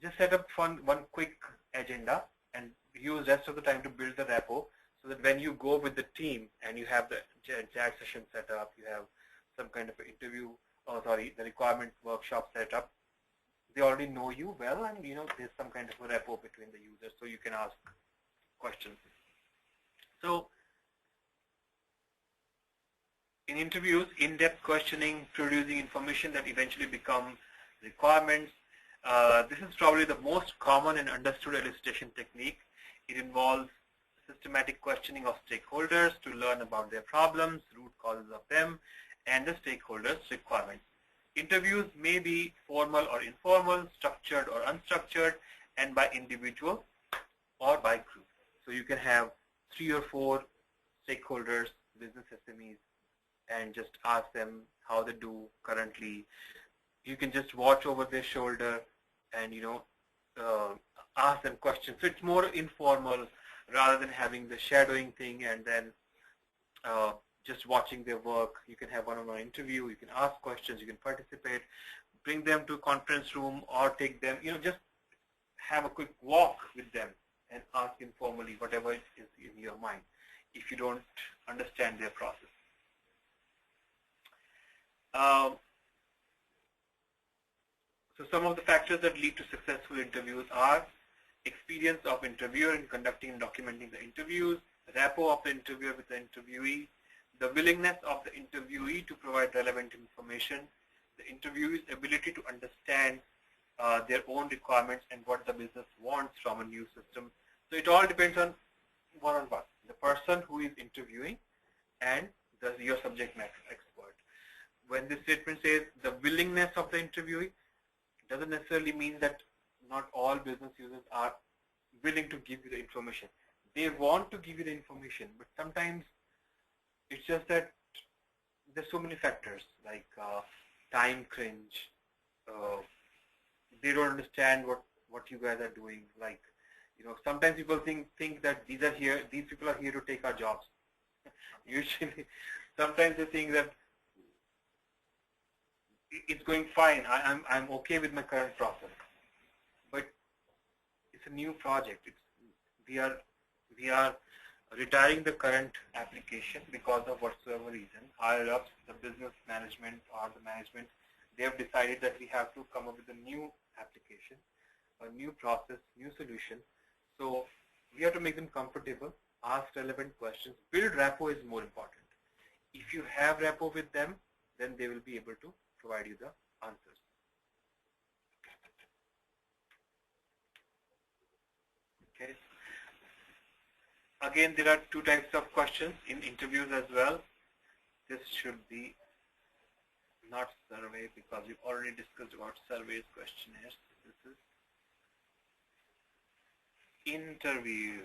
just set up one quick agenda and use rest of the time to build the rapport, so that when you go with the team and you have the chat session set up, you have some kind of interview, the requirement workshop set up, they already know you well, and there's some kind of a rapport between the users, so you can ask questions. So in interviews, in-depth questioning, producing information that eventually become requirements. This is probably the most common and understood elicitation technique. It involves systematic questioning of stakeholders to learn about their problems, root causes of them, and the stakeholders' requirements. Interviews may be formal or informal, structured or unstructured, and by individual or by group. So you can have 3 or 4 stakeholders, business SMEs, and just ask them how they do currently. You can just watch over their shoulder and ask them questions. So it's more informal rather than having the shadowing thing and then just watching their work. You can have one-on-one interview, you can ask questions, you can participate, bring them to a conference room or take them, just have a quick walk with them and ask informally whatever is in your mind if you don't understand their process. So some of the factors that lead to successful interviews are experience of interviewer in conducting and documenting the interviews, rapport of the interviewer with the interviewee, the willingness of the interviewee to provide relevant information, the interviewee's ability to understand their own requirements and what the business wants from a new system. So it all depends on one-on-one, the person who is interviewing and your subject matter expert. When this statement says the willingness of the interviewee, doesn't necessarily mean that not all business users are willing to give you the information. They want to give you the information, but sometimes it's just that there's so many factors like time cringe. They don't understand what you guys are doing. Like, sometimes people think that these people are here to take our jobs. Usually, sometimes they think that it's going fine. I'm okay with my current process, but it's a new project. We are retiring the current application because of whatsoever reason. Higher ups, the business management or the management, they have decided that we have to come up with a new application, a new process, new solution. So we have to make them comfortable, ask relevant questions. Build rapport is more important. If you have rapport with them, then they will be able to provide you the answers. Okay. Again, there are two types of questions in interviews as well. This should be not survey because we already discussed about surveys, questionnaires. This is interview.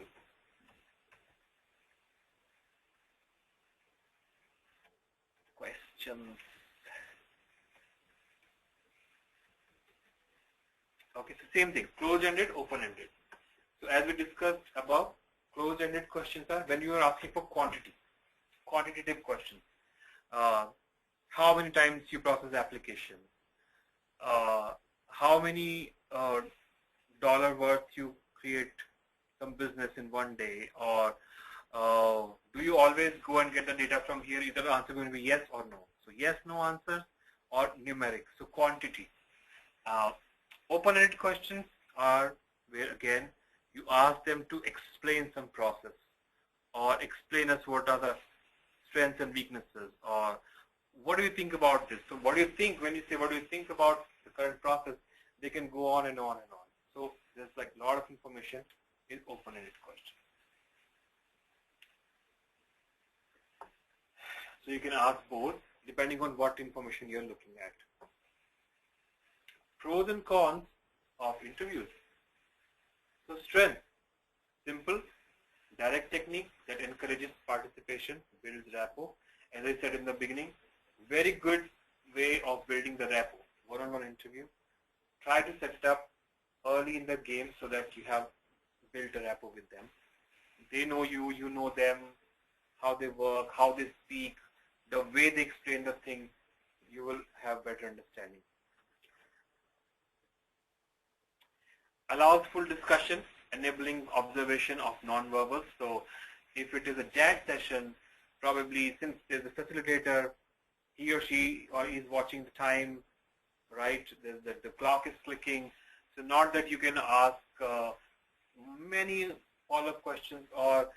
Questions. Okay, so same thing, closed-ended, open-ended. So as we discussed above, closed-ended questions are when you are asking for quantitative questions. How many times you process application? How many dollar worth you create some business in one day? Or do you always go and get the data from here? Either the answer is going to be yes or no. So yes, no answers or numeric. So quantity. Open-ended questions are where again you ask them to explain some process or explain us what are the strengths and weaknesses, or what do you think about this? So what do you think when you say what do you think about the current process? They can go on and on and on. So there's like a lot of information in open-ended questions. So you can ask both depending on what information you're looking at. Pros and cons of interviews. So strength, simple, direct technique that encourages participation, builds rapport. As I said in the beginning, very good way of building the rapport. One-on-one interview. Try to set it up early in the game so that you have built a rapport with them. They know you, you know them, how they work, how they speak, the way they explain the thing, you will have better understanding. Allows full discussion, enabling observation of non-verbal. So if it is a chat session, probably since there's a facilitator, he or she or is watching the time, right? The clock is clicking. So not that you can ask many follow-up questions or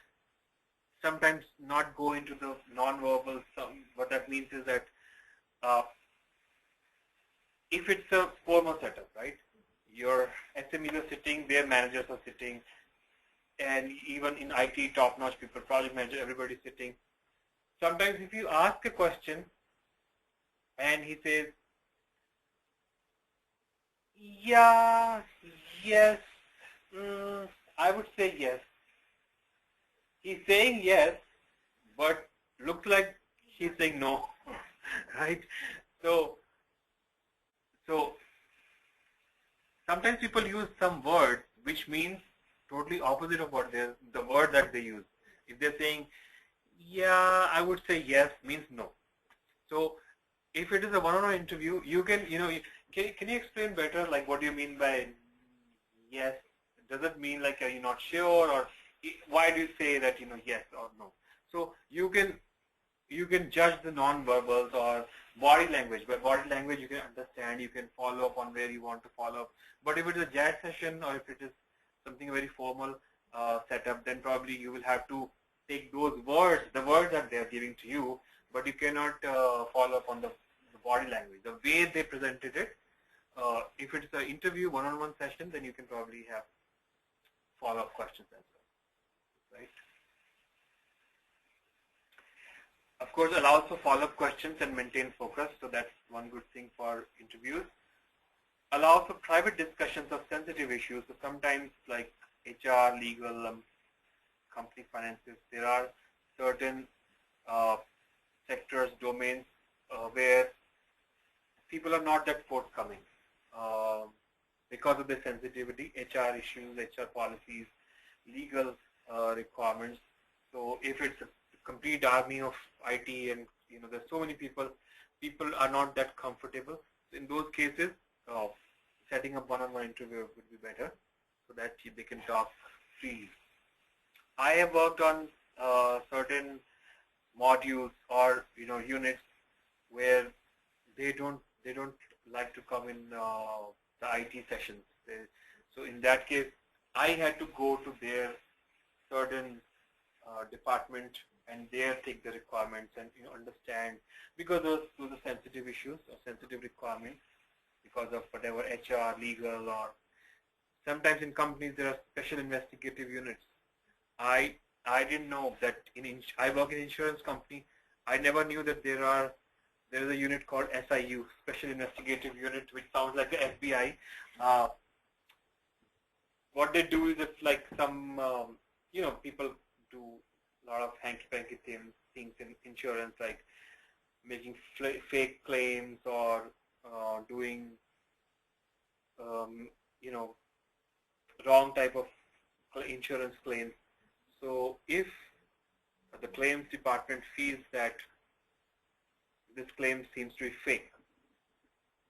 sometimes not go into the non-verbal. What that means is that if it's a formal setup, right? Your SMEs are sitting, their managers are sitting, and even in IT, top-notch people, project manager, everybody's sitting. Sometimes if you ask a question and he says, yeah, yes, I would say yes. He's saying yes, but looks like he's saying no, right? So sometimes people use some word which means totally opposite of what the word that they use. If they're saying, yeah, I would say yes, means no. So if it is a one-on-one interview, you can, can you explain better, like what do you mean by yes? Does it mean like are you not sure, or why do you say that, yes or no? So you can judge the non-verbals or body language. By body language you can understand, you can follow up on where you want to follow up. But if it is a chat session or if it is something very formal setup, then probably you will have to take those words, the words that they are giving to you, but you cannot follow up on the body language, the way they presented it. If it's an interview, one-on-one session, then you can probably have follow-up questions as well, right? Of course, allows for follow-up questions and maintain focus, so that's one good thing for interviews. Allows for private discussions of sensitive issues, so sometimes like HR, legal, company finances, there are certain sectors, domains where people are not that forthcoming because of the sensitivity, HR issues, HR policies, legal requirements. So if it's a complete army of IT and there's so many people are not that comfortable. In those cases, setting up one-on-one interview would be better so that they can talk freely. I have worked on certain modules or units where they don't like to come in the IT sessions. So in that case, I had to go to their certain department and there take the requirements and understand, because those are sensitive issues or sensitive requirements because of whatever HR, legal, or sometimes in companies there are special investigative units. I didn't know that I work in insurance company. I never knew that there is a unit called SIU, Special Investigative Unit, which sounds like the FBI. What they do is it's like some people do a lot of hanky-panky things in insurance, like making fake claims or doing wrong type of insurance claims. So if the claims department feels that this claim seems to be fake,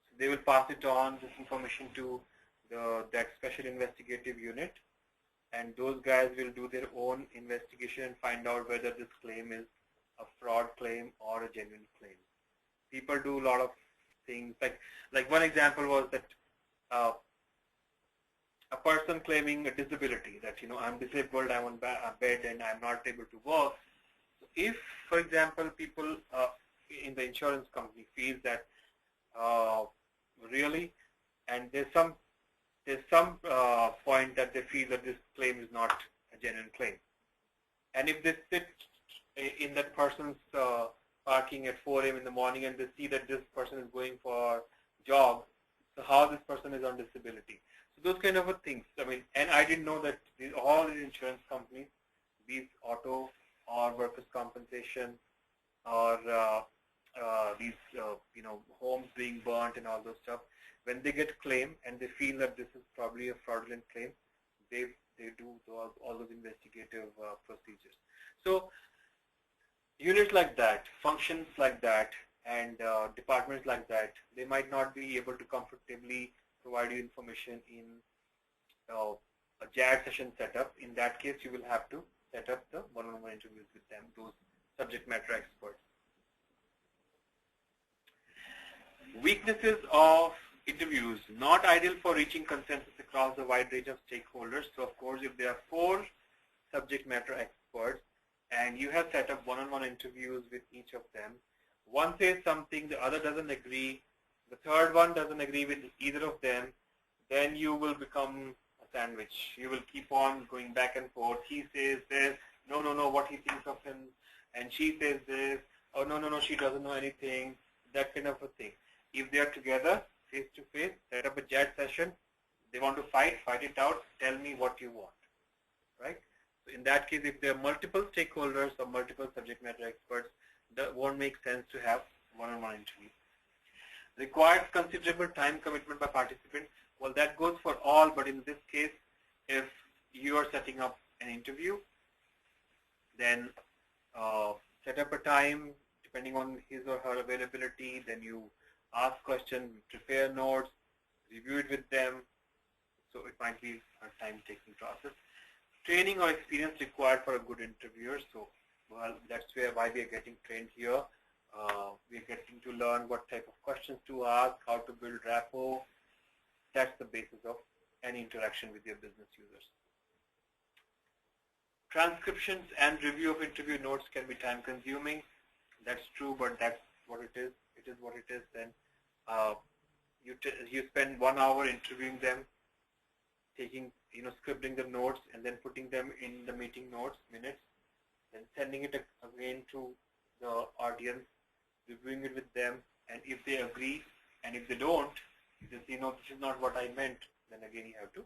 so they will pass it on, this information, to that special investigative unit, and those guys will do their own investigation and find out whether this claim is a fraud claim or a genuine claim. People do a lot of things, like one example was that a person claiming a disability, that I'm disabled, I'm on bed and I'm not able to work. So if, for example, people in the insurance company feels that really, and there's some point that they feel that this claim is not a genuine claim, and if they sit in that person's parking at 4 a.m. in the morning and they see that this person is going for jog, so how this person is on disability. So those kind of things. I mean, and I didn't know that all the insurance companies, these auto or workers' compensation or these homes being burnt and all those stuff, when they get claim and they feel that this is probably a fraudulent claim, they do all those investigative procedures. So units like that, functions like that, and departments like that, they might not be able to comfortably provide you information in a JAD session setup. In that case, you will have to set up the one-on-one interviews with them, those subject matter experts. Weaknesses of interviews: not ideal for reaching consensus across a wide range of stakeholders. So of course, if there are 4 subject matter experts and you have set up one-on-one interviews with each of them, one says something, the other doesn't agree, the third one doesn't agree with either of them, then you will become a sandwich. You will keep on going back and forth. He says this, no, what he thinks of him, and she says this, oh, no, she doesn't know anything, that kind of a thing. If they are together, face to face, set up a chat session, they want to fight it out, tell me what you want, right? So in that case, if there are multiple stakeholders or multiple subject matter experts, that won't make sense to have one-on-one interview. Requires considerable time commitment by participants. Well, that goes for all, but in this case, if you are setting up an interview, then set up a time depending on his or her availability, then you ask questions, prepare notes, review it with them. So it might be a time-taking process. Training or experience required for a good interviewer. So, well, that's why we are getting trained here. We are getting to learn what type of questions to ask, how to build rapport. That's the basis of any interaction with your business users. Transcriptions and review of interview notes can be time-consuming. That's true, but that's what it is. It is what it is. Then you spend 1 hour interviewing them, taking, scribbling the notes and then putting them in the meeting notes, minutes, then sending it again to the audience, reviewing it with them, and if they agree, and if they don't, if they say, no, this is not what I meant, then again you have to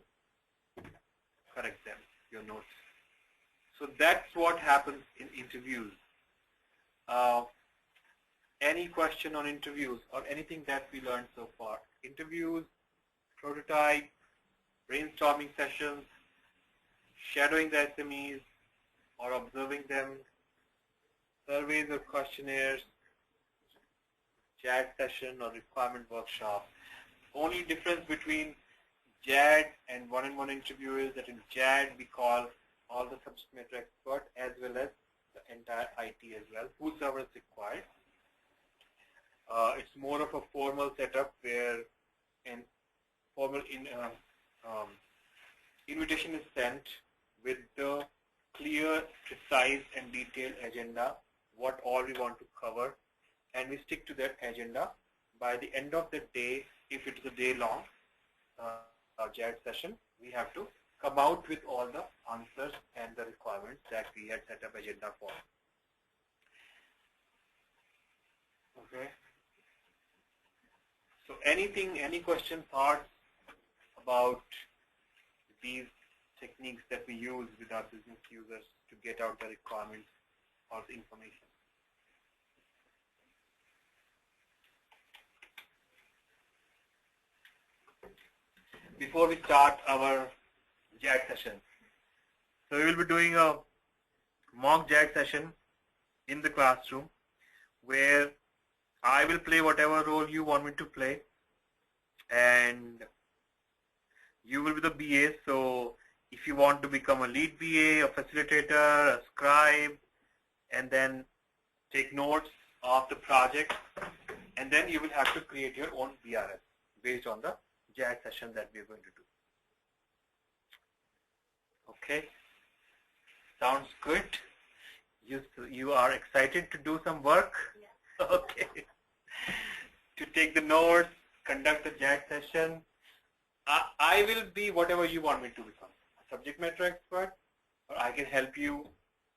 correct them, your notes. So that's what happens in interviews. Any question on interviews or anything that we learned so far? Interviews, prototype, brainstorming sessions, shadowing the SMEs or observing them, surveys or questionnaires, JAD session or requirement workshop. Only difference between JAD and one-on-one interview is that in JAD we call all the subject matter expert as well as the entire IT as well, whosoever is required. It's more of a formal setup where an formal invitation is sent with the clear, precise, and detailed agenda, what all we want to cover, and we stick to that agenda. By the end of the day, if it's a day long JAD session, we have to come out with all the answers and the requirements that we had set up agenda for. Okay. So anything, any question, thoughts about these techniques that we use with our business users to get out the requirements or the information? Before we start our JAD session, so we will be doing a mock JAD session in the classroom where I will play whatever role you want me to play, and you will be the BA. So if you want to become a lead BA, a facilitator, a scribe, and then take notes of the project, and then you will have to create your own BRS based on the JAD session that we are going to do. Okay, sounds good. You are excited to do some work? Yeah. Okay. To take the notes, conduct the JAD session. I will be whatever you want me to become. A subject matter expert, or I can help you,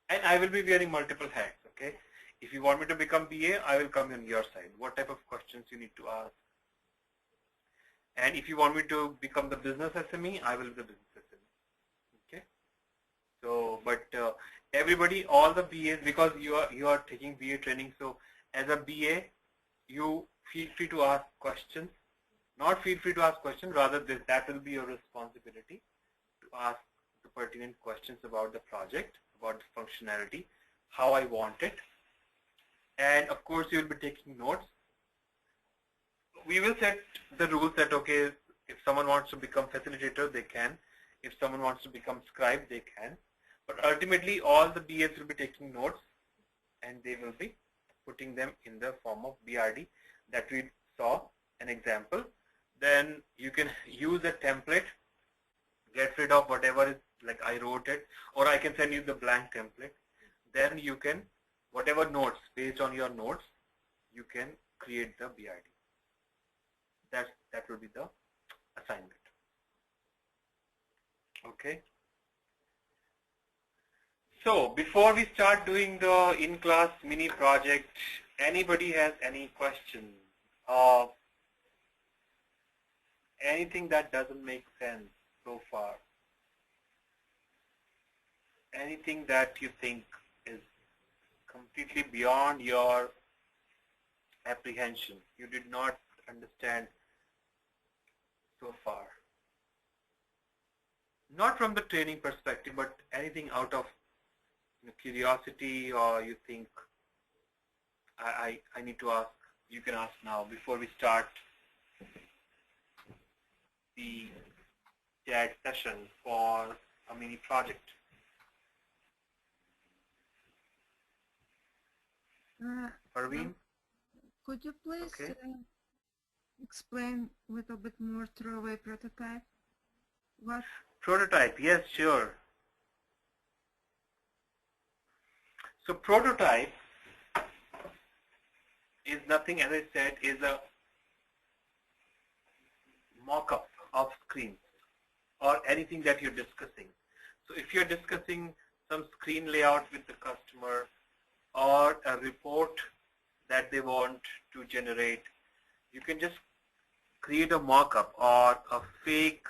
and I will be wearing multiple hats. Okay. If you want me to become BA, I will come on your side. What type of questions you need to ask? And if you want me to become the business SME, I will be the business SME. Okay. So, but everybody, all the BAs, because you are taking BA training, so as a BA, you feel free to ask questions. Not feel free to ask questions, rather that will be your responsibility to ask the pertinent questions about the project, about the functionality, how I want it. And of course, you will be taking notes. We will set the rules that, okay, if someone wants to become facilitator, they can. If someone wants to become scribe, they can. But ultimately, all the BAs will be taking notes, and they will be putting them in the form of BRD that we saw an example. Then you can use a template, get rid of whatever is, like I wrote it, or I can send you the blank template. Then you can, whatever notes, based on your notes, you can create the BRD. That will be the assignment. Okay. So before we start doing the in-class mini project, anybody has any questions or anything that doesn't make sense so far? Anything that you think is completely beyond your apprehension, you did not understand so far? Not from the training perspective, but anything out of curiosity, or you think I need to ask, you can ask now before we start the JAD session for a mini project. Parveen? Could you please explain a little bit more throwaway prototype? What? Prototype, yes, sure. So prototype is nothing, as I said, is a mock-up of screens or anything that you're discussing. So if you're discussing some screen layout with the customer or a report that they want to generate, you can just create a mock-up or a fake,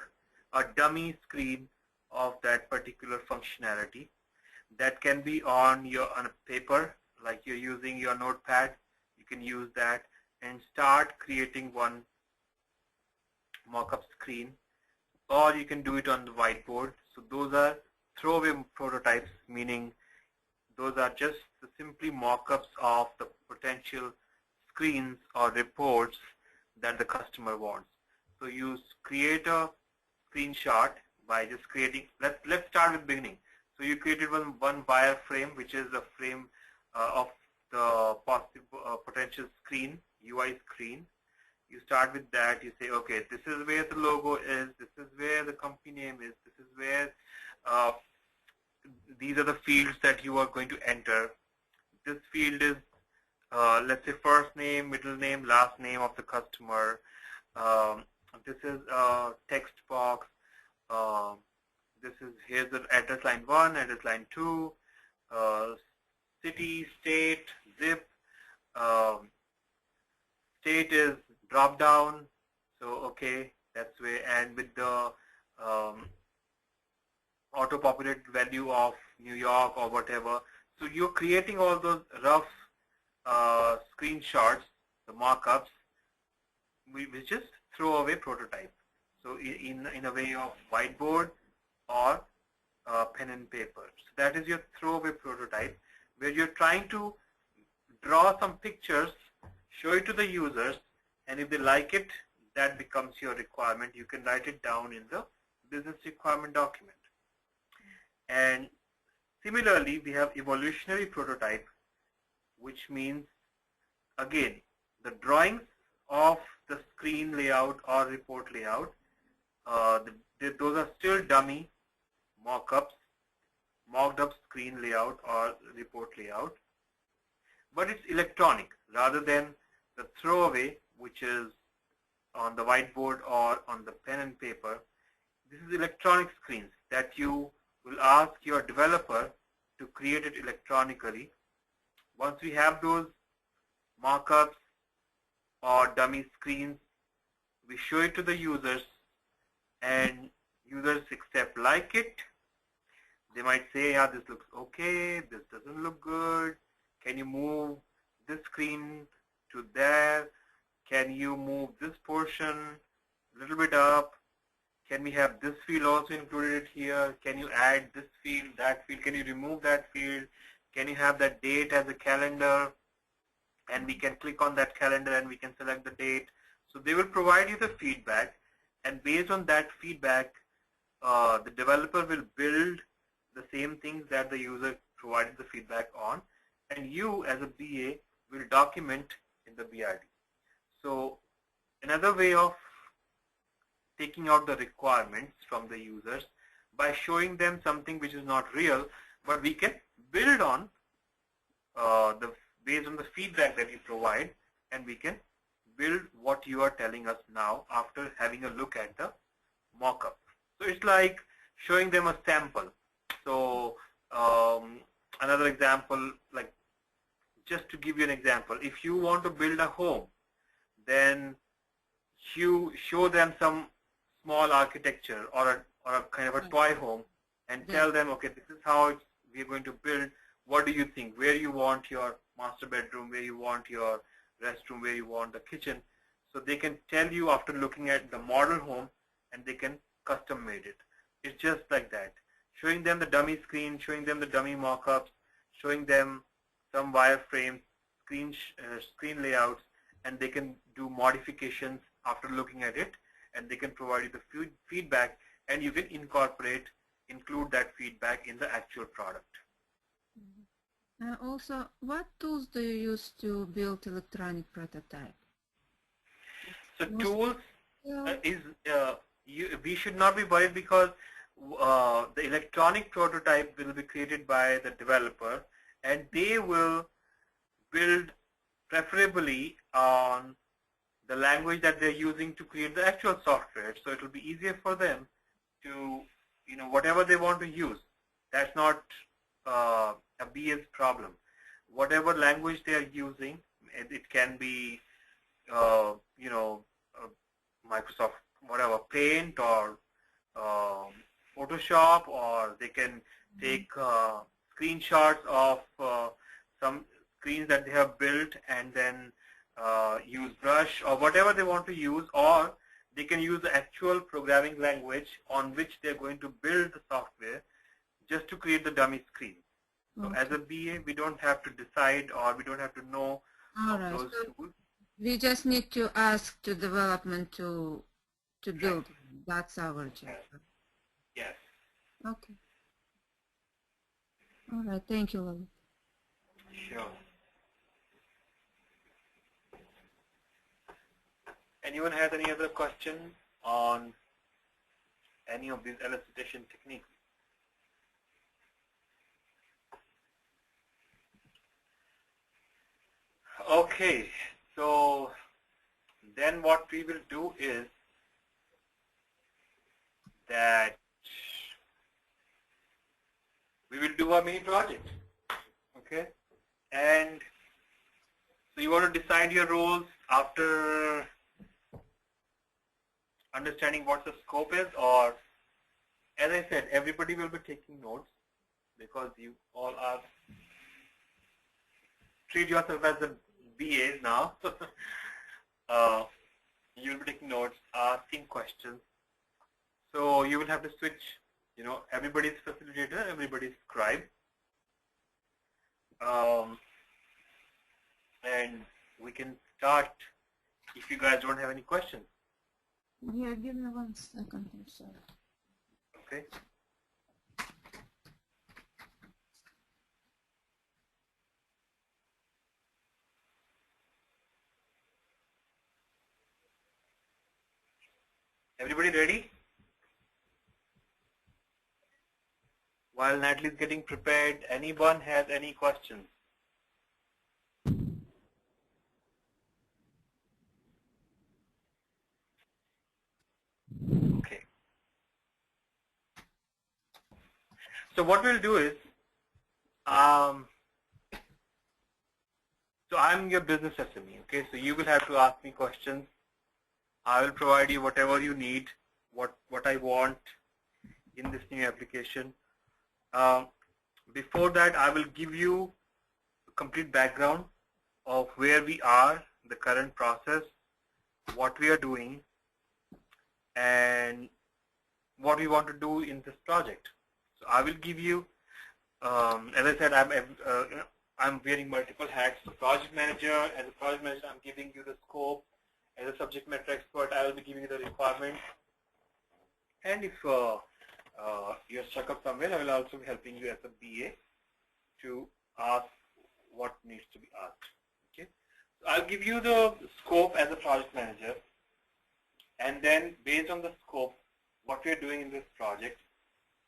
a dummy screen of that particular functionality. That can be on a paper, like you're using your notepad. You can use that and start creating one mock-up screen, or you can do it on the whiteboard. So those are throwaway prototypes, meaning those are just simply mock-ups of the potential screens or reports that the customer wants. So you create a screenshot by just creating, let's start with beginning. So you created one wireframe, which is a frame of the possible potential screen, UI screen. You start with that. You say, okay, this is where the logo is. This is where the company name is. This is where these are the fields that you are going to enter. This field is, let's say, first name, middle name, last name of the customer. This is a text box. Here's the address line 1, address line 2, city, state, zip. State is drop down. So okay, that's way. And with the auto-populated value of New York or whatever. So you're creating all those rough screenshots, the markups, which is throwaway prototype. So in a way of whiteboard or pen and paper. So that is your throwaway prototype, where you're trying to draw some pictures, show it to the users, and if they like it, that becomes your requirement. You can write it down in the business requirement document. And similarly, we have evolutionary prototype, which means, again, the drawings of the screen layout or report layout, those are still dummy mock-ups, mocked up screen layout or report layout, but it's electronic rather than the throwaway, which is on the whiteboard or on the pen and paper. This is electronic screens that you will ask your developer to create it electronically. Once we have those markups or dummy screens, we show it to the users, and users accept like it. They might say, yeah, this looks okay, this doesn't look good. Can you move this screen to there? Can you move this portion a little bit up? Can we have this field also included here? Can you add this field, that field? Can you remove that field? Can you have that date as a calendar? And we can click on that calendar and we can select the date. So they will provide you the feedback, and based on that feedback, the developer will build the same things that the user provided the feedback on, and you as a BA will document in the BRD. So another way of taking out the requirements from the users by showing them something which is not real, but we can build on based on the feedback that you provide, and we can build what you are telling us now after having a look at the mock-up. So it's like showing them a sample. So another example, like just to give you an example, if you want to build a home, then you show them some small architecture or a kind of a toy home and tell them, okay, this is how we're going to build. What do you think? Where you want your master bedroom, where you want your restroom, where you want the kitchen. So they can tell you after looking at the model home, and they can custom made it. It's just like that. Showing them the dummy screen, showing them the dummy mock-ups, showing them some wireframes, screen layouts, and they can do modifications after looking at it, and they can provide you the feedback, and you can include that feedback in the actual product. Also, what tools do you use to build electronic prototype? So tools we should not be worried, because the electronic prototype will be created by the developer, and they will build preferably on the language that they're using to create the actual software. So it will be easier for them to, whatever they want to use. That's not a BA's problem. Whatever language they are using, it can be, Microsoft, whatever, Paint or Photoshop, or they can take screenshots of some screens that they have built and then use Brush or whatever they want to use, or they can use the actual programming language on which they're going to build the software just to create the dummy screen. So as a BA, we don't have to decide, or we don't have to know those tools. We just need to ask to development to build. That's our job. Yes. Okay. All right. Thank you, Lily. Sure. Anyone has any other questions on any of these elicitation techniques? Okay, so then what we will do is that we will do a mini project. Okay, and so you want to decide your roles after understanding what the scope is, or as I said, everybody will be taking notes because you all are treat yourself as the BAs now. You'll be taking notes, asking questions. So you will have to switch, everybody's facilitator, everybody's scribe. And we can start if you guys don't have any questions. Yeah, give me 1 second, I'm sorry. Okay. Everybody ready? While Natalie is getting prepared, anyone has any questions? Okay. So what we'll do is, so I'm your business SME, okay? So you will have to ask me questions. I will provide you whatever you need, what I want in this new application. Before that, I will give you a complete background of where we are, the current process, what we are doing, and what we want to do in this project. So I will give you, as I said, I'm wearing multiple hats. So project manager, as a project manager, I'm giving you the scope. As a subject matter expert, I will be giving you the requirements. And if you're stuck up somewhere, I will also be helping you as a BA to ask what needs to be asked. Okay, so I'll give you the scope as a project manager, and then based on the scope, what we're doing in this project,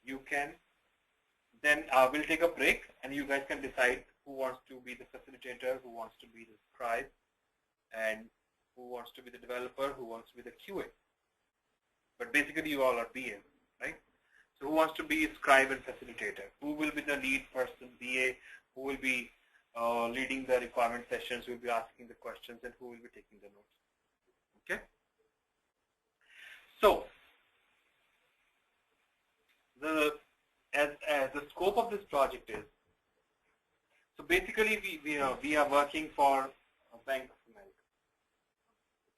you can then we'll take a break, and you guys can decide who wants to be the facilitator, who wants to be the scribe, and who wants to be the developer, who wants to be the QA. But basically, you all are BA, right? So who wants to be scribe and facilitator? Who will be the lead person, BA? Who will be leading the requirement sessions? Who will be asking the questions, and who will be taking the notes? Okay. So as the scope of this project is, so basically we are working for a Bank of America.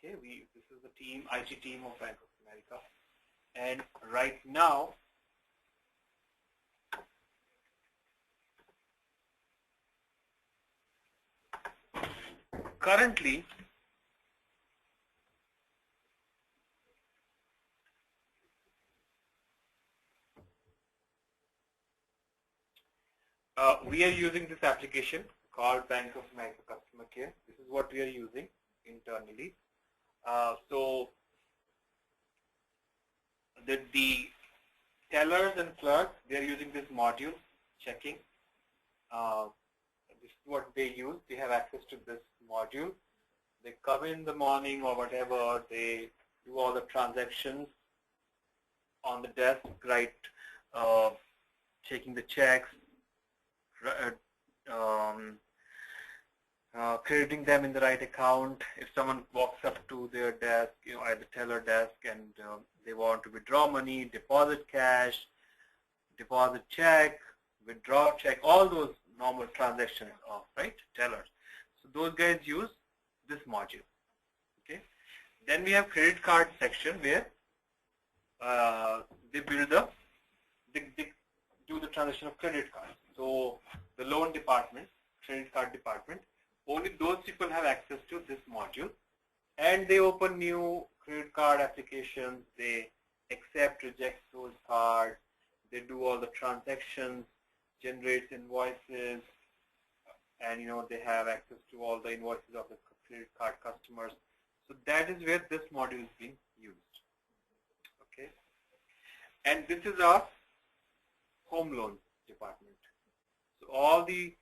Okay, this is the team, IT team of Bank of America, and right now currently we are using this application called Bank of America Customer Care. This is what we are using internally. So the tellers and clerks, they are using this module, checking. This is what they use. They have access to this module. They come in the morning or whatever, they do all the transactions on the desk, right? Taking the checks, crediting them in the right account. If someone walks up to their desk, at the teller desk, and they want to withdraw money, deposit cash, deposit check, withdraw check, all those normal transactions of, right, tellers. So those guys use this module. Okay. Then we have credit card section where they build they do the transaction of credit cards. So the loan department, credit card department, only those people have access to this module, and they open new credit card applications. They accept, reject those cards. They do all the transactions, generates invoices, and they have access to all the invoices of the credit card customers. So that is where this module is being used. Okay, and this is our home loans department. So all the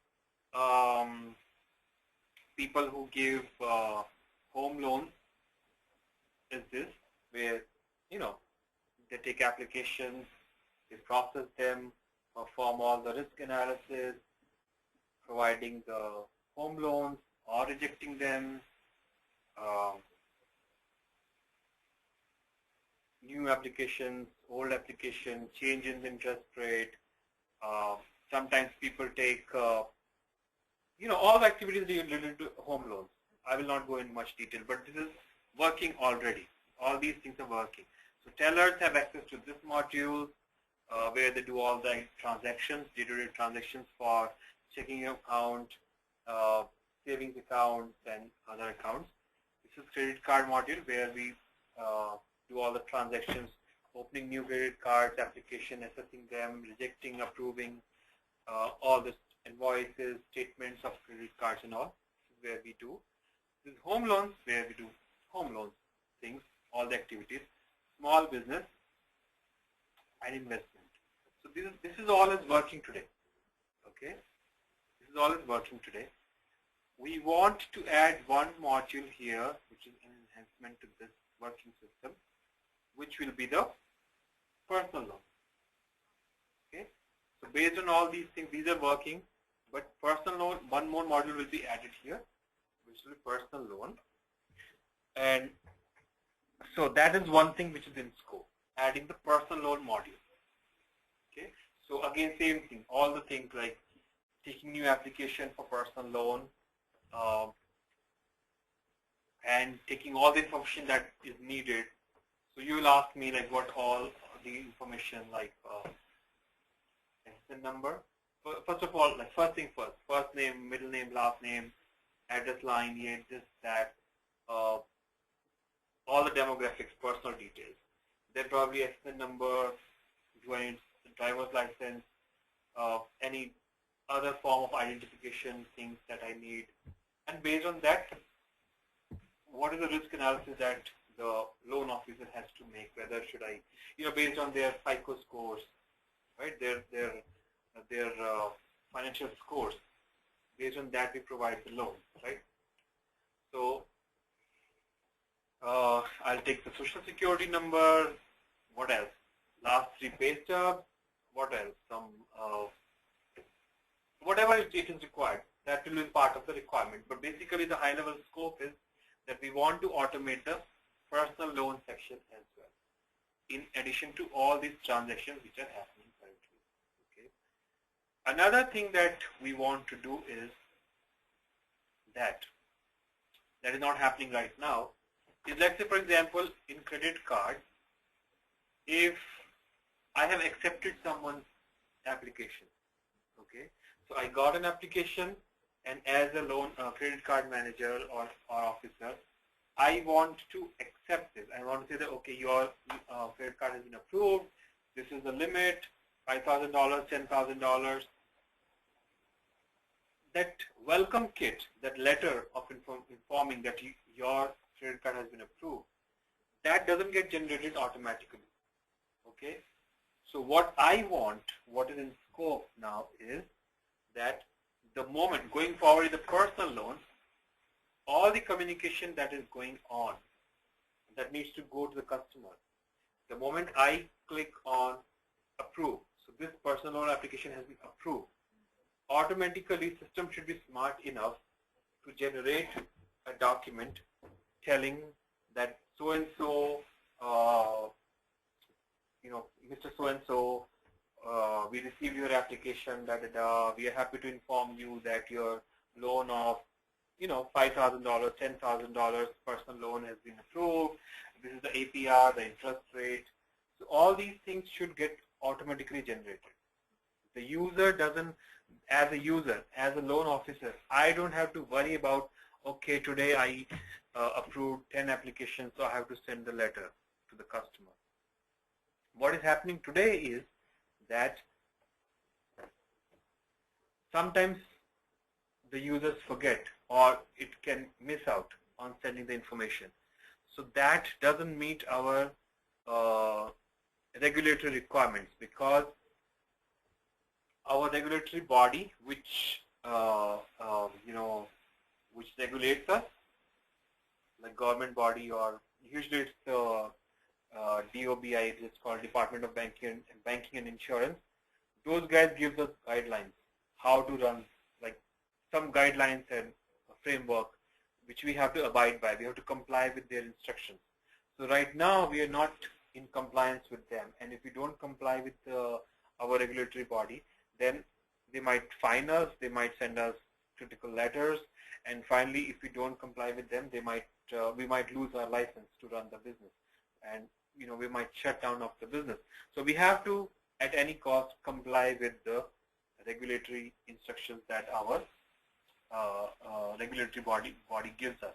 people who give home loans is this, where, you know, they take applications, they process them, perform all the risk analysis, providing the home loans or rejecting them, new applications, old application, change in the interest rate. Sometimes people take, you know, all the activities related to home loans. I will not go in much detail, but this is working already. All these things are working. So tellers have access to this module where they do all the transactions, day-to-day transactions for checking account, savings accounts, and other accounts. This is credit card module where we do all the transactions, opening new credit cards, application, assessing them, rejecting, approving, all the invoices, statements of credit cards and all. This is where we do. This is home loans, where we do home loans things, all the activities, small business and investment. So this is all is working today. Okay, this is all is working today. We want to add one module here, which is an enhancement to this working system, which will be the personal loan. Okay, so based on all these things, these are working, but personal loan, one more module will be added here, which will be personal loan. And so that is one thing which is in scope, adding the personal loan module. Okay, so again, same thing, all the things like taking new application for personal loan, and taking all the information that is needed. So you will ask me like what all the information, like SSN number. First of all, like first thing first name, middle name, last name, address line, here, this, that, all the demographics, personal details. Then probably SSN number, joint, driver's license, any other form of identification things that I need. And based on that, what is the risk analysis that the loan officer has to make? Whether should I, you know, based on their FICO scores, right? Their financial scores. Based on that, we provide the loan, right? So I'll take the social security number. What else? Last 3 pay stubs. What else? Some whatever it is required. That will be part of the requirement. But basically, the high-level scope is that we want to automate the personal loan section as well, in addition to all these transactions which are happening currently. Okay. Another thing that we want to do is that is not happening right now is, let's say, for example, in credit card, if I have accepted someone's application, okay, so I got an application, and as a loan credit card manager or officer, I want to accept this. I want to say that, okay, your credit card has been approved. This is the limit, $5,000, $10,000. That welcome kit, that letter of informing that your credit card has been approved, that doesn't get generated automatically. Okay. So what I want, what is in scope now is that the moment going forward in the personal loan, all the communication that is going on, that needs to go to the customer. The moment I click on approve, so this personal loan application has been approved, automatically system should be smart enough to generate a document telling that so-and-so, you know, Mr. So-and-so, we received your application, we are happy to inform you that your loan of, you know, $5,000, $10,000 personal loan has been approved. This is the APR, the interest rate. So all these things should get automatically generated. The user doesn't, as a user, as a loan officer, I don't have to worry about, okay, today I approved 10 applications, so I have to send the letter to the customer. What is happening today is that sometimes the users forget, or it can miss out on sending the information. So that doesn't meet our regulatory requirements, because our regulatory body, which you know, which regulates us, like government body, or usually it's the DOBI, it's called Department of Banking and Insurance. Those guys give us guidelines how to run, like some guidelines and a framework which we have to abide by. We have to comply with their instructions. So right now we are not in compliance with them, and if we don't comply with our regulatory body, then they might fine us, they might send us critical letters, and finally, if we don't comply with them, they might we might lose our license to run the business, and we might shut down of the business. So we have to, at any cost, comply with the regulatory instructions that our regulatory body gives us.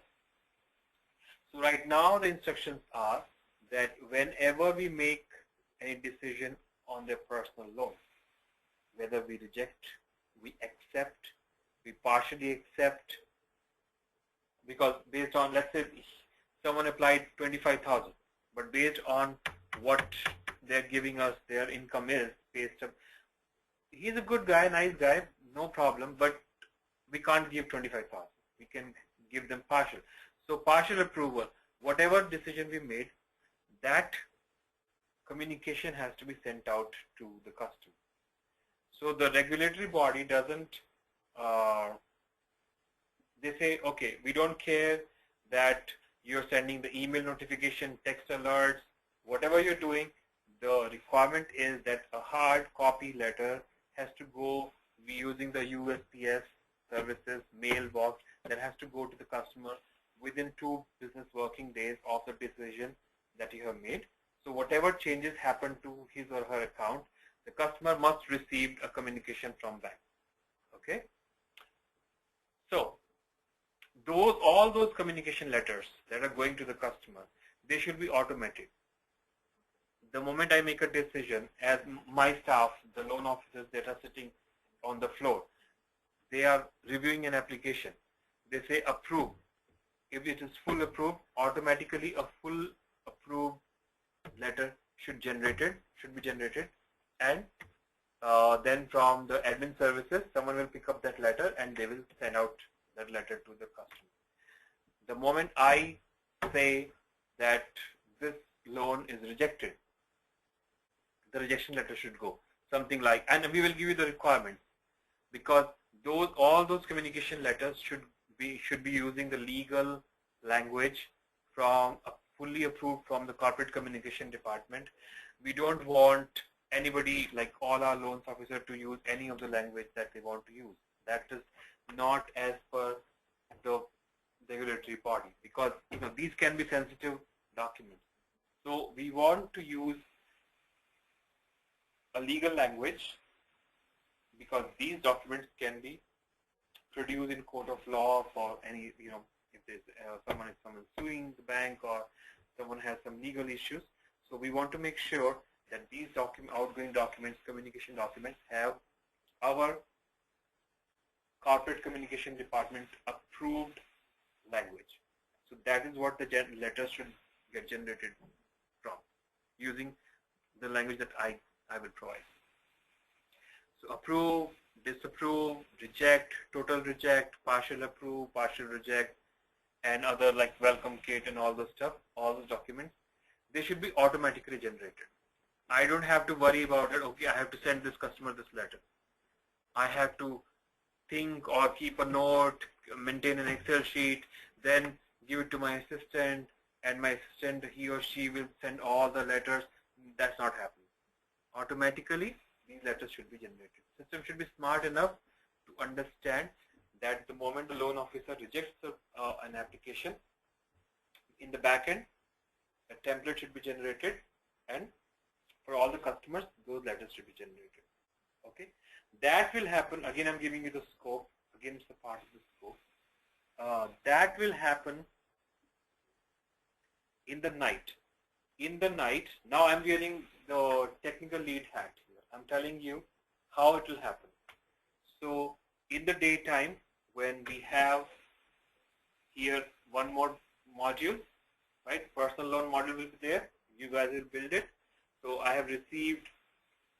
So right now the instructions are that whenever we make any decision on their personal loan, whether we reject, we accept, we partially accept, because based on, let's say someone applied 25,000, but based on what they're giving us, their income is based on, he's a good guy, nice guy, no problem, but we can't give 25,000. We can give them partial. So partial approval, whatever decision we made, that communication has to be sent out to the customer. So the regulatory body doesn't, they say, okay, we don't care that you're sending the email notification, text alerts, whatever you're doing, the requirement is that a hard copy letter has to go, be using the USPS services mailbox, that has to go to the customer within 2 business working days of the decision that you have made. So whatever changes happen to his or her account, the customer must receive a communication from bank. Okay. So all those communication letters that are going to the customer, they should be automated. The moment I make a decision, as my staff, the loan officers that are sitting on the floor, they are reviewing an application. They say approve. If it is full approved, automatically a full approved letter should be generated, and then from the admin services, someone will pick up that letter and they will send out that letter to the customer. The moment I say that this loan is rejected, the rejection letter should go something like, and we will give you the requirements, because all those communication letters should be using the legal language from fully approved from the corporate communication department. We don't want anybody, like all our loans officer, to use any of the language that they want to use. That is not as per the regulatory body, because these can be sensitive documents. So we want to use a legal language, because these documents can be produced in court of law for any, if there's someone suing the bank or someone has some legal issues. So we want to make sure that these outgoing documents, communication documents, have our corporate communication department approved language. So that is what the letters should get generated from, using the language that I will provide. So approve, disapprove, reject, total reject, partial approve, partial reject, and other like welcome kit and all those stuff, all those documents, they should be automatically generated. I don't have to worry about it. Okay, I have to send this customer this letter. I have to think or keep a note, maintain an Excel sheet, then give it to my assistant, and my assistant, he or she will send all the letters. That's not happening. Automatically, these letters should be generated. System should be smart enough to understand that the moment the loan officer rejects an application, in the back end, a template should be generated, and for all the customers, those letters should be generated. Okay, that will happen. Again, I'm giving you the scope. Again, it's a part of the scope. That will happen in the night. In the night, now I'm wearing the technical lead hat here. I'm telling you how it will happen. So in the daytime, when we have here one more module, right? Personal loan module will be there. You guys will build it. So I have received.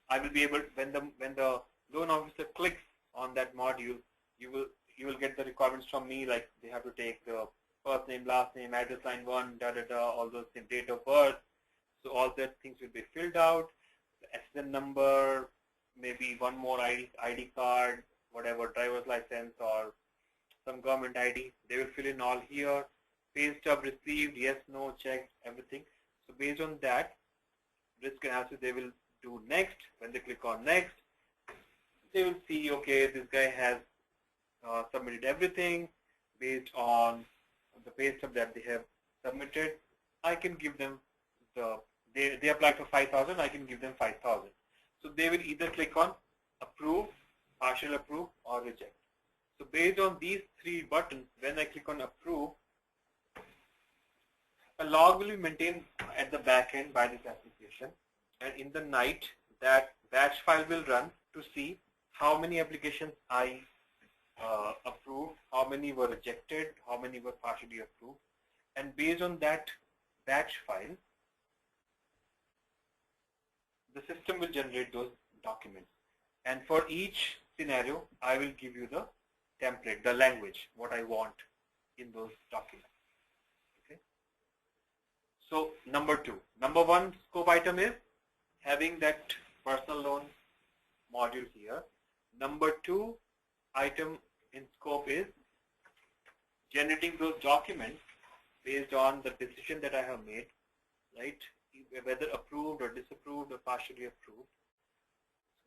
I will be able, when the loan officer clicks on that module, you will get the requirements from me, like they have to take the first name, last name, address line 1, all those things, date of birth. So all that things will be filled out. The SSN number, maybe one more ID card, whatever, driver's license or some government ID. They will fill in all here. Pay stub received, yes, no, checked, everything. So based on that, risk analysis, they will do next. When they click on next, they will see, okay, this guy has submitted everything based on the pay stub that they have submitted. I can give them they applied for 5,000, I can give them 5,000. So they will either click on approve, partial approve, or reject. So based on these three buttons, when I click on approve, a log will be maintained at the back end by this application, and in the night that batch file will run to see how many applications I approved, how many were rejected, how many were partially approved, and based on that batch file, the system will generate those documents. And for each scenario, I will give you the template, the language, what I want in those documents. Okay. So number one scope item is having that personal loan module here. Number 2 item in scope is generating those documents based on the decision that I have made, right? Whether approved or disapproved or partially approved.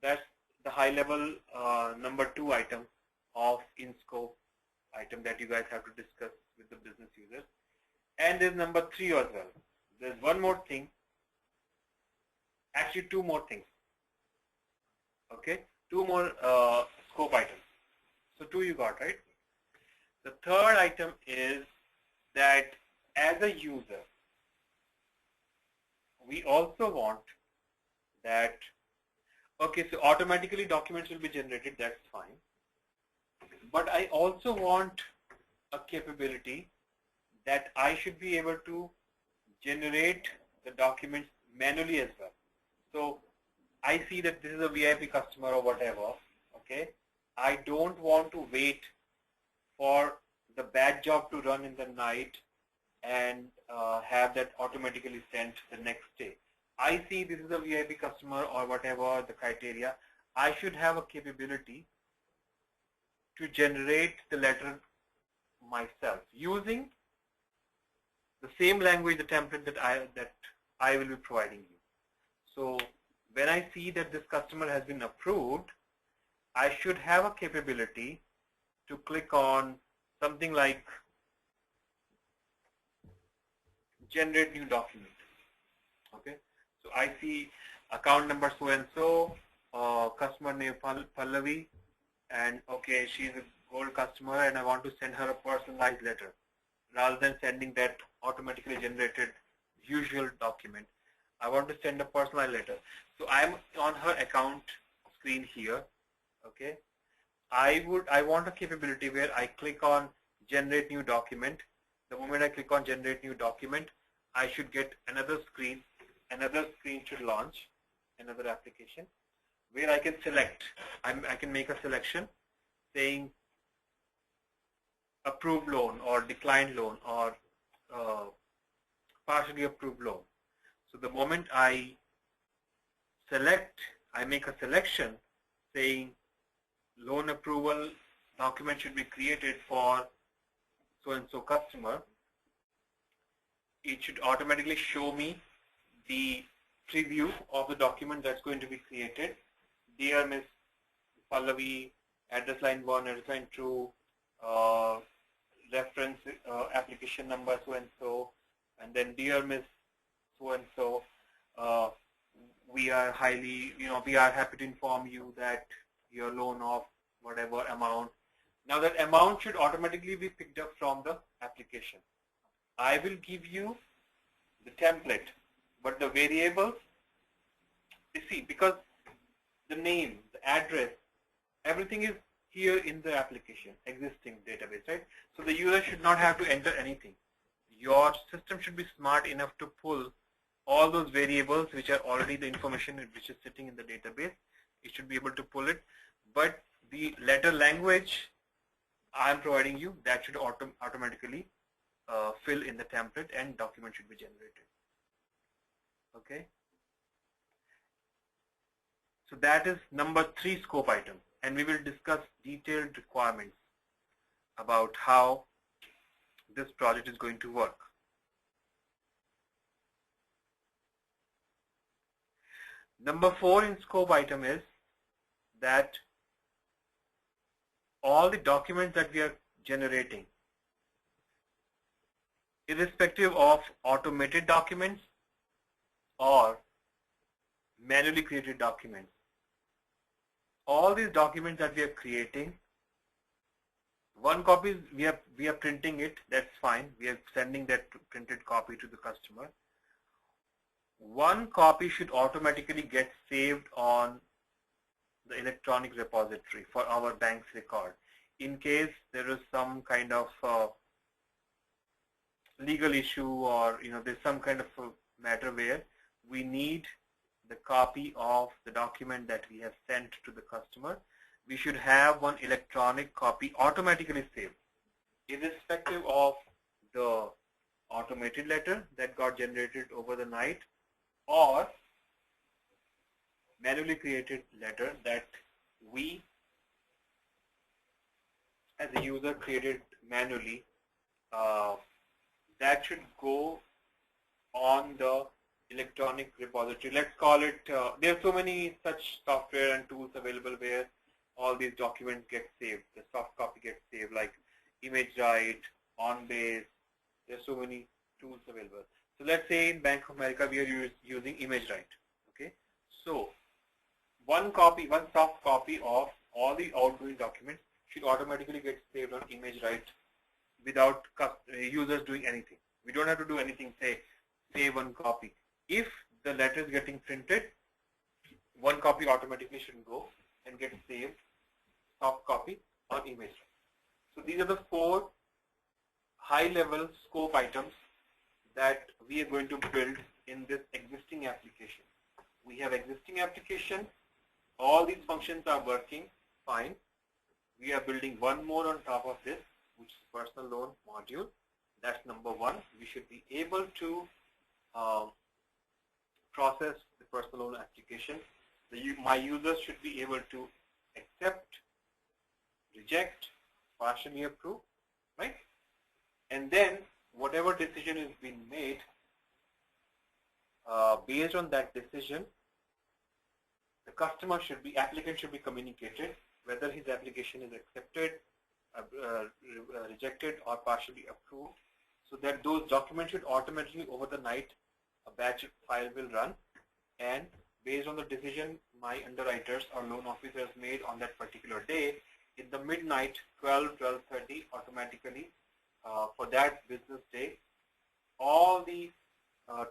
That's the high level number 2 item of in scope item that you guys have to discuss with the business users. And there's number 3 as well. There's one more thing, actually 2 more things. Okay, 2 more scope items. So 2 you got, right? The third item is that as a user, we also want that, okay, so automatically documents will be generated, that's fine. But I also want a capability that I should be able to generate the documents manually as well. So I see that this is a VIP customer or whatever, okay? I don't want to wait for the batch job to run in the night and have that automatically sent the next day. I see this is a VIP customer or whatever the criteria. I should have a capability to generate the letter myself using the same language, the template that I will be providing you. So when I see that this customer has been approved, I should have a capability to click on something like generate new document. Okay, so I see account number so and so, customer name Pallavi, and okay, she's a gold customer and I want to send her a personalized letter rather than sending that automatically generated usual document. I want to send a personalized letter. So I'm on her account screen here. Okay, I want a capability where I click on generate new document. The moment I click on generate new document, I should get another screen should launch, another application where I can select. I can make a selection saying approved loan or declined loan or partially approved loan. So the moment I select, I make a selection saying loan approval document should be created for so and so customer. It should automatically show me the preview of the document that's going to be created. Dear Ms. Pallavi, address line 1, address line 2, reference application number so and so, and then dear Ms. so and so, we are happy to inform you that your loan of whatever amount. Now that amount should automatically be picked up from the application. I will give you the template, but the variables, you see, because the name, the address, everything is here in the application, existing database, right? So the user should not have to enter anything. Your system should be smart enough to pull all those variables which are already the information which is sitting in the database. It should be able to pull it, but the letter language I'm providing you, that should automatically fill in the template and document should be generated. Okay. So that is number 3 scope item, and we will discuss detailed requirements about how this project is going to work. Number 4 in scope item is that all the documents that we are generating, irrespective of automated documents or manually created documents, all these documents that we are creating, one copy we are printing it, that's fine. We are sending that printed copy to the customer. One copy should automatically get saved on the electronic repository for our bank's record. In case there is some kind of legal issue, or there's some kind of a matter where we need the copy of the document that we have sent to the customer, we should have one electronic copy automatically saved, irrespective of the automated letter that got generated over the night or manually created letter that we as a user created manually. That should go on the electronic repository. Let's call it, there are so many such software and tools available where all these documents get saved. The soft copy gets saved, like ImageWrite, OnBase. There are so many tools available. So let's say in Bank of America we are using ImageWrite. Okay, so one soft copy of all the outgoing documents should automatically get saved on ImageWrite without users doing anything. We don't have to do anything. Say save one copy. If the letter is getting printed, one copy automatically should go and get saved, soft copy on ImageWrite. So these are the 4 high-level scope items that we are going to build in this existing application. We have existing application. All these functions are working fine. We are building one more on top of this, which is personal loan module. That's number 1. We should be able to process the personal loan application. My users should be able to accept, reject, partially approve, right? And then whatever decision is being made, based on that decision, the applicant should be communicated whether his application is accepted, rejected, or partially approved, so that those documents should automatically over the night a batch file will run, and based on the decision my underwriters or loan officers made on that particular day, in the midnight, 12:30, automatically for that business day, all the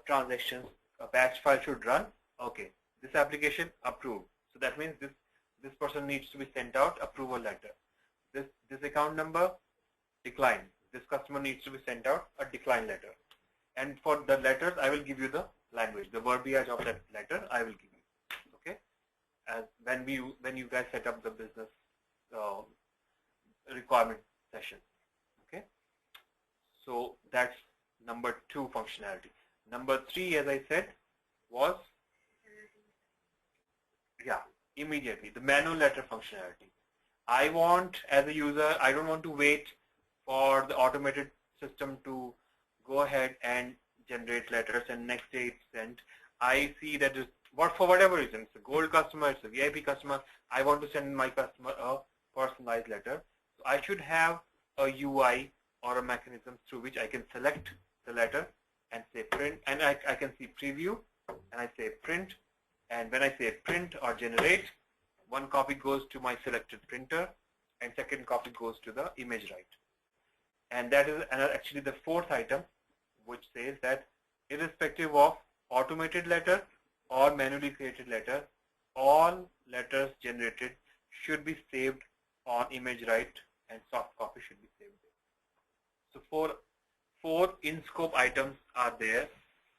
transactions, a batch file should run. Okay, this application approved. So that means this person needs to be sent out approval letter. This account number declined. This customer needs to be sent out a decline letter. And for the letters, I will give you the language, the verbiage of that letter. I will give you. Okay, as when you guys set up the business requirement session. Okay, so that's number 2 functionality. Number 3, as I said, was immediately the manual letter functionality. I want, as a user, I don't want to wait for the automated system to go ahead and generate letters and next day it's sent. I see that for whatever reason, it's a gold customer, it's a VIP customer, I want to send my customer a personalized letter. So I should have a UI or a mechanism through which I can select the letter and say print, and I can see preview, and I say print, and when I say print or generate, one copy goes to my selected printer and second copy goes to the ImageWrite. And that is actually the 4th item, which says that irrespective of automated letter or manually created letter, all letters generated should be saved on ImageWrite and soft copy should be saved there. So 4 in-scope items are there.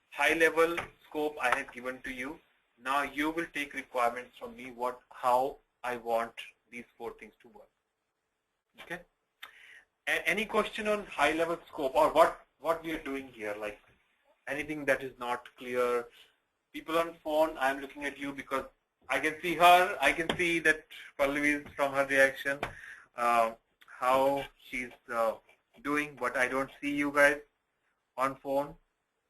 High-level scope I have given to you. Now you will take requirements from me how I want these 4 things to work. Okay. Any question on high-level scope or what we are doing here? Like anything that is not clear? People on phone, I'm looking at you because I can see her. I can see that Pallavi is from her reaction, how she's doing, but I don't see you guys on phone.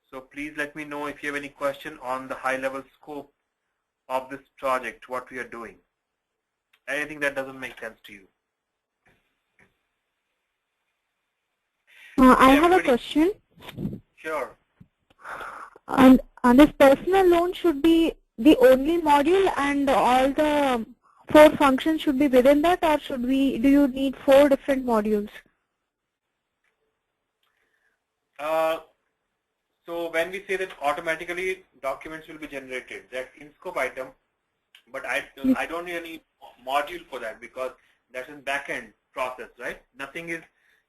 So please let me know if you have any question on the high-level scope of this project, what we are doing. Anything that doesn't make sense to you. I have a question. Sure. And this personal loan should be the only module and all the 4 functions should be within that, or do you need 4 different modules? So when we say that automatically documents will be generated, that's in scope item, but I don't need any module for that because that's in backend process, right? Nothing is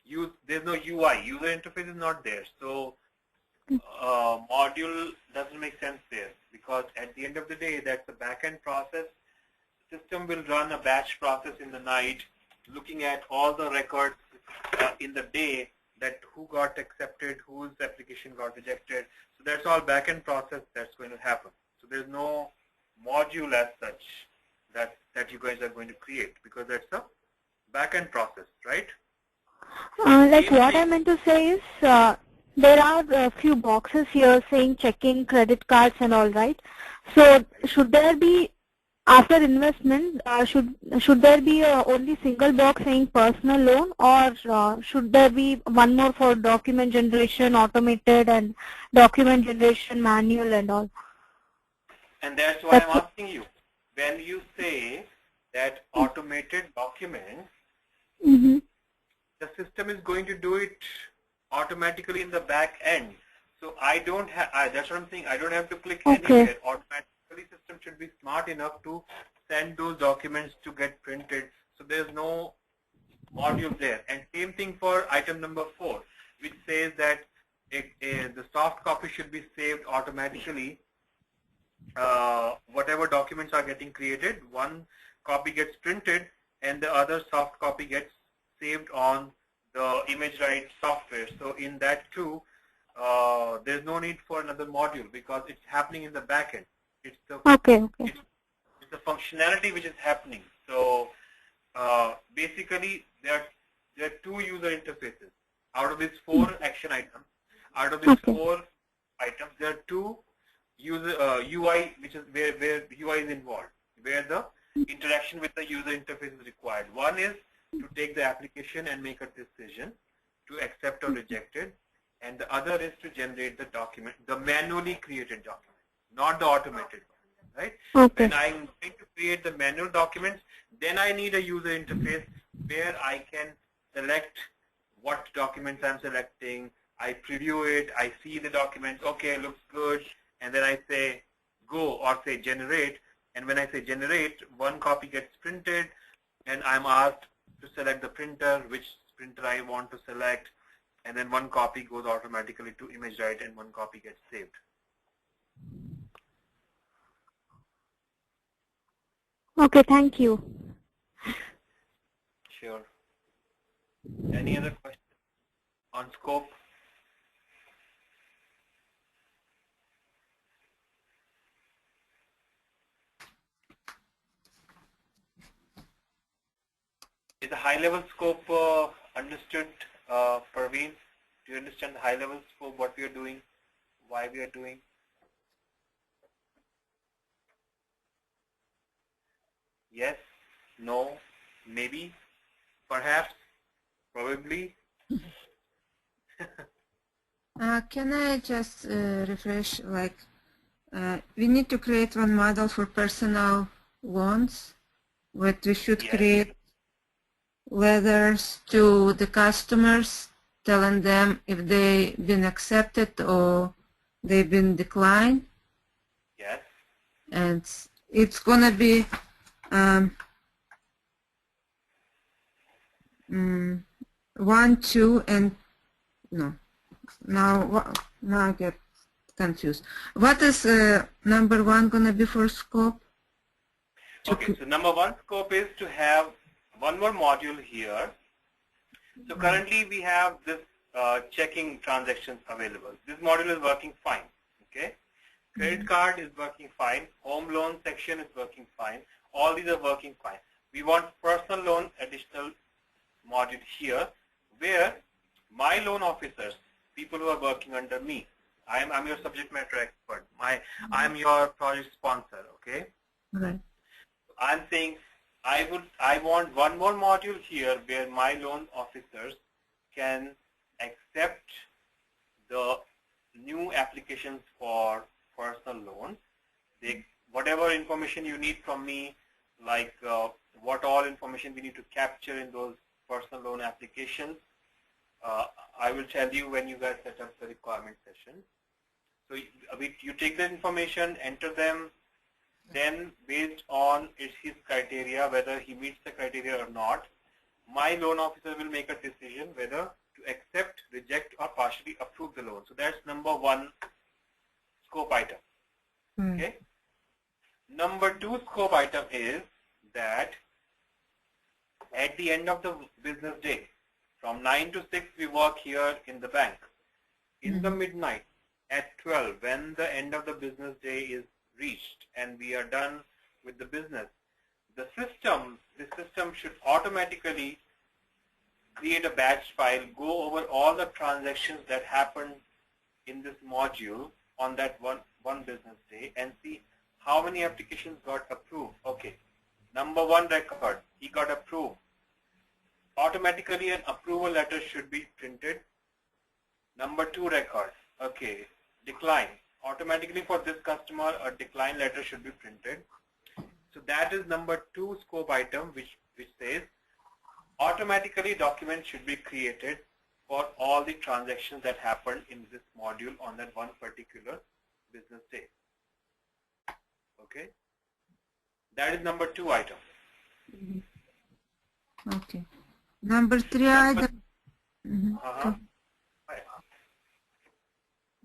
used. There's no UI. User interface is not there. So module doesn't make sense there because at the end of the day, that's the backend process. System will run a batch process in the night, looking at all the records in the day that who got accepted, whose application got rejected. So that's all backend process that's going to happen. So there's no module as such that you guys are going to create because that's a backend process, right? Like what I meant to say is there are a few boxes here saying checking credit cards and all, right? So should there be, after investment, should there be only single box saying personal loan, or should there be one more for document generation automated and document generation manual and all? And that's why I'm asking you. When you say that automated documents, the system is going to do it automatically in the back end. So I don't have, that's what I'm saying, I don't have to click anywhere. Automatically system should be smart enough to send those documents to get printed. So there's no module there. And same thing for item number 4, which says that the soft copy should be saved automatically. Whatever documents are getting created, one copy gets printed and the other soft copy gets saved on the ImageWrite software. So in that too, there's no need for another module because it's happening in the backend. It's the it's the functionality which is happening. So basically, there are 2 user interfaces out of these 4 action items. Out of these 4 items, there are 2 user UI, which is where UI is involved, where the interaction with the user interface is required. One is to take the application and make a decision to accept or reject it, and the other is to generate the document, the manually created document, not the automated document, right? When I'm going to create the manual documents, then I need a user interface where I can select what documents I'm selecting. I preview it, I see the documents, okay, looks good, and then I say go or say generate, and when I say generate, one copy gets printed, and I'm asked to select the printer, which printer I want to select, and then one copy goes automatically to ImageWrite and one copy gets saved. Okay, thank you. Sure. Any other questions on scope? Is the high-level scope understood, Parveen? Do you understand the high-level scope, what we are doing, why we are doing? Yes, no, maybe, perhaps, probably. Can I just refresh, like, we need to create one model for personal loans, but we should create letters to the customers telling them if they've been accepted or they've been declined. Yes. And it's going to be 1, 2, and no. Now I get confused. What is number 1 going to be for scope? Okay, so number 1 scope is to have one more module here, So currently we have this checking transactions available. This module is working fine. Okay, credit card is working fine. Home loan section is working fine. All these are working fine. We want personal loan additional module here, where my loan officers, people who are working under me, I'm your subject matter expert. I'm your project sponsor. Okay. Right. I'm saying I want one more module here where my loan officers can accept the new applications for personal loan. Whatever information you need from me, like what all information we need to capture in those personal loan applications, I will tell you when you guys set up the requirement session. So you take the information, enter them, then based on his criteria, whether he meets the criteria or not, my loan officer will make a decision whether to accept, reject, or partially approve the loan. So that's number one scope item. Okay. Number two scope item is that at the end of the business day, from 9 to 6, we work here in the bank. In the midnight, at 12, when the end of the business day is reached and we are done with the business, the system should automatically create a batch file, go over all the transactions that happened in this module on that one business day, and see how many applications got approved. Okay, number one record, he got approved. Automatically an approval letter should be printed. Number two record, okay, decline. Automatically for this customer, a decline letter should be printed. So that is number two scope item, which says automatically documents should be created for all the transactions that happened in this module on that one particular business day. Okay, that is number two item. Okay. Number three item.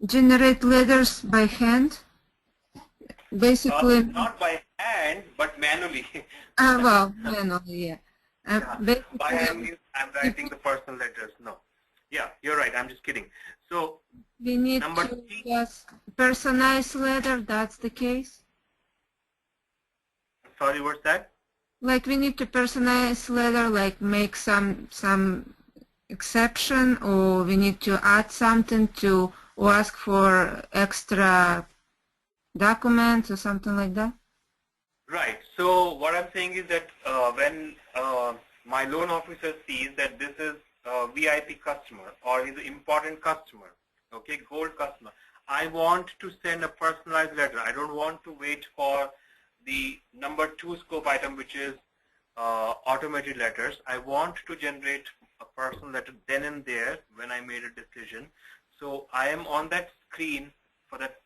Generate letters by hand. Basically. Not by hand, but manually. Well, manually, yeah. By hand means I'm writing the personal letters. No. Yeah, you're right. I'm just kidding. So we need to just personalize letter. That's the case. Sorry, what's that? Like we need to personalize letter, like make some exception, or we need to add something to or ask for extra documents or something like that? Right. So what I'm saying is that when my loan officer sees that this is a VIP customer or he's an important customer, okay, gold customer, I want to send a personalized letter. I don't want to wait for the number two scope item, which is automated letters. I want to generate a personal letter then and there when I made a decision. So I am on that screen for that,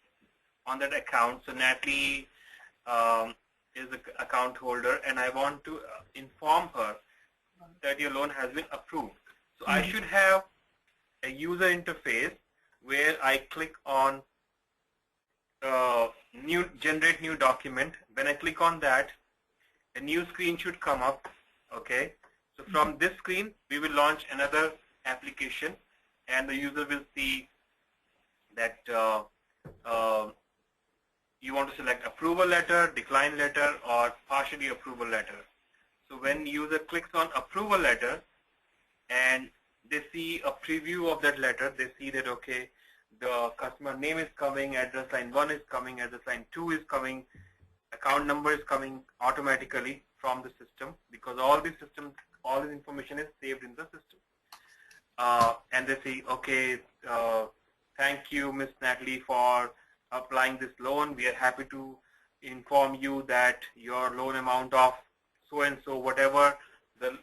on that account. So Natalie is the account holder, and I want to inform her that your loan has been approved. So I should have a user interface where I click on generate new document. When I click on that, a new screen should come up. Okay. So from this screen, we will launch another application, and the user will see that you want to select approval letter, decline letter, or partially approval letter. So when user clicks on approval letter and they see a preview of that letter, they see that, okay, the customer name is coming, address line 1 is coming, address line 2 is coming, account number is coming automatically from the system, because all this information is saved in the system. And they say, okay, thank you, Ms. Natalie, for applying this loan. We are happy to inform you that your loan amount of so-and-so, whatever the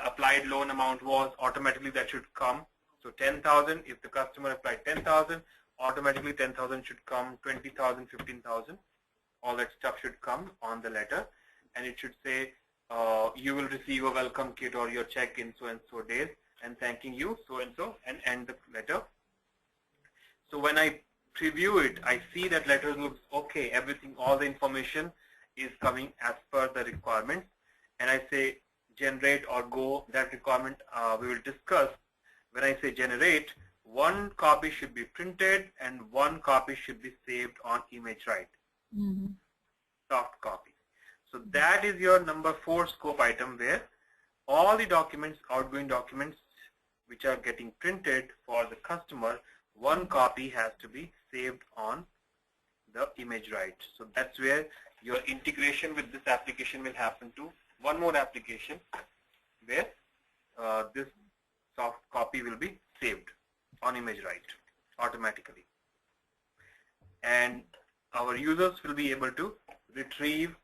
applied loan amount was, automatically that should come. So 10,000, if the customer applied 10,000, automatically 10,000 should come, 20,000, 15,000, all that stuff should come on the letter. And it should say, you will receive a welcome kit or your check in so-and-so days, and thanking you, so-and-so, and end the letter. So when I preview it, I see that letter looks okay, everything, all the information is coming as per the requirements, and I say generate or go, that requirement we will discuss. When I say generate, one copy should be printed and one copy should be saved on ImageWrite, soft copy. So that is your number 4 scope item, where all the documents, outgoing documents which are getting printed for the customer, one copy has to be saved on the ImageWrite. So that's where your integration with this application will happen to one more application, where this soft copy will be saved on ImageWrite automatically. And our users will be able to retrieve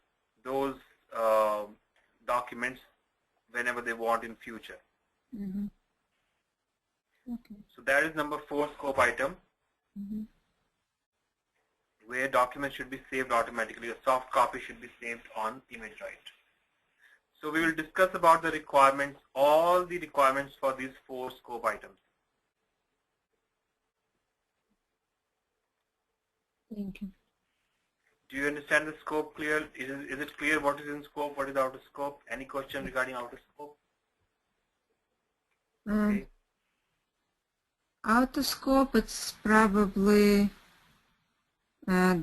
those documents whenever they want in future. Okay. So that is number 4 scope item, where documents should be saved automatically. A soft copy should be saved on ImageWrite. So we will discuss about the requirements, all the requirements for these 4 scope items. Thank you. Do you understand the scope clear? Is it clear what is in scope, what is out of scope? Any question regarding out of scope? Okay. Out of scope, it's probably what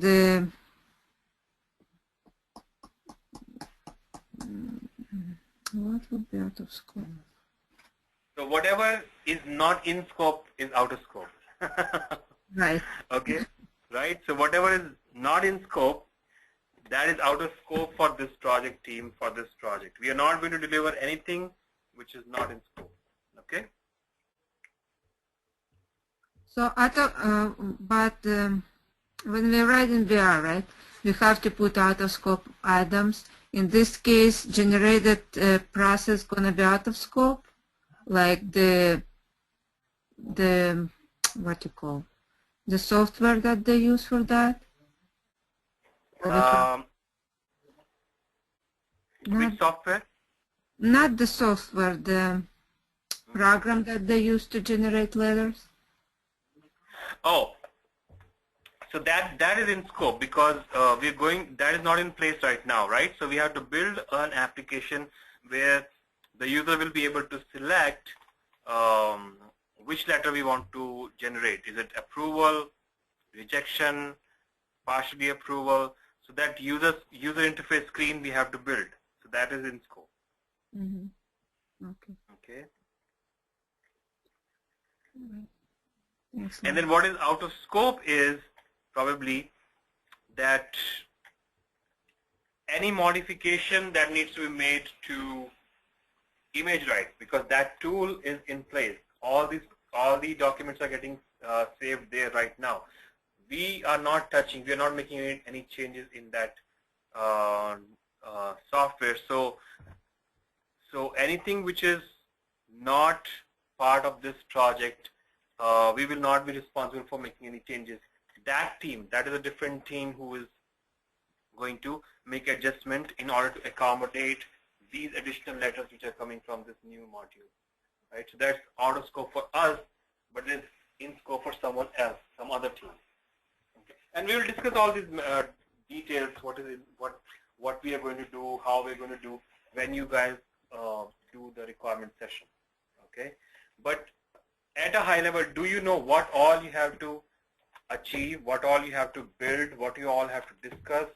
would be out of scope? So whatever is not in scope is out of scope. Right. Okay. Right. So whatever is not in scope, that is out of scope for this project team, for this project. We are not going to deliver anything which is not in scope. Okay. So when we write in VR, right, we have to put out of scope items. In this case, generated process gonna be out of scope, like the what you call the software that they use for that. Which software? Not the software, the program that they use to generate letters. Oh, so that is in scope, because we're going, that is not in place right now, right? So we have to build an application where the user will be able to select which letter we want to generate. Is it approval, rejection, partially approval? So that user interface screen we have to build. So that is in scope. Okay. Okay. Excellent. And then what is out of scope is probably that any modification that needs to be made to ImageWrite, because that tool is in place. All the documents are getting saved there right now. We are not touching, we are not making any changes in that software. So anything which is not part of this project, we will not be responsible for making any changes. That team, that is a different team who is going to make adjustment in order to accommodate these additional letters which are coming from this new module. Right? So that's out of scope for us, but it is in scope for someone else, some other team. Okay. And we will discuss all these details, what we are going to do, how we're going to do, when you guys do the requirement session. Okay. But at a high level, do you know what all you have to achieve, what all you have to build, what you all have to discuss?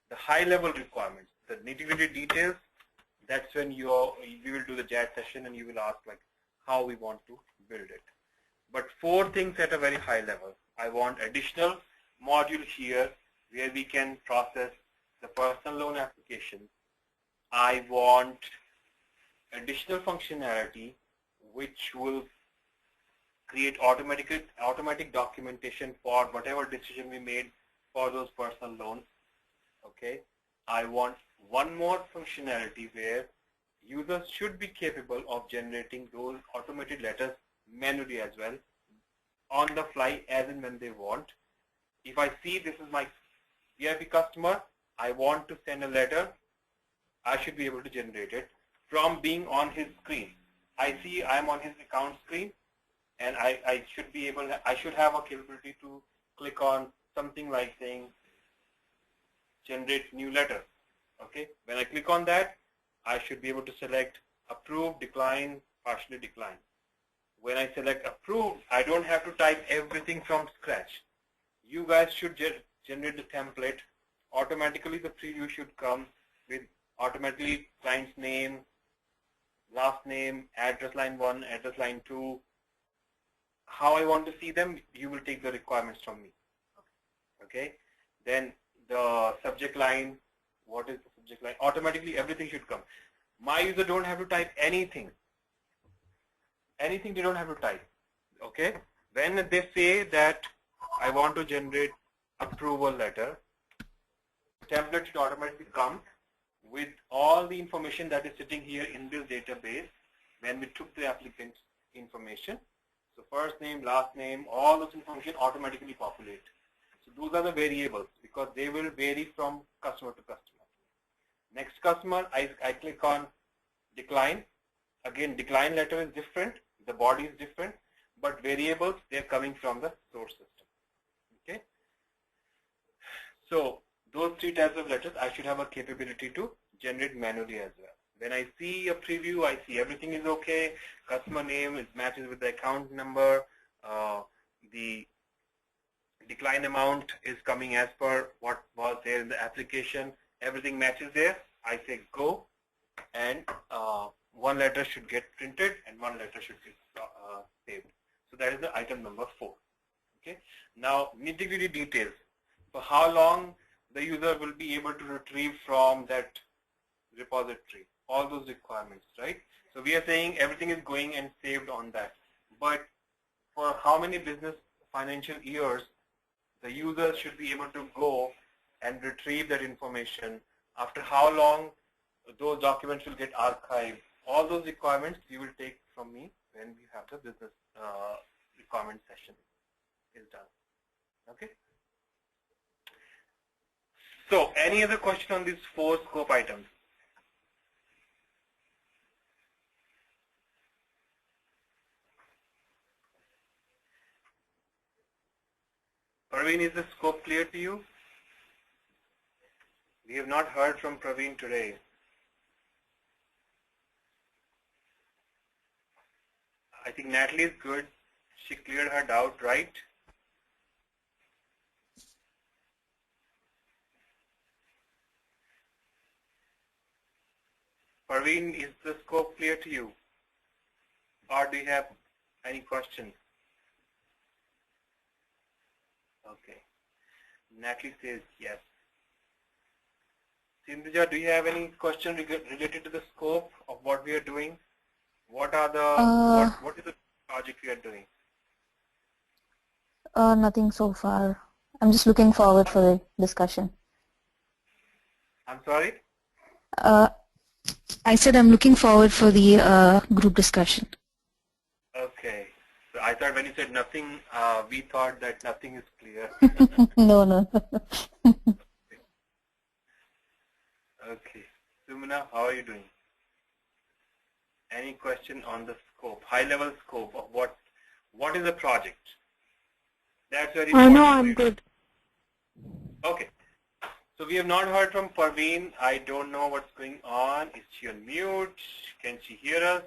The high level requirements, the nitty-gritty details, that's when we will do the chat session and you will ask like how we want to build it. But 4 things at a very high level. I want additional module here where we can process the personal loan application. I want additional functionality which will create automatic documentation for whatever decision we made for those personal loans. Okay. I want one more functionality where users should be capable of generating those automated letters manually as well, on the fly, as and when they want. If I see this is my VIP customer, I want to send a letter, I should be able to generate it from being on his screen. I see I'm on his account screen, and I should have a capability to click on something like saying generate new letter. Okay, when I click on that, I should be able to select approve, decline, partially decline. When I select approve, I don't have to type everything from scratch. You guys should generate the template. Automatically the preview should come with automatically client's name, last name, address line 1, address line 2. How I want to see them, you will take the requirements from me. Okay. Then the subject line, what is the subject line? Automatically everything should come. My user don't have to type anything. Anything they don't have to type. Okay. When they say that I want to generate approval letter, template should automatically come with all the information that is sitting here in this database when we took the applicant's information. So first name, last name, all those information automatically populate. So those are the variables because they will vary from customer to customer. Next customer, I click on decline. Again, decline letter is different, the body is different, but variables, they're coming from the source system. Okay. So those 3 types of letters, I should have a capability to generate manually as well. When I see a preview, I see everything is okay. Customer name is matches with the account number. The decline amount is coming as per what was there in the application. Everything matches there. I say go, and 1 letter should get printed and 1 letter should get saved. So that is the item number 4. Okay. Now nitty-gritty details. For how long the user will be able to retrieve from that repository, all those requirements, right? So we are saying everything is going and saved on that. But for how many business financial years the user should be able to go and retrieve that information, after how long those documents will get archived, all those requirements you will take from me when we have the business requirement session is done. Okay. So any other question on these 4 scope items? Praveen, is the scope clear to you? We have not heard from Praveen today. I think Natalie is good. She cleared her doubt, right? Praveen, is the scope clear to you? Or do you have any questions? Okay. Natalie says yes. Sindhuja, do you have any question related to the scope of what we are doing? What are the what is the project we are doing? Nothing so far. I'm just looking forward for the discussion. I'm sorry? I said I'm looking forward for the group discussion. Okay. So I thought when you said nothing, we thought that nothing is clear. No. Okay. Sumana, how are you doing? Any question on the scope, high-level scope of what is the project? That's very important. No, I'm good. Okay. So we have not heard from Parveen. I don't know what's going on. Is she on mute? Can she hear us?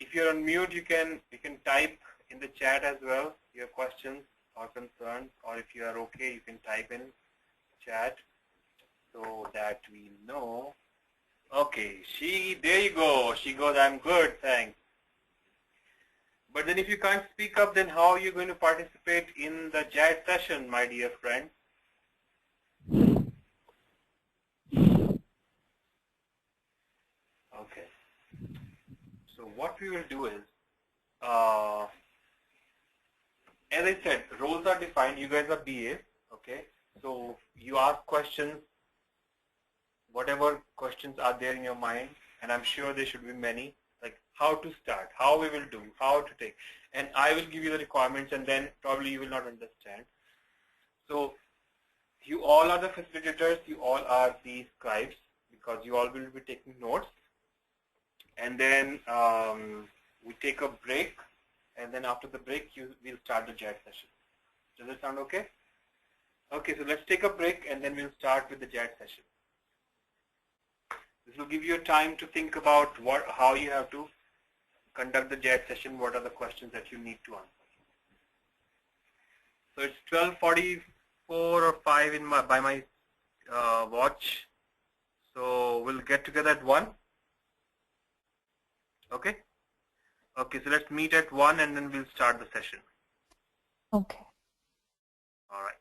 If you're on mute, you can type in the chat as well your questions or concerns, or if you are okay, you can type in chat so that we know. Okay, there you go. She goes, I'm good, thanks. But then if you can't speak up, then how are you going to participate in the chat session, my dear friend? Okay. So what we will do is, as I said, roles are defined. You guys are BAs, okay? So you ask questions, whatever questions are there in your mind, and I'm sure there should be many, like how to start, how we will do, how to take. And I will give you the requirements, and then probably you will not understand. So you all are the facilitators, you all are the scribes, because you all will be taking notes. And then we take a break, and then after the break, we'll start the chat session. Does that sound okay? Okay, so let's take a break, and then we'll start with the chat session. This will give you time to think about how you have to conduct the JET session, what are the questions that you need to answer. So it's 12:44 or 5 by my watch. So we'll get together at 1. Okay? Okay, so let's meet at 1 and then we'll start the session. Okay. All right.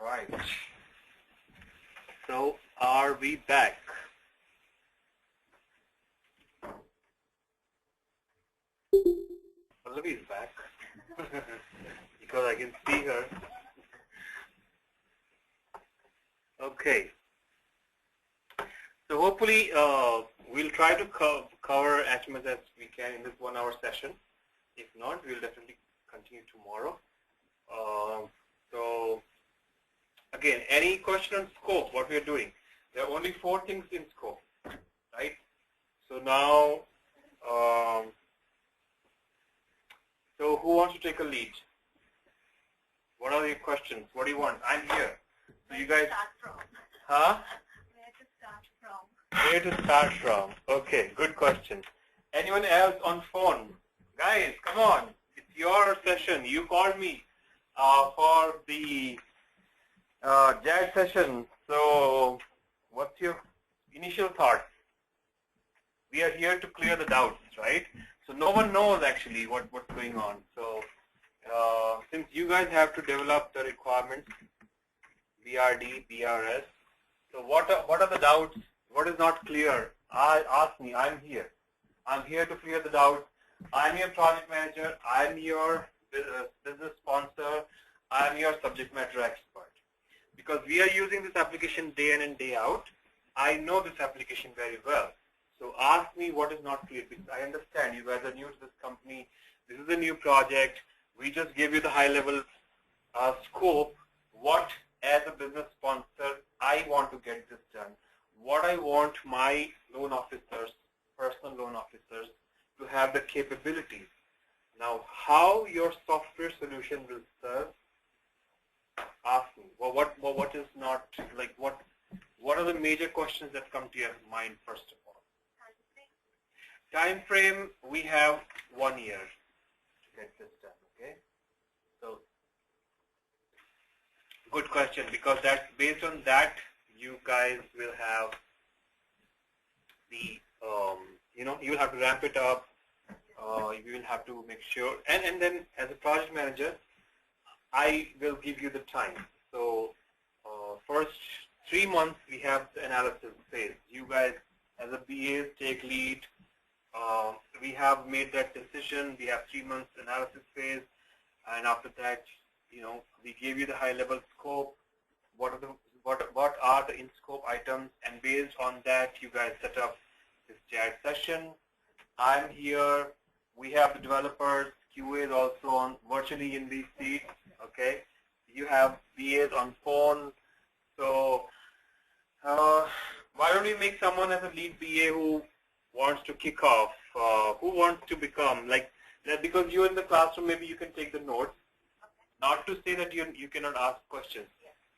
All right. So are we back? Pallavi is back because I can see her. Okay. So hopefully we'll try to cover as much as we can in this 1 hour session. If not, we'll definitely continue tomorrow. So again, any question on scope, what we are doing? There are only 4 things in scope, right? So now, so who wants to take a lead? What are your questions? What do you want? I'm here. So you guys, huh? Where to start from? Where to start from? Okay, good question. Anyone else on phone? Guys, come on. It's your session. You called me for the JAD session. So what's your initial thoughts? We are here to clear the doubts, right? So no one knows actually what's going on. So since you guys have to develop the requirements, BRD, BRS, so what are the doubts? What is not clear? Ask me. I'm here. I'm here to clear the doubts. I'm your project manager. I'm your business sponsor. I'm your subject matter expert. Because we are using this application day in and day out, I know this application very well. So ask me what is not clear, because I understand you guys are new to this company. This is a new project. We just gave you the high level scope. What, as a business sponsor, I want to get this done. What I want my loan officers, personal loan officers, to have the capabilities. Now, how your software solution will serve, ask me. Well, what is not, like, what are the major questions that come to your mind first of all? Time frame, we have 1 year to get this done, okay? So, good question, because that's based on that, you guys will have the, you will have to ramp it up. You will have to make sure, and then as a project manager, I will give you the time. So first 3 months we have the analysis phase. You guys as a BAs take lead. We have made that decision. We have 3 months analysis phase, and after that, we gave you the high level scope. What are the in scope items, and based on that, you guys set up this chat session. I'm here. We have the developers, QAs also on virtually in these seats. Okay, you have BAs on phone. So why don't we make someone as a lead BA who wants to kick off? Who wants to become like that? Because you're in the classroom, maybe you can take the notes. Not to say that you cannot ask questions.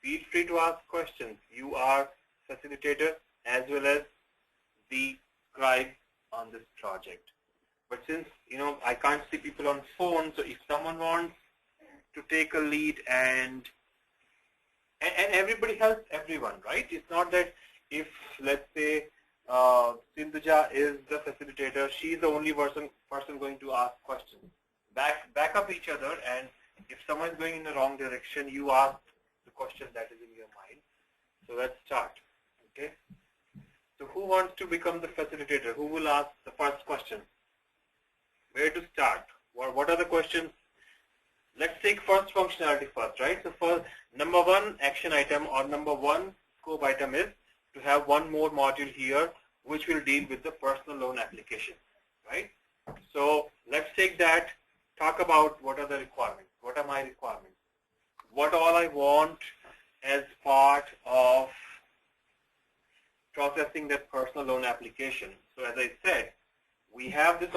Feel free to ask questions. You are facilitator as well as the scribe on this project. But since I can't see people on phone, so if someone wants to take a lead and everybody helps everyone, right? It's not that if, let's say, Sindhuja is the facilitator, she's the only person going to ask questions. Back up each other, and if someone is going in the wrong direction, you ask the question that is in your mind. So let's start. Okay. So who wants to become the facilitator? Who will ask the first question? Where to start? What are the questions? Let's take first functionality first, right? So first, number 1 action item or number 1 scope item is to have one more module here which will deal with the personal loan application, right? So let's take that, talk about what are the requirements, what are my requirements, what all I want as part of processing that personal loan application. So as I said, we have this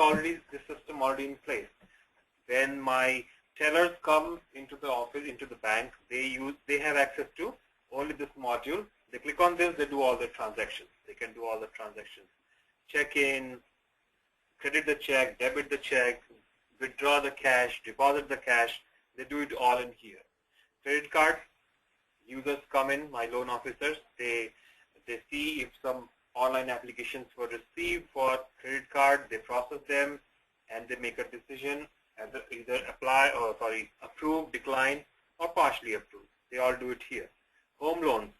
system already in place. When my tellers come into the office, into the bank, they have access to only this module. They click on this, they do all the transactions. They can do all the transactions. Check in, credit the check, debit the check, withdraw the cash, deposit the cash. They do it all in here. Credit card, users come in, my loan officers, they see if some online applications were received for credit card, they process them, and they make a decision either approve, decline, or partially approve. They all do it here. Home loans,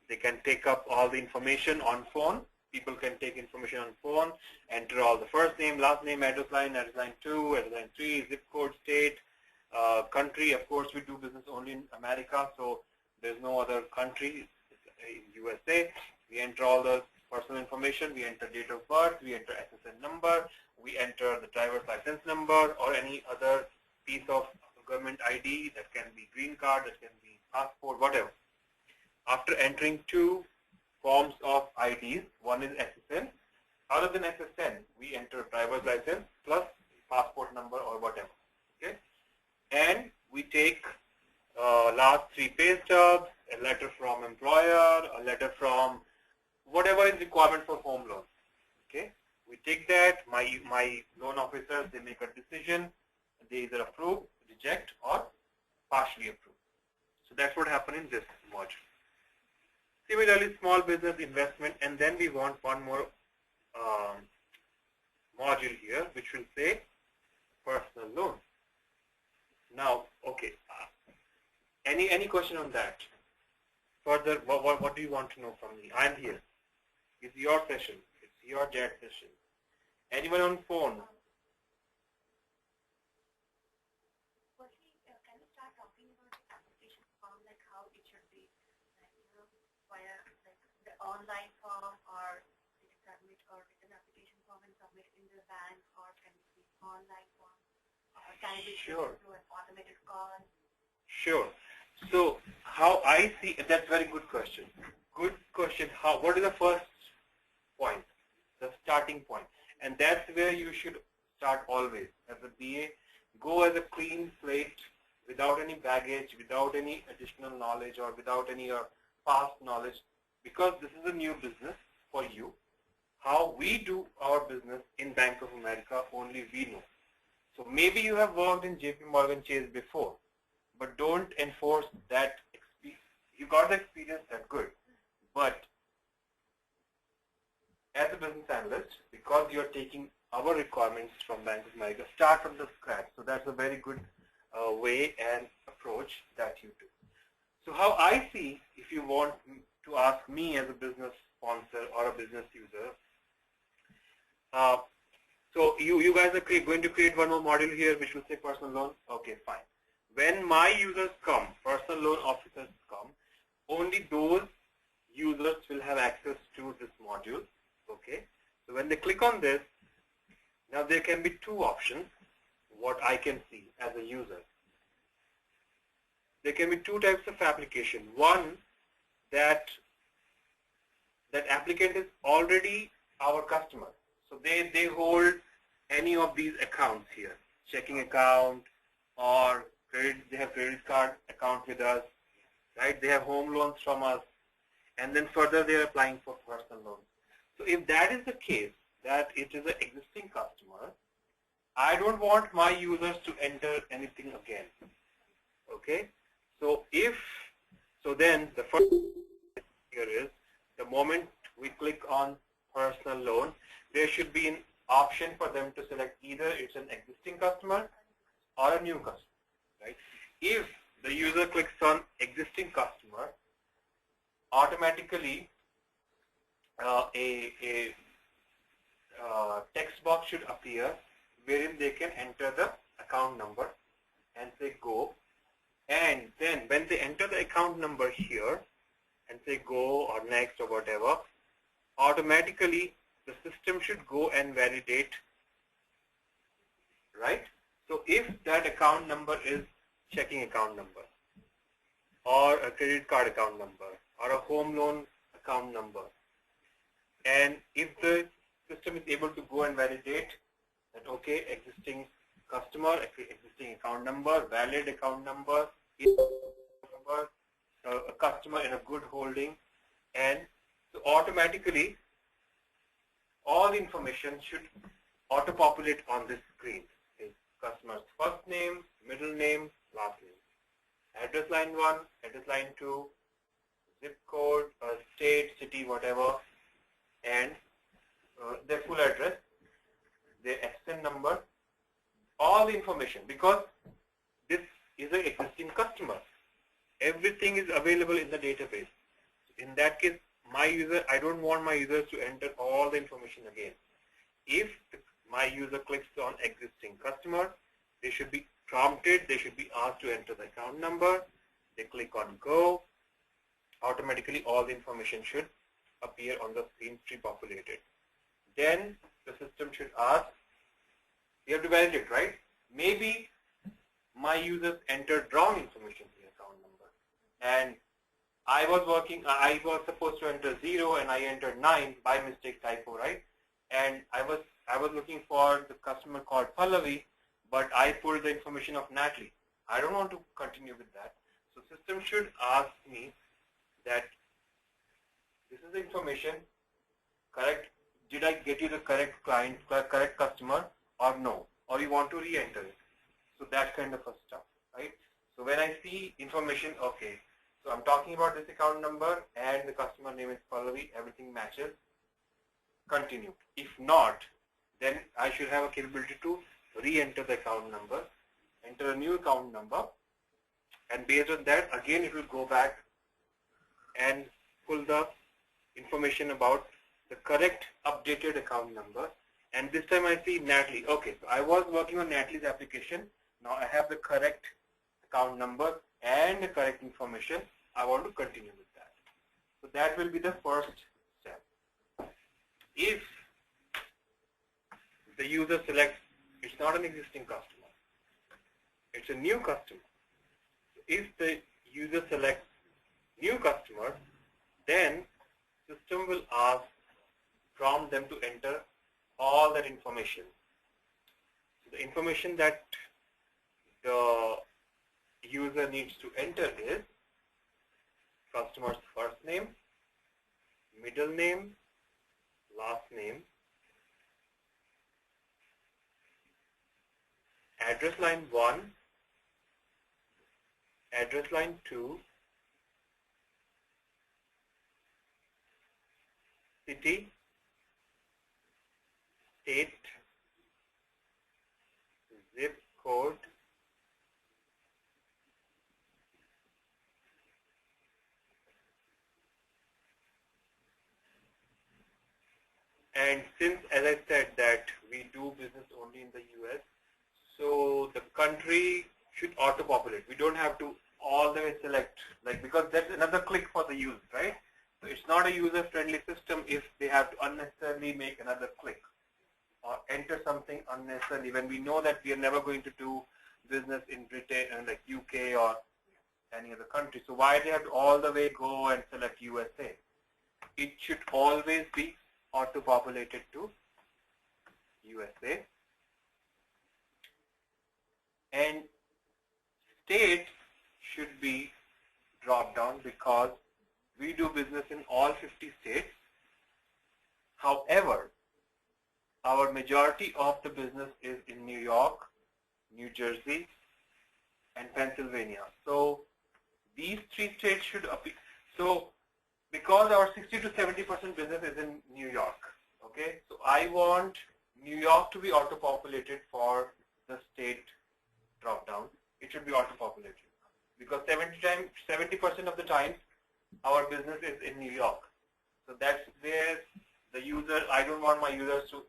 they can take up all the information on phone. People can take information on phone, enter all the first name, last name, address line 2, address line 3, zip code, state, country. Of course, we do business only in America, so there's no other country. In USA, we enter all the personal information. We enter date of birth. We enter SSN number. We enter the driver's license number or any other piece of government ID. That can be green card, that can be passport, whatever. After entering 2 forms of IDs, one is SSN. Other than SSN, we enter driver's license plus passport number or whatever. Okay, and we take last 3 pay stubs, a letter from employer, a letter from whatever is requirement for home loan. Okay, we take that. My loan officers, they make a decision. They either approve, reject, or partially approve. So that's what happened in this module. Similarly, small business investment, and then we want one more module here, which will say personal loan. Now, okay, any question on that? Further, what do you want to know from me? I'm here. It's your session. It's your chat session. Anyone on phone? Firstly, can you start talking about the application form, like how it should be, like, via like the online form, or we can submit or written application form and submit in the bank, or can it be online form, or can it be Sure. through an automated call? Sure. So how I see, that's very good question. Good question. What is the first point? The starting point. And that's where you should start always. As a BA, go as a clean slate, without any baggage, without any additional knowledge, or without any past knowledge, because this is a new business for you. How we do our business in Bank of America, only we know. So maybe you have worked in JP Morgan Chase before, but don't enforce that experience. You got the experience, that's good. But as a business analyst, because you're taking our requirements from Bank of America, start from the scratch. So that's a very good way and approach that you do. So how I see, if you want to ask me as a business sponsor or a business user, so you guys are going to create one more module here which will say personal loan. Okay, fine. When my users come, personal loan officers come, only those users will have access to this module. Okay, so when they click on this, now there can be 2 options, what I can see as a user. There can be 2 types of application. One, that applicant is already our customer. So they hold any of these accounts here, checking account or credit, they have credit card account with us, right? They have home loans from us, and then further they are applying for personal loans. So if that is the case, that it is an existing customer, I don't want my users to enter anything again. Okay? So then the first here is, the moment we click on personal loan, there should be an option for them to select either it's an existing customer or a new customer, right? If the user clicks on existing customer, automatically a text box should appear wherein they can enter the account number and say go. And then when they enter the account number here and say go or next or whatever, automatically the system should go and validate, right? So if that account number is checking account number or a credit card account number or a home loan account number, and if the system is able to go and validate that, okay, existing customer, existing account number, valid account number, a customer in a good holding, and so automatically all the information should auto-populate on this screen. Is customer's first name, middle name, last name, address line 1, address line 2, zip code, state, city, whatever, and their full address, their SSN number, all the information, because this is an existing customer everything is available in the database. In that case, I don't want my users to enter all the information again. If my user clicks on existing customer, they should be prompted, they should be asked to enter the account number. They click on go. Automatically all the information should appear on the screen pre-populated. Then the system should ask, you have to validate, right? Maybe my users entered wrong information in the account number. And I was supposed to enter 0 and I entered 9 by mistake, typo, right? And I was looking for the customer called Pallavi, but I pulled the information of Natalie. I don't want to continue with that. So system should ask me that this is the information, correct? Did I get you the correct client, correct customer, or no? Or you want to re-enter it? So that kind of a stuff, right? So when I see information, okay, so I'm talking about this account number and the customer name is Pallavi, everything matches, continue. If not, then I should have a capability to re-enter the account number, enter a new account number, and based on that, again it will go back and pull the information about the correct updated account number. And this time I see Natalie. Okay, so I was working on Natalie's application. Now I have the correct account number and the correct information. I want to continue with that. So that will be the first step. If the user selects, it's not an existing customer, it's a new customer. If the user selects new customer, then system will prompt them to enter all that information. So the information that the user needs to enter is customer's first name, middle name, last name, address line 1, address line 2, city, state, zip code, and since, as I said, that we do business only in the US, so the country should auto-populate. We don't have to all the way select, like, because that's another click for the user, right? So it's not a user-friendly system if they have to unnecessarily make another click or enter something unnecessarily when we know that we are never going to do business in Britain and like UK or any other country. So why they have to all the way go and select USA? It should always be auto-populated to USA. And state should be dropped down because we do business in all 50 states. However, our majority of the business is in New York, New Jersey, and Pennsylvania. So these 3 states should appear. So because our 60 to 70% business is in New York, okay? So I want New York to be auto-populated for the state drop-down. It should be auto-populated because 70% of the time our business is in New York. So that's where the user, I don't want my users to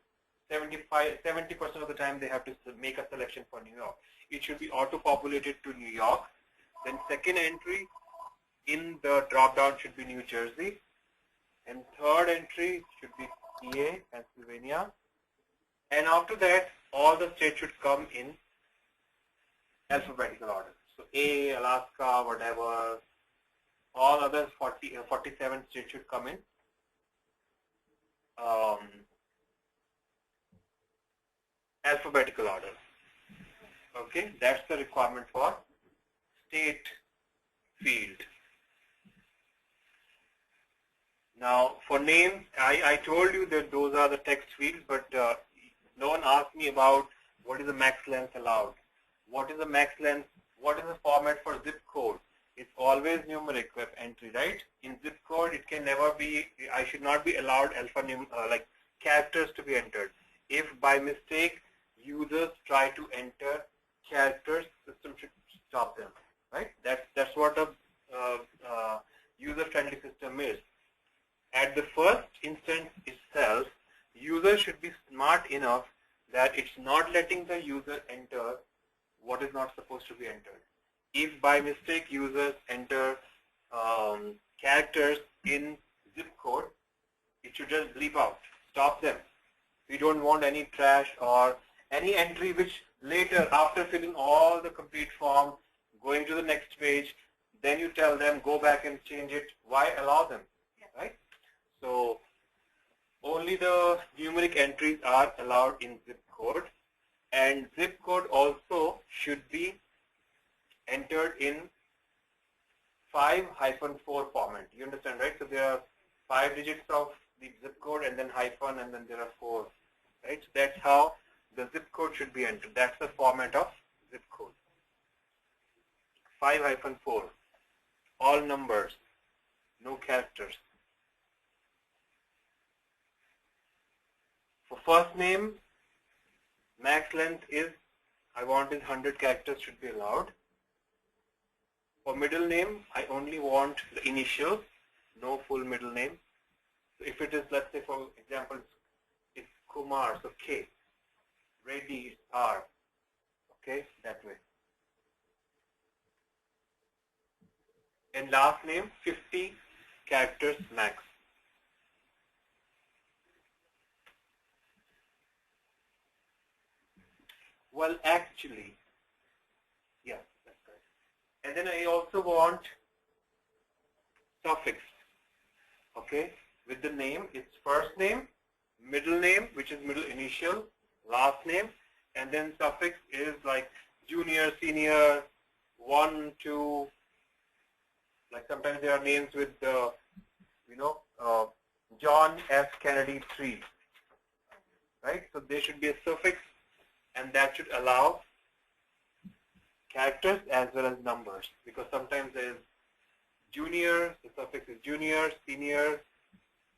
70% of the time they have to make a selection for New York. It should be auto-populated to New York. Then second entry in the drop-down should be New Jersey. And third entry should be PA, Pennsylvania. And after that, all the states should come in alphabetical order. So A, Alaska, whatever, all other 47 states should come in alphabetical order. Okay, that's the requirement for state field. Now for names, I told you that those are the text fields, but no one asked me about what is the max length allowed. What is the max length? What is the format for zip code? It's always numeric entry, right? In zip code, it can never be, I should not be allowed like characters to be entered. If by mistake users try to enter characters, system should stop them, right? That's what a enough that it's not letting the user enter what is not supposed to be entered. If by mistake users enter characters in zip code, it should just bleep out, stop them. We don't want any trash or any entry which later, after filling all the complete form, going to the next page, then you tell them go back and change it. Why allow them, right? So only the numeric entries are allowed in zip code, and zip code also should be entered in 5-4 format. You understand, right? So there are 5 digits of the zip code and then hyphen and then there are 4, right? So that's how the zip code should be entered. That's the format of zip code. 5-4, all numbers, no characters. For first name, max length is, I want is 100 characters should be allowed. For middle name, I only want the initials, no full middle name. So if it is, let's say for example, it's Kumar, so K. Reddy is R. Okay, that way. And last name, 50 characters max. Well, actually, yeah, that's correct. And then I also want suffix. Okay, with the name, it's first name, middle name, which is middle initial, last name, and then suffix is like junior, senior, 1, 2. Like sometimes there are names with John F. Kennedy 3, right? So there should be a suffix, and that should allow characters as well as numbers, because sometimes there is junior, the suffix is junior, senior,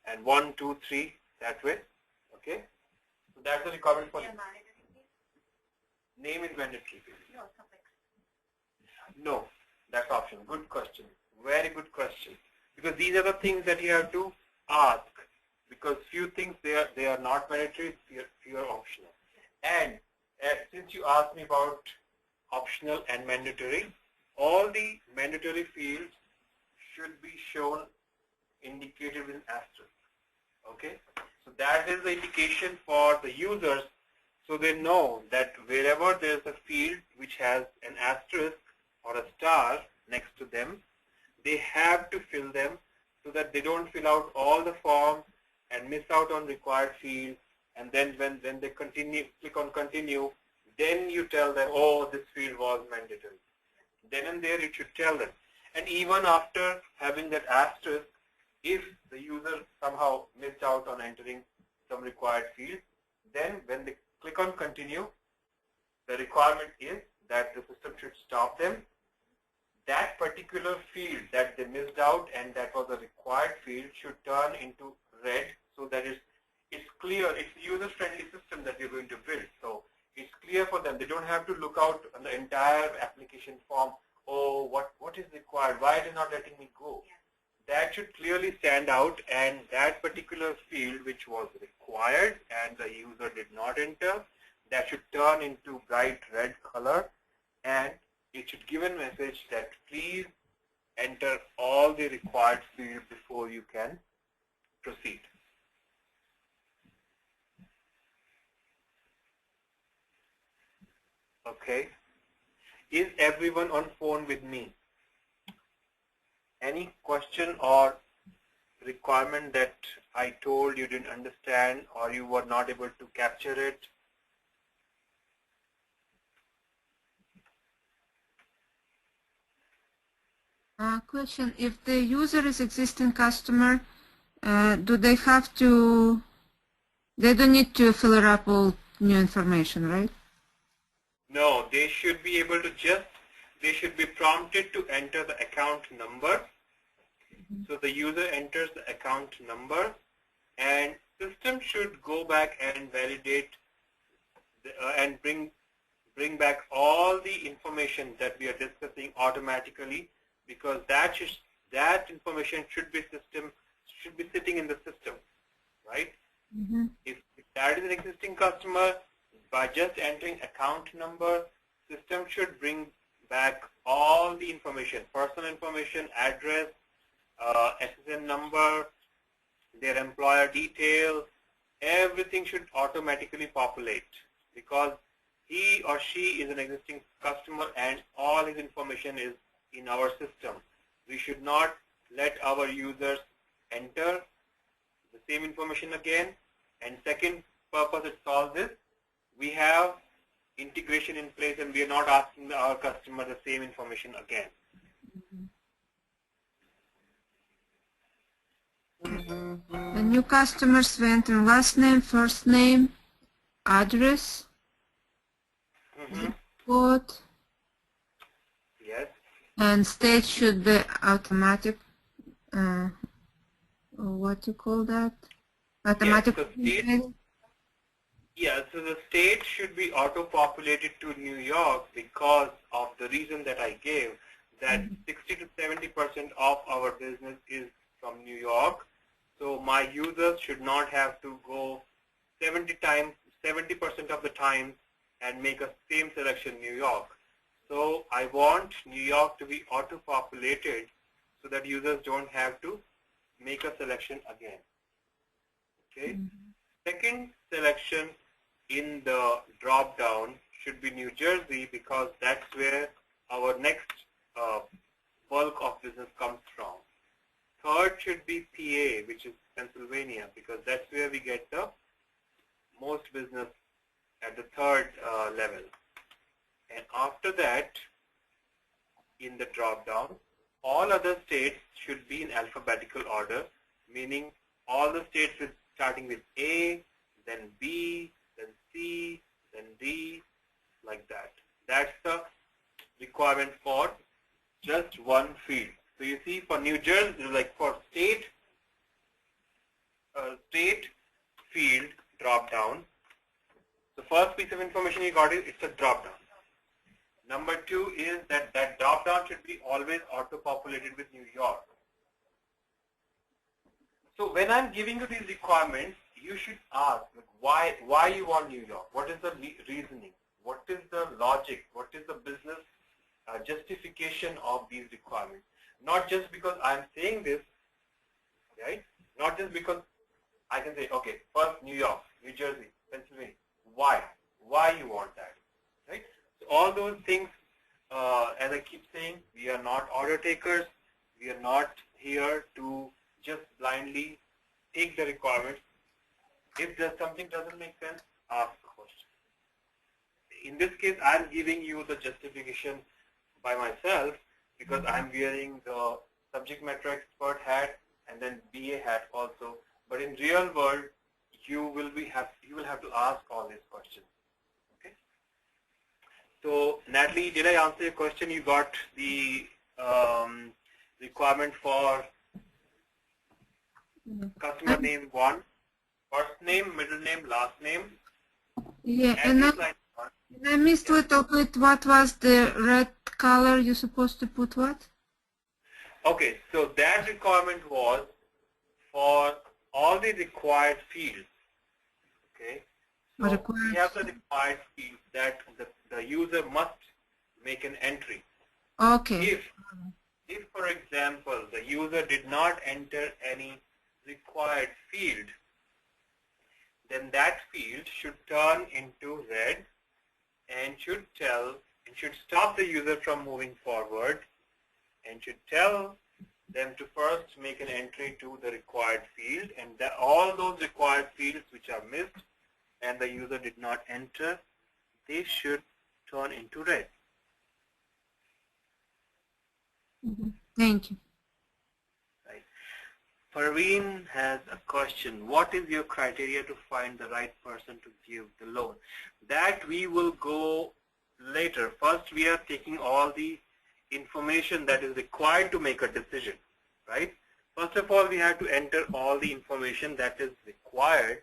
and 1, 2, 3, that way. Okay? So that's the requirement for name is mandatory. No, suffix. No, that's optional. Good question. Very good question. Because these are the things that you have to ask. Because few things they are not mandatory, few are optional. And since you asked me about optional and mandatory, all the mandatory fields should be shown indicated with asterisk. Okay? So that is the indication for the users, so they know that wherever there is a field which has an asterisk or a star next to them, they have to fill them so that they don't fill out all the form and miss out on required fields. And then when they click on continue, then you tell them, oh, this field was mandatory. Then and there it should tell them. And even after having that asterisk, if the user somehow missed out on entering some required field, then when they click on continue, the requirement is that the system should stop them. That particular field that they missed out and that was a required field should turn into red, so that it's clear, it's a user-friendly system that we're going to build. So it's clear for them. They don't have to look out on the entire application form. Oh, what is required? Why are they not letting me go? That should clearly stand out, and that particular field which was required and the user did not enter, that should turn into bright red color, and it should give a message that please enter all the required fields before you can proceed. Okay. Is everyone on phone with me? Any question or requirement that I told you didn't understand or you were not able to capture it? Question, if the user is existing customer, do they have to, they don't need to fill up all new information, right? No, they should be able to they should be prompted to enter the account number. So the user enters the account number, and system should go back and validate and bring back all the information that we are discussing automatically, because that information should be sitting in the system, right? Mm-hmm. If that is an existing customer, by just entering account number, system should bring back all the information, personal information, address, SSN number, their employer detail, everything should automatically populate because he or she is an existing customer and all his information is in our system. We should not let our users enter the same information again. And second purpose it solves is we have integration in place and we are not asking our customer the same information again. The new customers will enter last name, first name, address, code, Yes. and state should be automatic. What you call that? Automatic. So the state should be auto-populated to New York because of the reason that I gave, that 60 to 70% of our business is from New York. So my users should not have to go 70% of the time and make a same selection New York. So I want New York to be auto-populated so that users don't have to make a selection again. Okay. Second selection in the drop down should be New Jersey because that's where our next bulk of business comes from. Third should be PA, which is Pennsylvania, because that's where we get the most business at the third level. And after that, in the drop down, all other states should be in alphabetical order, meaning all the states starting with A, then B, then C, then D, like that. That's the requirement for just one field. So you see, for New Jersey, like for state field drop down, the first piece of information you got is it's a drop down. Number two is that drop down should be always auto-populated with New York. So when I'm giving you these requirements, you should ask why you want New York. What is the reasoning? What is the logic? What is the business justification of these requirements? Not just because I'm saying this, right? Not just because I can say, okay, first New York, New Jersey, Pennsylvania. Why? Why you want that, right? So all those things, as I keep saying, we are not order takers. We are not here to just blindly take the requirements. If there's something doesn't make sense, ask the question. In this case, I'm giving you the justification by myself because I'm wearing the subject matter expert hat and then BA hat also. But in real world, you will have to ask all these questions. Okay. So Natalie, did I answer your question? You got the requirement for customer name 1, first name, middle name, last name. Yeah, and I missed a little bit. What was the red color you supposed to put? What? Okay, so that requirement was for all the required fields. Okay, so we have the required fields that the user must make an entry. Okay. If for example the user did not enter any required field, then that field should turn into red and should stop the user from moving forward and should tell them to first make an entry to the required field, and all those required fields which are missed and the user did not enter, they should turn into red. Thank you. Right. Parveen has a question. What is your criteria to find the right person to give the loan? That we will go later. First, we are taking all the information that is required to make a decision, right? First of all, we have to enter all the information that is required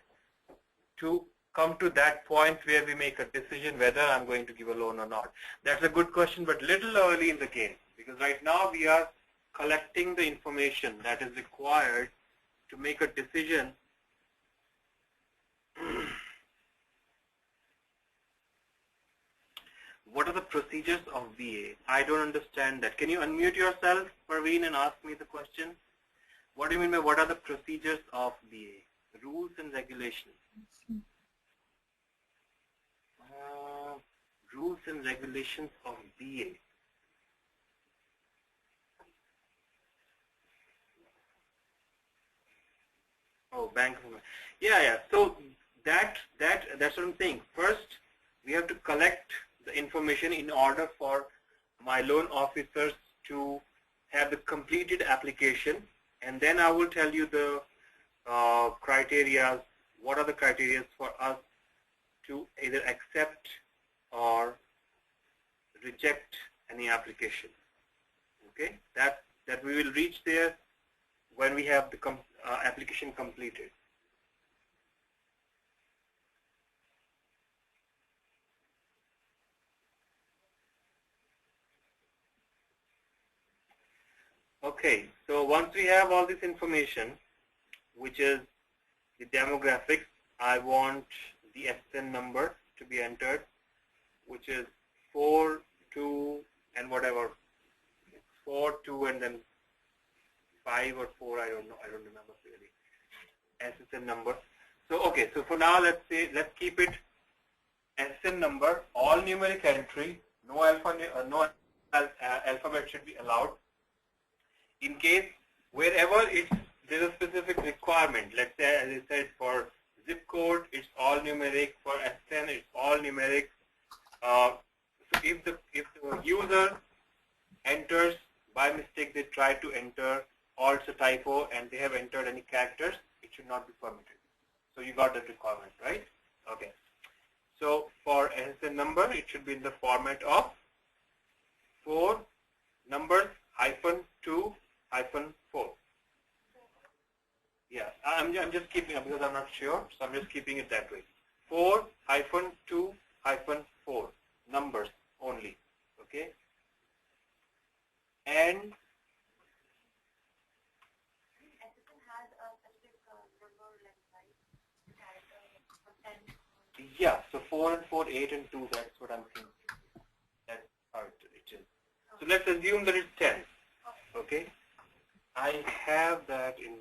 to come to that point where we make a decision whether I'm going to give a loan or not. That's a good question, but little early in the game, because right now we are collecting the information that is required to make a decision What are the procedures of VA? I don't understand that. Can you unmute yourself, Parveen, and ask me the question? What do you mean by what are the procedures of VA? Rules and regulations. Rules and regulations of VA. Oh, Bank of America. Yeah. So that's what I'm saying. First, we have to collect the information in order for my loan officers to have the completed application, and then I will tell you the criteria. What are the criteria for us to either accept or reject any application? Okay, that we will reach there when we have the application completed. Okay, so once we have all this information, which is the demographics, I want the SN number to be entered, which is 4, 2, and whatever. 4, 2, and then 5 or 4, I don't know, I don't remember really. SSN number. So okay, so for now let's keep it SN number, all numeric entry, no alphabet should be allowed. In case wherever there's a specific requirement, let's say as I said for zip code it's all numeric, for SN it's all numeric. So if the user enters by mistake, they try to enter or it's a typo and they have entered any characters, it should not be permitted. So you got that requirement, right? Okay. So for SN number, it should be in the format of 4 numbers -2 -4. Yeah, I'm just keeping it because I'm not sure, so I'm just keeping it that way. 4 -2 -4 numbers only. Okay. And yeah, so 4 and 4, 8 and 2, that's what I'm thinking. That's how it is. So let's assume that it's 10. Okay. I have that in,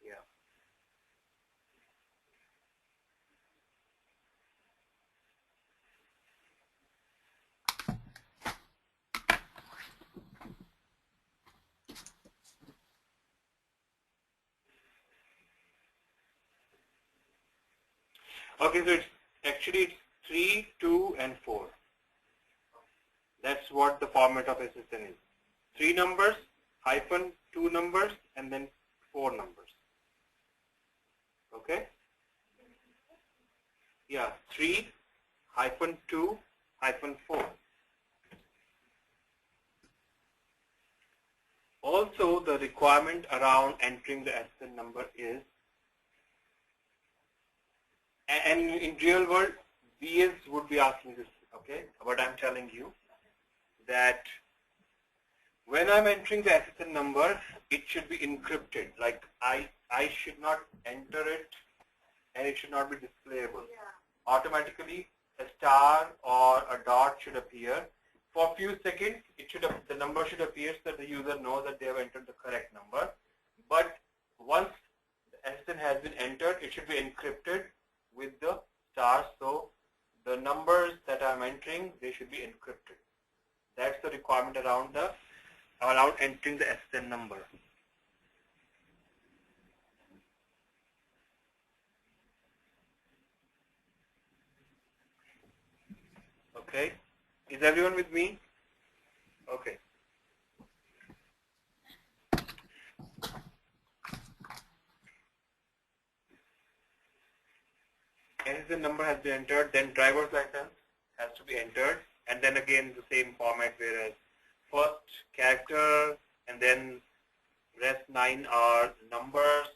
yeah. Okay, so it's 3, 2, and 4. That's what the format of SSN is. 3 numbers, -2 numbers, and then 4 numbers. Okay? Yeah, 3, -2, -4. Also, the requirement around entering the SSN number is, and in real world, VAs would be asking this, okay? But I'm telling you that when I'm entering the SSN number, it should be encrypted. Like I should not enter it, and it should not be displayable. Automatically, a star or a dot should appear. For a few seconds, the number should appear so that the user knows that they have entered the correct number. But once the SSN has been entered, it should be encrypted with the stars. So the numbers that I'm entering, they should be encrypted. That's the requirement around entering the SSN number. Okay, is everyone with me? Okay. SSN number has been entered, then driver's license has to be entered, and then again the same format, whereas first character and then rest 9 are numbers.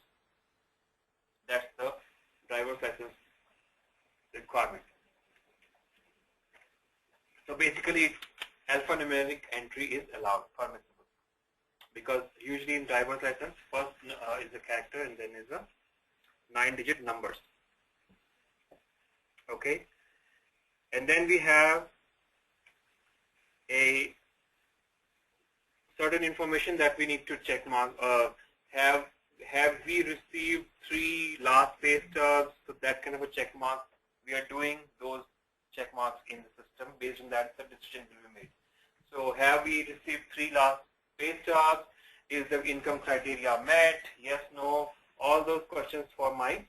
That's the driver's license requirement. So basically, alphanumeric entry is allowed, permissible, because usually in driver's license, first is a character and then is a 9-digit numbers. Okay. Okay, and then we have a certain information that we need to check mark. Have we received 3 last pay stubs? So that kind of a check mark. We are doing those check marks in the system. Based on that, the decision will be made. So have we received 3 last pay stubs? Is the income criteria met? Yes, no. All those questions for my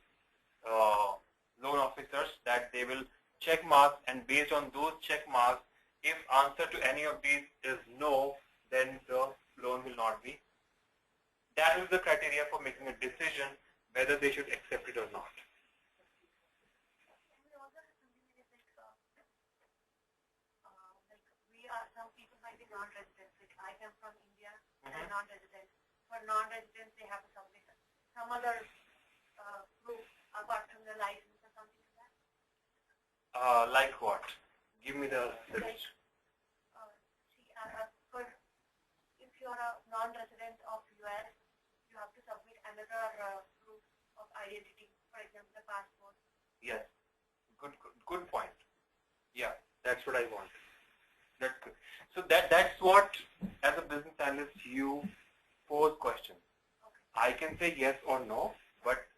loan officers that they will check marks, and based on those check marks, if answer to any of these is no, then the loan will not be. That is the criteria for making a decision whether they should accept it or not. Some people might be non-residents. Like I am from India and non-resident. For non-residents, they have to submit some other proof apart from the license or something like that. Like what? Give me the list. If you're a non-resident of US, you have to submit another proof of identity, for example, the passport. Yes. Good point. Yeah, that's what I want. That's good. So that's what, as a business analyst, you pose questions. Okay. I can say yes or no, but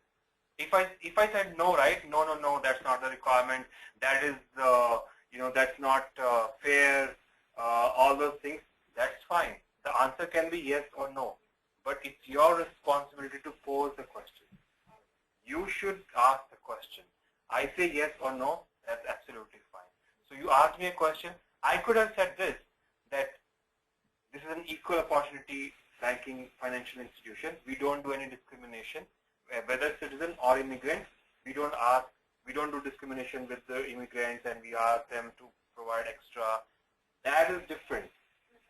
if I said no, right? No, that's not the requirement. That is, that's not fair. All those things. That's fine. The answer can be yes or no, but it's your responsibility to pose the question. You should ask the question. I say yes or no. That's absolutely fine. So you asked me a question. I could have said this, that this is an equal opportunity banking financial institution. We don't do any discrimination, whether citizen or immigrant. We don't do discrimination with the immigrants, and we ask them to provide extra. That is different.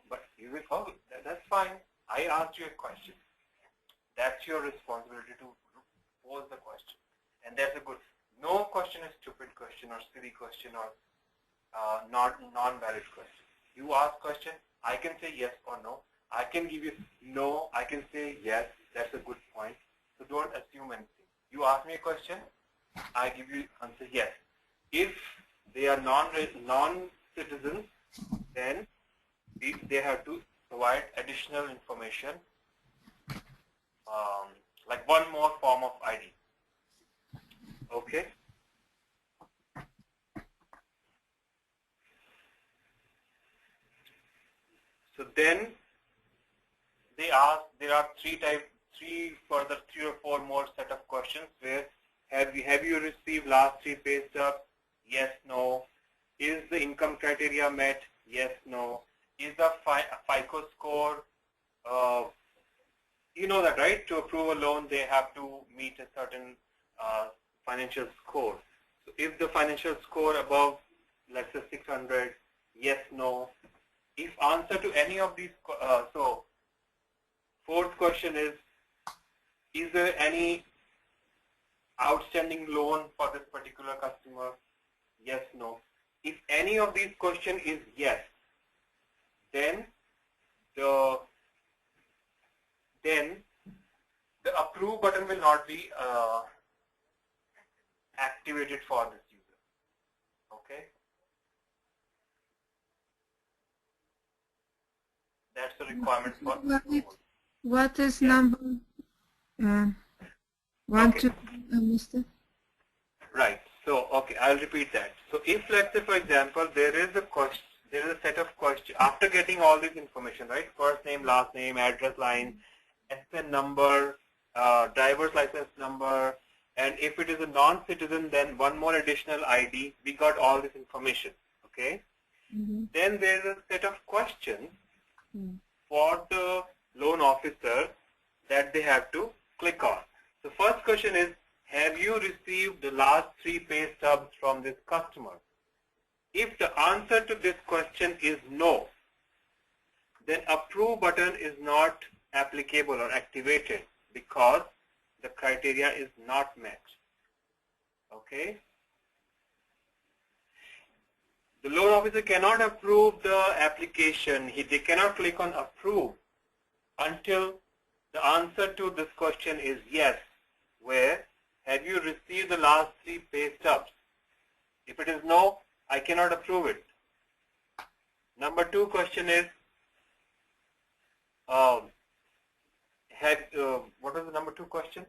But you will, oh, that's fine. I asked you a question. That's your responsibility to pose the question. And that's a good, no question is stupid question or silly question or non-valid question. You ask question, I can say yes or no. I can give you no, I can say yes. That's a good point. So don't assume anything. You ask me a question, I give you answer yes. If they are non-citizens, then they have to provide additional information, like one more form of ID. Okay. So then they ask, there are three or four more set of questions where have you received last 3 pay stubs? Yes, no. Is the income criteria met? Yes, no. Is the FICO score, you know that, right? To approve a loan, they have to meet a certain financial score. So if the financial score above, let's say 600, yes, no. If answer to any of these, so fourth question is there any outstanding loan for this particular customer? Yes, no. If any of these questions is yes, then the approve button will not be activated for this user. Okay. That's the requirement for approval. What is number 1, Okay. 2, Mr.? Right. So, okay, I'll repeat that. So, if let's say, for example, there is a set of questions after getting all this information, right? First name, last name, address line, SN number, driver's license number, and if it is a non-citizen, then one more additional ID. We got all this information. Okay. Mm-hmm. Then there is a set of questions for the loan officer that they have to click on. The first question is, have you received the last 3 pay stubs from this customer? If the answer to this question is no, then approve button is not applicable or activated because the criteria is not met. Okay? The loan officer cannot approve the application. They cannot click on approve until the answer to this question is yes, where have you received the last 3 pay stubs? If it is no, I cannot approve it. Number 2 question is, what is the number 2 question?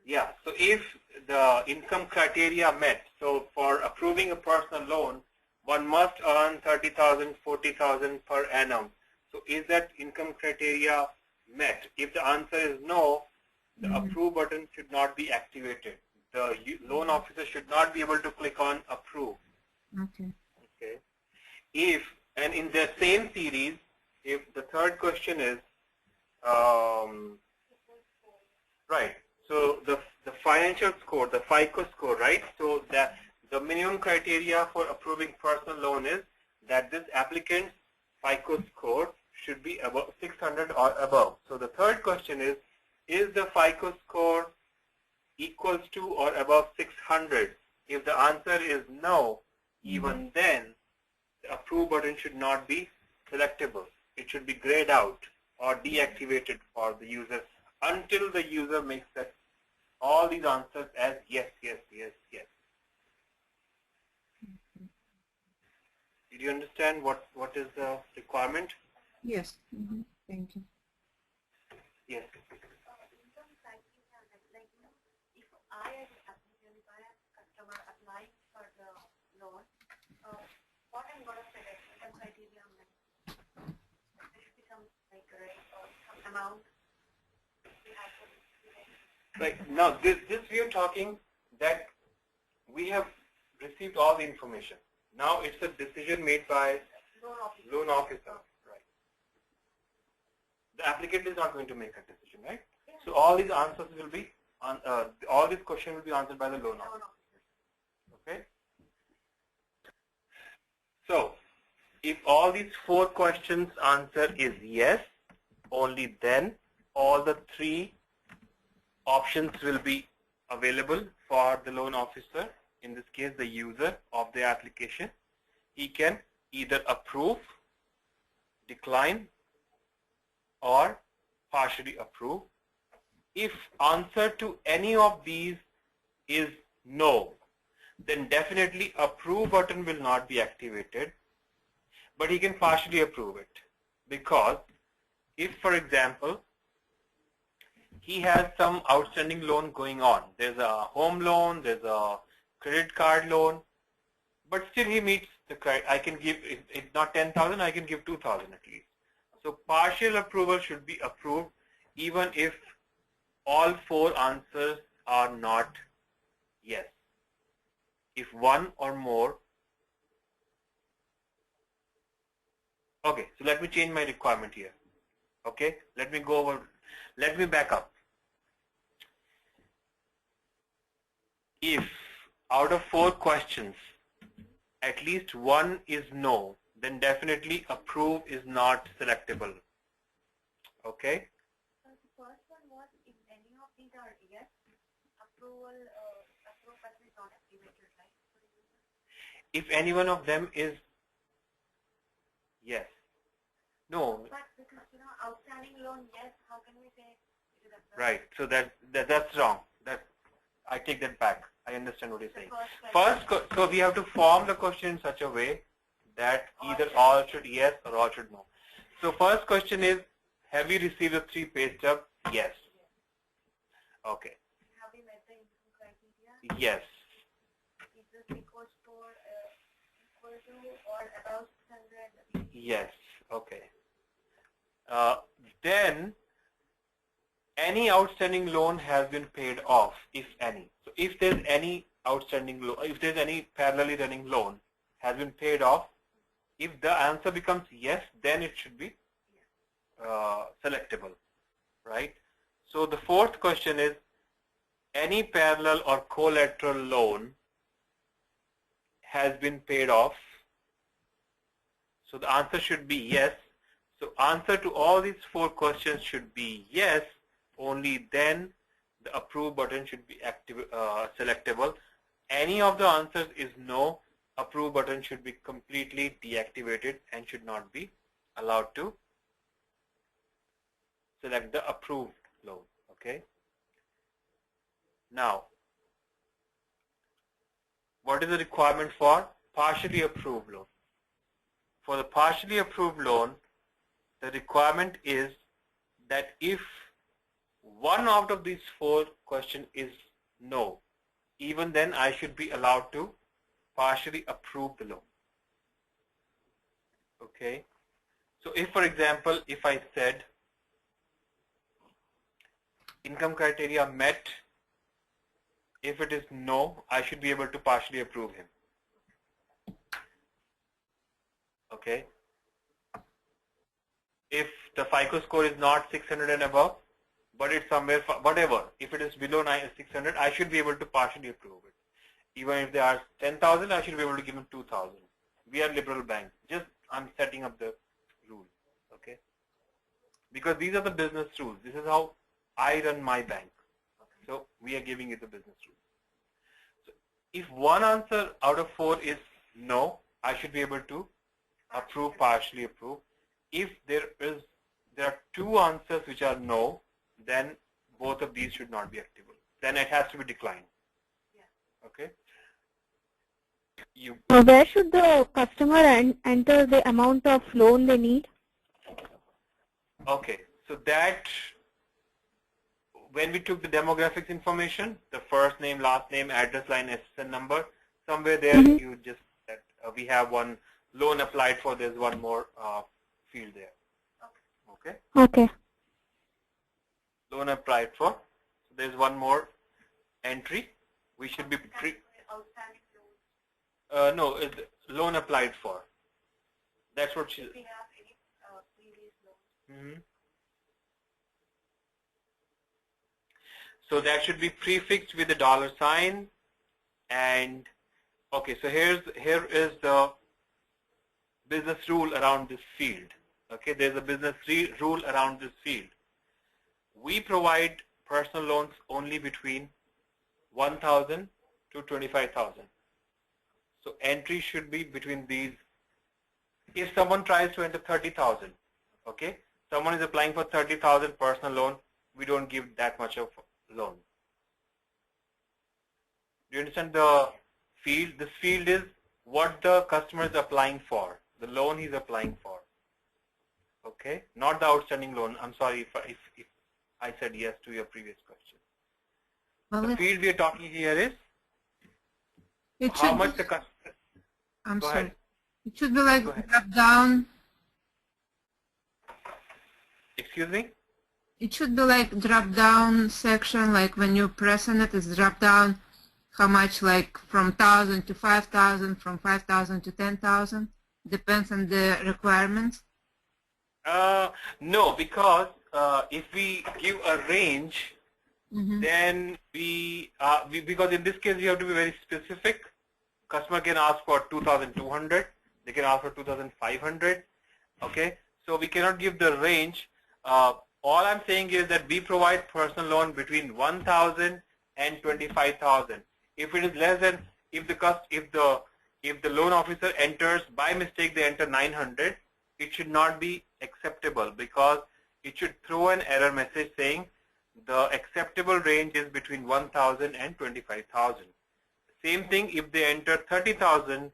Yeah, so if the income criteria met, so for approving a personal loan, one must earn 30,000, 40,000 per annum. So is that income criteria met? If the answer is no, the approve button should not be activated. The loan officer should not be able to click on approve. Okay. Okay. And in the same series, if the third question is, right, so the financial score, the FICO score, right? So the minimum criteria for approving personal loan is that this applicant's FICO score should be above 600 or above. So the third question is the FICO score equals to or above 600? If the answer is no, even then the approve button should not be selectable. It should be grayed out or deactivated for the user until the user makes that all these answers as yes, yes, yes, yes. Did you understand what is the requirement? Yes. Thank you. Yes. Income criteria, if I as a applicant, if I as a customer applying for the loan, what I'm going to select income criteria, there should be some rate or some amount. Right. Now this we are talking that we have received all the information. Now it's a decision made by loan officer. Right. The applicant is not going to make a decision, right? Yeah. So all these answers will be all these questions will be answered by the loan officer. Okay. So if all these 4 questions answer is yes, only then all the 3 options will be available for the loan officer, in this case the user of the application. He can either approve, decline, or partially approve. If answer to any of these is no, then definitely approve button will not be activated, but he can partially approve it. Because if, for example, he has some outstanding loan going on, there's a home loan, there's a credit card loan, but still he meets the criteria. I can give, if it's not 10,000, I can give 2,000 at least. So partial approval should be approved even if all 4 answers are not yes. If one or more. Okay, so let me change my requirement here. Okay, let me go over, let me back up. If out of 4 questions, at least one is no, then definitely approve is not selectable. Okay? So the first one was if any of these are yes, approve button is not activated, right? If any one of them is yes. No. But because outstanding loan, yes, how can we say it is approved? Right. So that's wrong. I take that back. I understand what you're saying. So we have to form the question in such a way that either all should yes or all should no. So first question is, have you received a 3 pay stub? Yes. Okay. Have we met the income criteria? Yes. Is the FICO score equal to or above 600? Yes. Okay. Then any outstanding loan has been paid off, if any. So if there's any outstanding loan, if there's any parallelly running loan has been paid off, if the answer becomes yes, then it should be selectable, right? So the 4th question is, any parallel or collateral loan has been paid off. So the answer should be yes. So answer to all these 4 questions should be yes. Only then the approve button should be selectable. Any of the answers is no, approve button should be completely deactivated and should not be allowed to select the approved loan. Okay. Now, what is the requirement for partially approved loan? For the partially approved loan, the requirement is that if one out of these 4 questions is no, even then I should be allowed to partially approve the loan. Okay. So if, for example, if I said income criteria met, if it is no, I should be able to partially approve him. Okay. If the FICO score is not 600 and above, but it's somewhere, whatever, if it is below 600, I should be able to partially approve it. Even if they are 10,000, I should be able to give them 2,000. We are liberal bank. Just I'm setting up the rule. Okay. Because these are the business rules. This is how I run my bank. So we are giving you the business rules. So if one answer out of 4 is no, I should be able to approve, partially approve. If there are 2 answers which are no, then both of these should not be activable. Then it has to be declined. Okay. Where should the customer enter the amount of loan they need? Okay. So that when we took the demographics information, the first name, last name, address line, SSN number, somewhere there you just that we have one loan applied for. There's one more field there. Okay. Okay. Loan applied for. So there's one more entry. We should be no, it's loan applied for. That's what she. So that should be prefixed with a $sign. And okay, so here is the business rule around this field. Okay, there's a business rule around this field. We provide personal loans only between 1,000 to 25,000. So entry should be between these. If someone tries to enter 30,000, okay, someone is applying for 30,000 personal loan, we don't give that much of loan. Do you understand the field? This field is what the customer is applying for, the loan he's applying for. Okay, not the outstanding loan. I'm sorry if I said yes to your previous question. The field we are talking here is how much the customer. I'm sorry. It should be like drop down. Excuse me? It should be like drop down section, like when you press on it, it's drop down how much, like from 1,000 to 5,000, from 5,000 to 10,000. Depends on the requirements. No, because if we give a range, then because in this case you have to be very specific. Customer can ask for 2,200. They can ask for 2,500. Okay, so we cannot give the range. All I'm saying is that we provide personal loan between 1,000 and 25,000. If it is less than, if the loan officer enters by mistake, they enter 900, it should not be acceptable because it should throw an error message saying the acceptable range is between 1,000 and 25,000. Same thing if they enter 30,000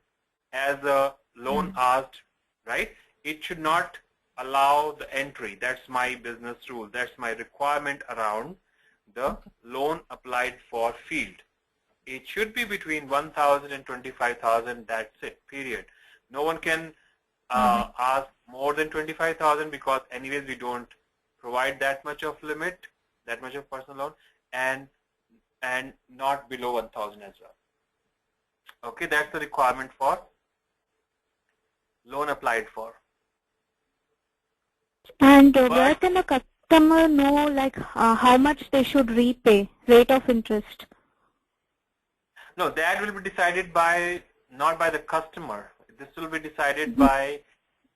as a loan asked, right? It should not allow the entry. That's my business rule. That's my requirement around the loan applied for field. It should be between 1,000 and 25,000. That's it, period. No one can ask more than 25,000 because anyways we don't provide that much of limit, that much of personal loan, and not below 1,000 as well. Okay, that's the requirement for loan applied for. And where can the customer know like how much they should repay, rate of interest? No, that will be decided by, not by the customer. This will be decided by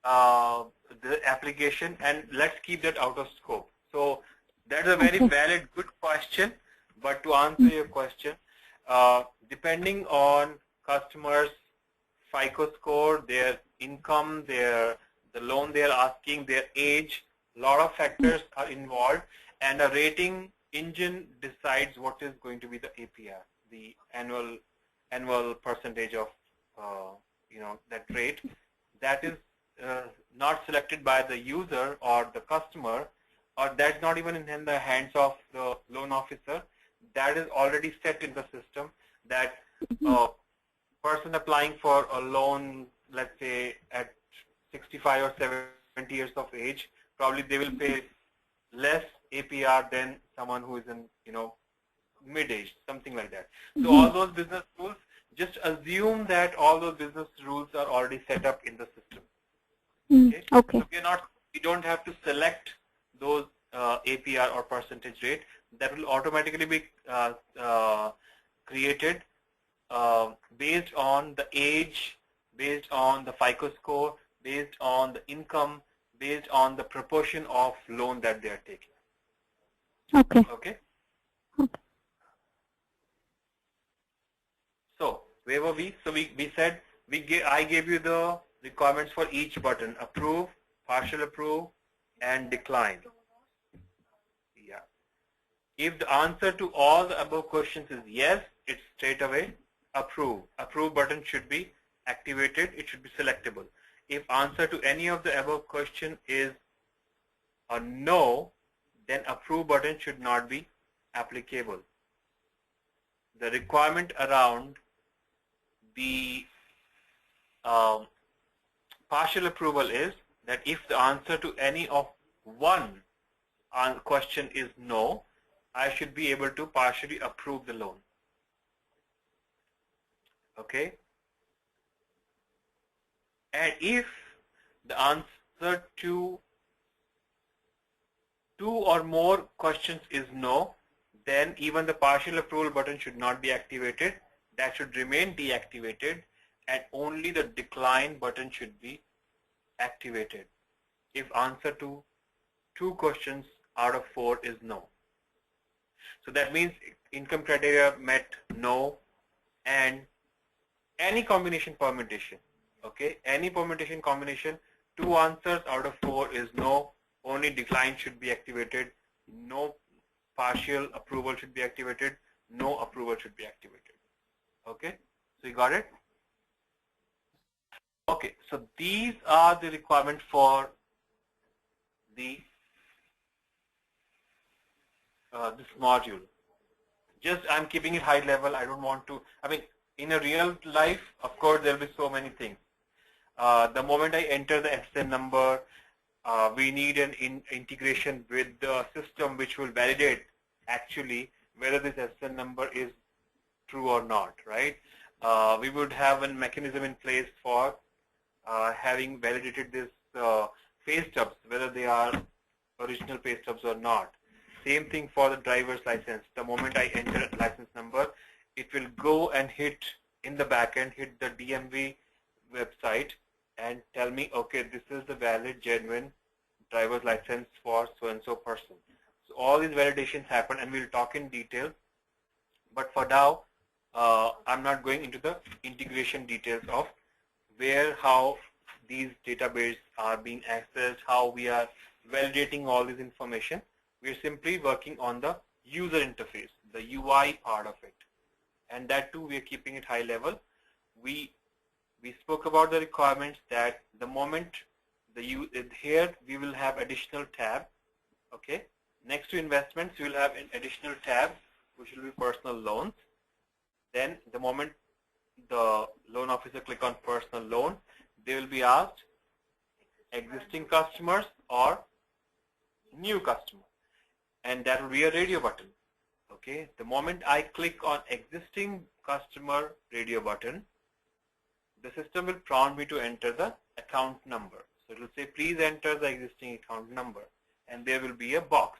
the application, and let's keep that out of scope. So that's a very valid, good question. But to answer your question, depending on customers' FICO score, their income, the loan they are asking, their age, a lot of factors are involved, and a rating engine decides what is going to be the APR, the annual annual percentage of that rate, that is not selected by the user or the customer, or that's not even in the hands of the loan officer. That is already set in the system that person applying for a loan, let's say at 65 or 70 years of age, probably they will pay less APR than someone who is in mid-age, something like that. So all those business rules, just assume that all those business rules are already set up in the system. Okay. So we don't have to select those APR or percentage rate. That will automatically be created based on the age, based on the FICO score, based on the income, based on the proportion of loan that they are taking. Okay. Okay. So where were we? So we said I gave you the requirements for each button: approve, partial approve, and decline. Yeah. If the answer to all the above questions is yes, it's straight away approve. Approve button should be activated. It should be selectable. If answer to any of the above question is a no, then approve button should not be applicable. The requirement around the partial approval is that if the answer to any of one question is no, I should be able to partially approve the loan. Okay? And if the answer to 2 or more questions is no, then even the partial approval button should not be activated. That should remain deactivated, and only the decline button should be activated if answer to 2 questions out of 4 is no. So that means income criteria met, no, and any combination permutation. Okay, any permutation combination, 2 answers out of 4 is no, only decline should be activated, no partial approval should be activated, no approval should be activated. Okay, so you got it? Okay, so these are the requirements for the this module. Just I'm keeping it high level. I don't want to, I mean, in a real life, of course, there will be so many things. The moment I enter the SN number, we need an integration with the system which will validate actually whether this SN number is true or not, right? We would have a mechanism in place for having validated this pay stubs, whether they are original pay stubs or not. Same thing for the driver's license. The moment I enter license number, it will go and hit in the backend, hit the DMV website and tell me, okay, this is the valid, genuine driver's license for so-and-so person. So all these validations happen, and we'll talk in detail. But for now, I'm not going into the integration details of where, how these databases are being accessed, how we are validating all this information. We're simply working on the user interface, the UI part of it. And that too, we're keeping it high level. We spoke about the requirements that the moment here we will have additional tab. Okay, next to investments, we will have an additional tab which will be personal loans. Then the moment the loan officer click on personal loan, they will be asked existing customers or new customer, and that will be a radio button. Okay, the moment I click on existing customer radio button, the system will prompt me to enter the account number. So it will say, please enter the existing account number, and there will be a box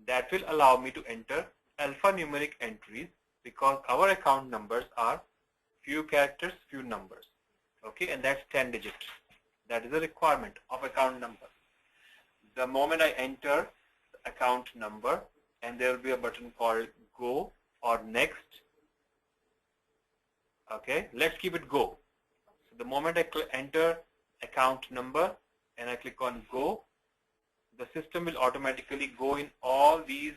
that will allow me to enter alphanumeric entries, because our account numbers are few characters, few numbers. Okay, and that's 10 digits. That is a requirement of account number. The moment I enter the account number, and there will be a button called go or next. Okay, let's keep it go. So the moment I enter account number and I click on go, the system will automatically go in all these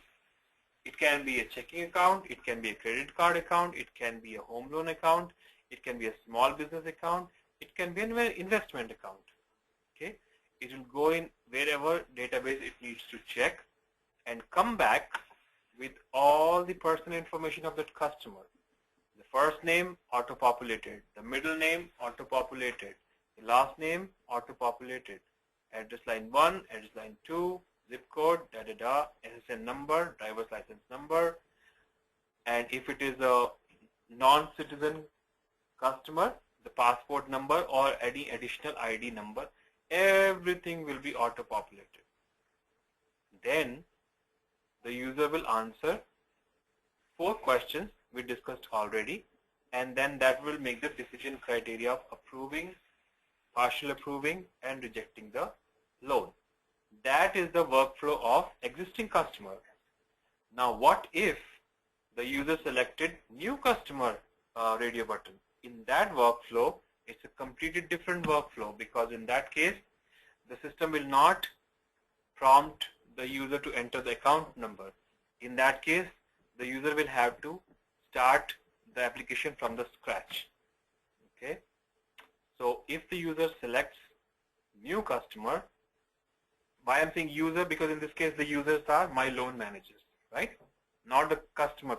It can be a checking account, it can be a credit card account, it can be a home loan account, it can be a small business account, it can be an investment account. Okay, it will go in wherever database it needs to check and come back with all the personal information of that customer. The first name auto-populated, the middle name auto-populated, the last name auto-populated, address line 1, address line 2, zip code, SSN number, driver's license number, and if it is a non-citizen customer, the passport number or any additional ID number, everything will be auto-populated. Then the user will answer 4 questions we discussed already, and then that will make the decision criteria of approving, partial approving, and rejecting the loan. That is the workflow of existing customer. Now what if the user selected new customer radio button? In that workflow, it's a completely different workflow, because in that case, the system will not prompt the user to enter the account number. In that case, the user will have to start the application from the scratch. Okay. So if the user selects new customer, why I'm saying user, because in this case the users are my loan managers, right? Not the customers.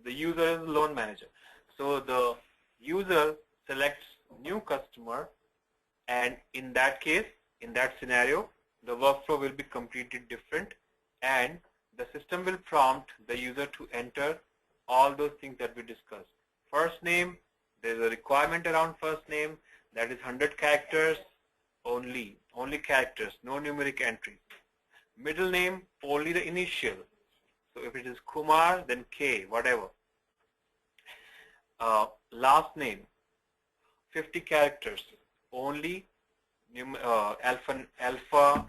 The user is the loan manager. So the user selects new customer, and in that case, in that scenario, the workflow will be completely different, and the system will prompt the user to enter all those things that we discussed. First name, there is a requirement around first name, that is 100 characters only characters, no numeric entries. Middle name, only the initial. So if it is Kumar, then K, whatever. Last name, 50 characters, only alpha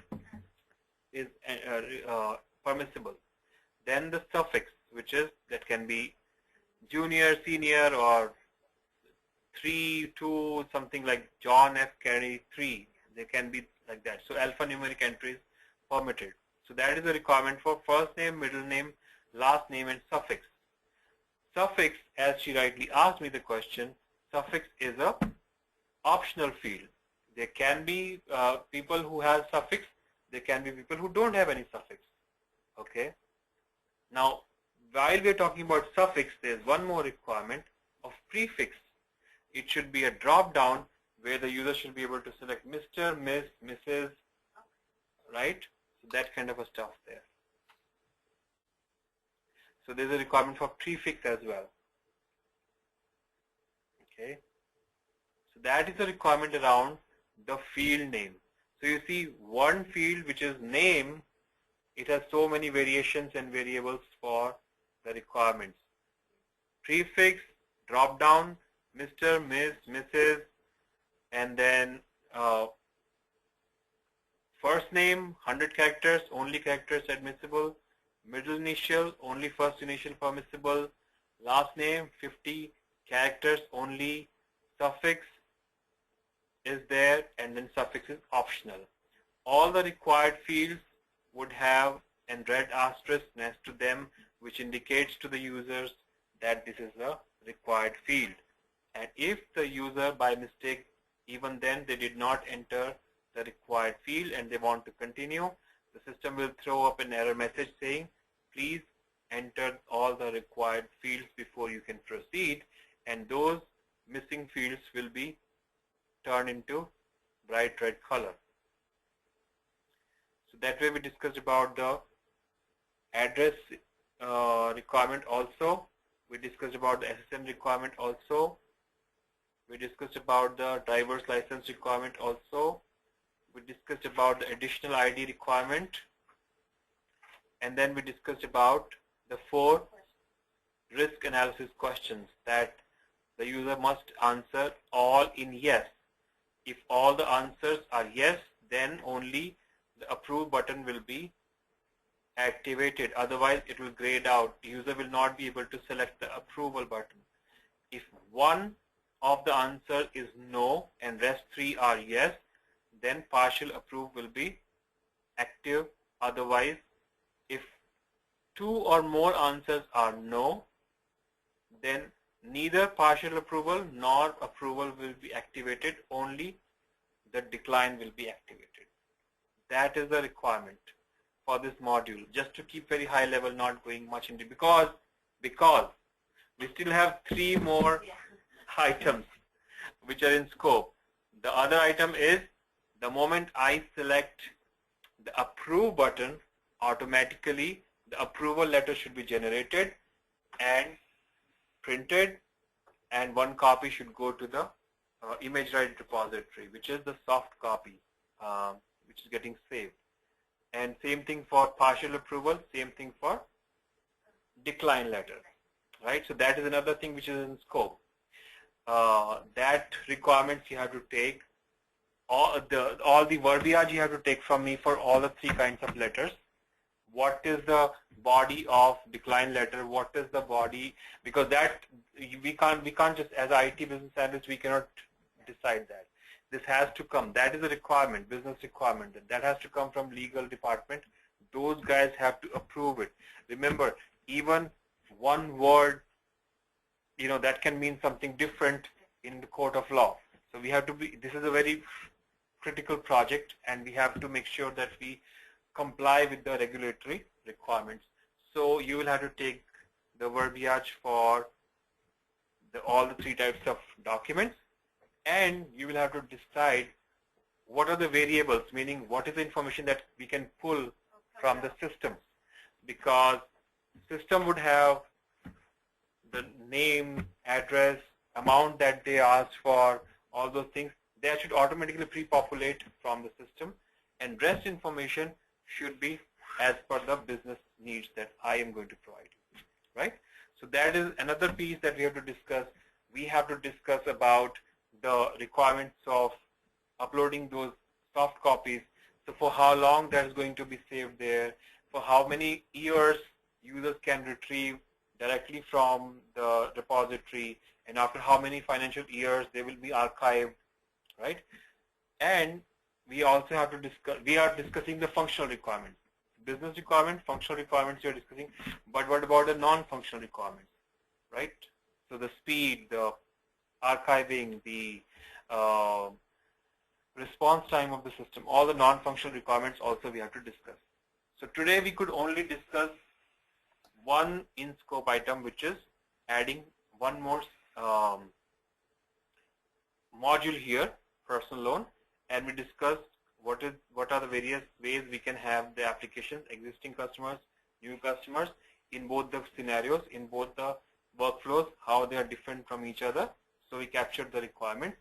is permissible. Then the suffix, which is, that can be junior, senior, or 3, 2, something like John F. Kennedy 3. They can be like that. So alphanumeric entries permitted. So that is a requirement for first name, middle name, last name, and suffix. Suffix, as she rightly asked me the question, suffix is a optional field. There can be people who have suffix. There can be people who don't have any suffix. Okay. Now, while we are talking about suffix, there is one more requirement of prefix. It should be a drop-down where the user should be able to select Mr., Miss, Mrs., right? So that kind of a stuff there. So there's a requirement for prefix as well. Okay. So that is a requirement around the field name. So you see, one field which is name, it has so many variations and variables for the requirements. Prefix, drop down, Mr., Miss, Mrs., and then first name, 100 characters, only characters admissible. Middle initial, only first initial permissible. Last name, 50 characters only. Suffix is there, and then suffix is optional. All the required fields would have a red asterisk next to them, which indicates to the users that this is a required field. And if the user by mistake, even then they did not enter the required field and they want to continue, the system will throw up an error message saying, please enter all the required fields before you can proceed, and those missing fields will be turned into bright red color. So that way we discussed about the address requirement also. We discussed about the SSN requirement also. We discussed about the driver's license requirement also. We discussed about the additional ID requirement. And then we discussed about the 4 risk analysis questions that the user must answer all in yes. If all the answers are yes, then only the approve button will be activated. Otherwise, it will grayed out. The user will not be able to select the approval button. If one of the answer is no and rest 3 are yes, then partial approve will be active. Otherwise, if 2 or more answers are no, then neither partial approval nor approval will be activated, only the decline will be activated. That is the requirement for this module, just to keep very high level, not going much into, because we still have 3 more items which are in scope. The other item is, the moment I select the approve button, automatically the approval letter should be generated and printed, and 1 copy should go to the ImageWrite repository, which is the soft copy, which is getting saved. And same thing for partial approval, same thing for decline letter, right? So that is another thing which is in scope. That requirements you have to take, all the verbiage you have to take from me for all the 3 kinds of letters. What is the body of decline letter? What is the body? Because that we can't just, as IT business analysts, we cannot decide that. This has to come. That is a requirement, business requirement. That has to come from legal department. Those guys have to approve it. Remember, even one word, that can mean something different in the court of law. So we have to be, this is a very critical project, and we have to make sure that we comply with the regulatory requirements. So you will have to take the verbiage for all the 3 types of documents, and you will have to decide what are the variables, meaning what is the information that we can pull from the system, because system would have the name, address, amount that they asked for, all those things. That should automatically pre-populate from the system, and rest information should be as per the business needs that I am going to provide, right? So that is another piece that we have to discuss. We have to discuss about the requirements of uploading those soft copies. So for how long that is going to be saved there, for how many years users can retrieve directly from the repository, and after how many financial years they will be archived, right? And we also have to discuss, we are discussing the functional requirements. Business requirements, functional requirements you are discussing, but what about the non-functional requirements, right? So the speed, the archiving, the response time of the system, all the non-functional requirements also we have to discuss. So today we could only discuss one in-scope item, which is adding one more module here, personal loan, and we discussed what are the various ways we can have the applications, existing customers, new customers, in both the scenarios, in both the workflows, how they are different from each other. So we captured the requirements.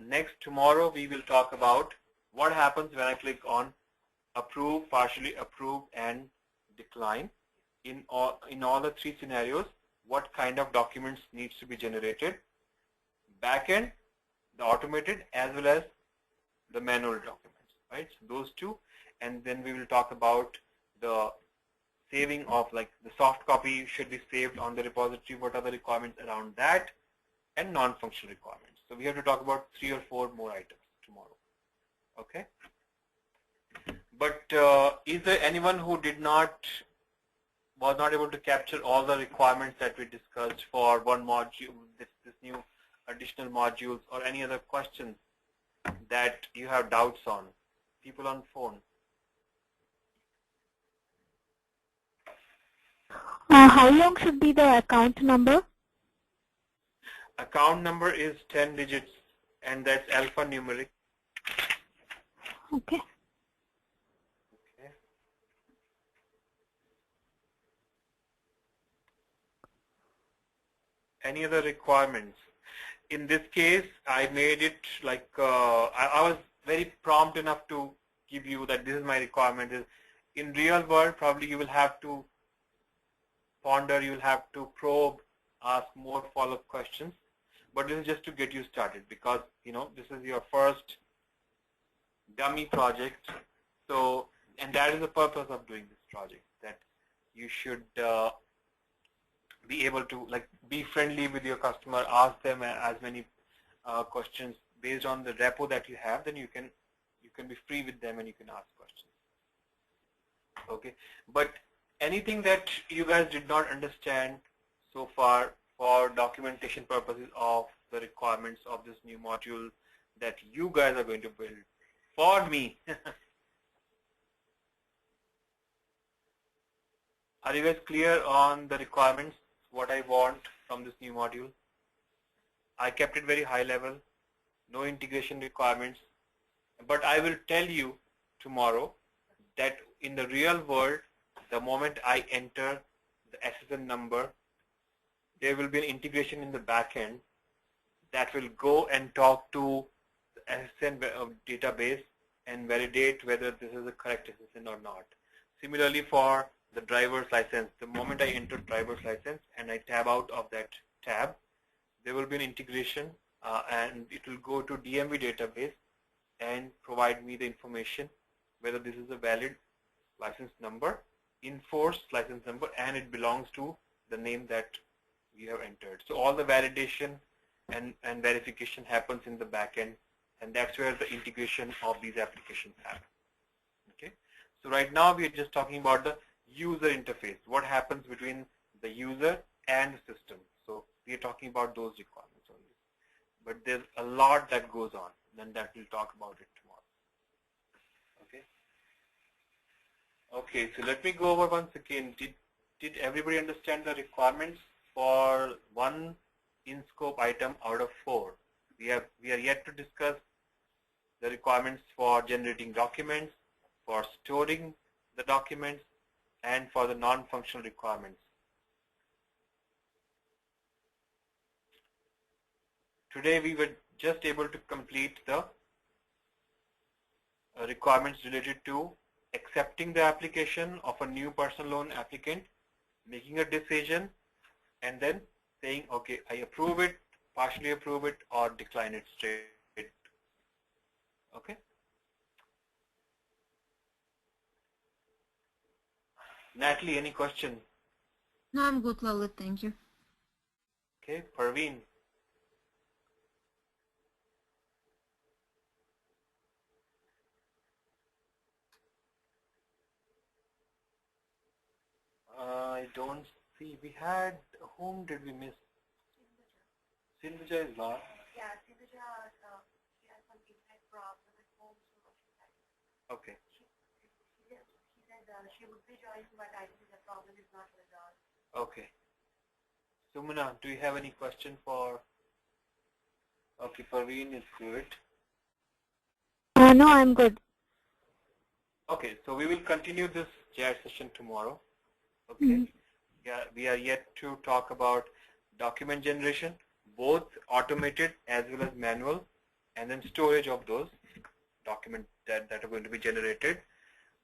Next, tomorrow we will talk about what happens when I click on approve, partially approve, and decline. In all the 3 scenarios, what kind of documents needs to be generated, backend, the automated, as well as the manual documents, right? So those 2, and then we will talk about the saving of, like, the soft copy should be saved on the repository, what are the requirements around that, and non-functional requirements. So we have to talk about 3 or 4 more items tomorrow, okay? But is there anyone who was not able to capture all the requirements that we discussed for one module, this new additional modules, or any other questions that you have doubts on? People on phone. How long should be the account number? Account number is 10 digits, and that's alphanumeric. Okay. Okay. Any other requirements? In this case, I made it like, I was very prompt enough to give you that this is my requirement. In real world, probably you will have to ponder, you will have to probe, ask more follow-up questions. But this is just to get you started, because this is your first dummy project. So, and that is the purpose of doing this project, that you should be able to, like, be friendly with your customer, ask them as many questions based on the repo that you have. Then you can be free with them and you can ask questions. Okay, but anything that you guys did not understand so far for documentation purposes of the requirements of this new module that you guys are going to build for me? Are you guys clear on the requirements, what I want from this new module? I kept it very high level, no integration requirements, but I will tell you tomorrow that in the real world, the moment I enter the SSN number, there will be an integration in the backend that will go and talk to the SSN database and validate whether this is a correct SSN or not. Similarly for the driver's license, the moment I enter driver's license and I tab out of that tab, there will be an integration and it will go to DMV database and provide me the information whether this is a valid license number, enforced license number, and it belongs to the name that we have entered. So all the validation and verification happens in the backend, and that's where the integration of these applications happen. Okay. So right now we are just talking about the user interface. What happens between the user and the system? So we are talking about those requirements only. But there's a lot that goes on. Then that we'll talk about it tomorrow. Okay. Okay. So let me go over once again. Did everybody understand the requirements for one in-scope item out of 4? We are yet to discuss the requirements for generating documents, for storing the documents, and for the non-functional requirements. Today we were just able to complete the requirements related to accepting the application of a new personal loan applicant, making a decision, and then saying, okay, I approve it, partially approve it, or decline it straight. Okay. Natalie, any question? No, I'm good, Lalit. Thank you. Okay, Parveen. I don't see. We had, whom did we miss? Sindhuja is last. Yeah, Sindhuja, she has some internet problem at home, so she said. Okay. She said she would be joining, but I think the problem is not resolved. Okay. Sumana, do you have any question for? Okay, Parveen is good. No, I'm good. Okay, so we will continue this chat session tomorrow. Okay. Yeah, we are yet to talk about document generation, both automated as well as manual, and then storage of those documents that are going to be generated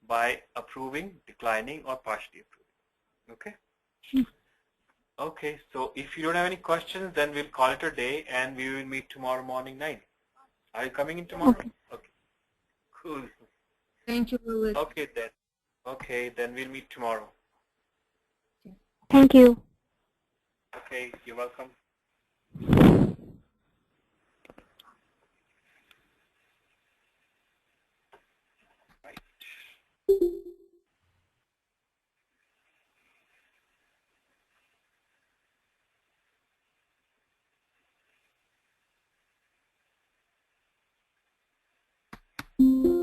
by approving, declining, or partially approving. Okay. Okay, so if you don't have any questions, then we'll call it a day, and we will meet tomorrow morning 9. Are you coming in tomorrow? Okay. Cool. Thank you, Lalit. Okay then. Okay, then we'll meet tomorrow. Thank you. Okay, you're welcome. Right.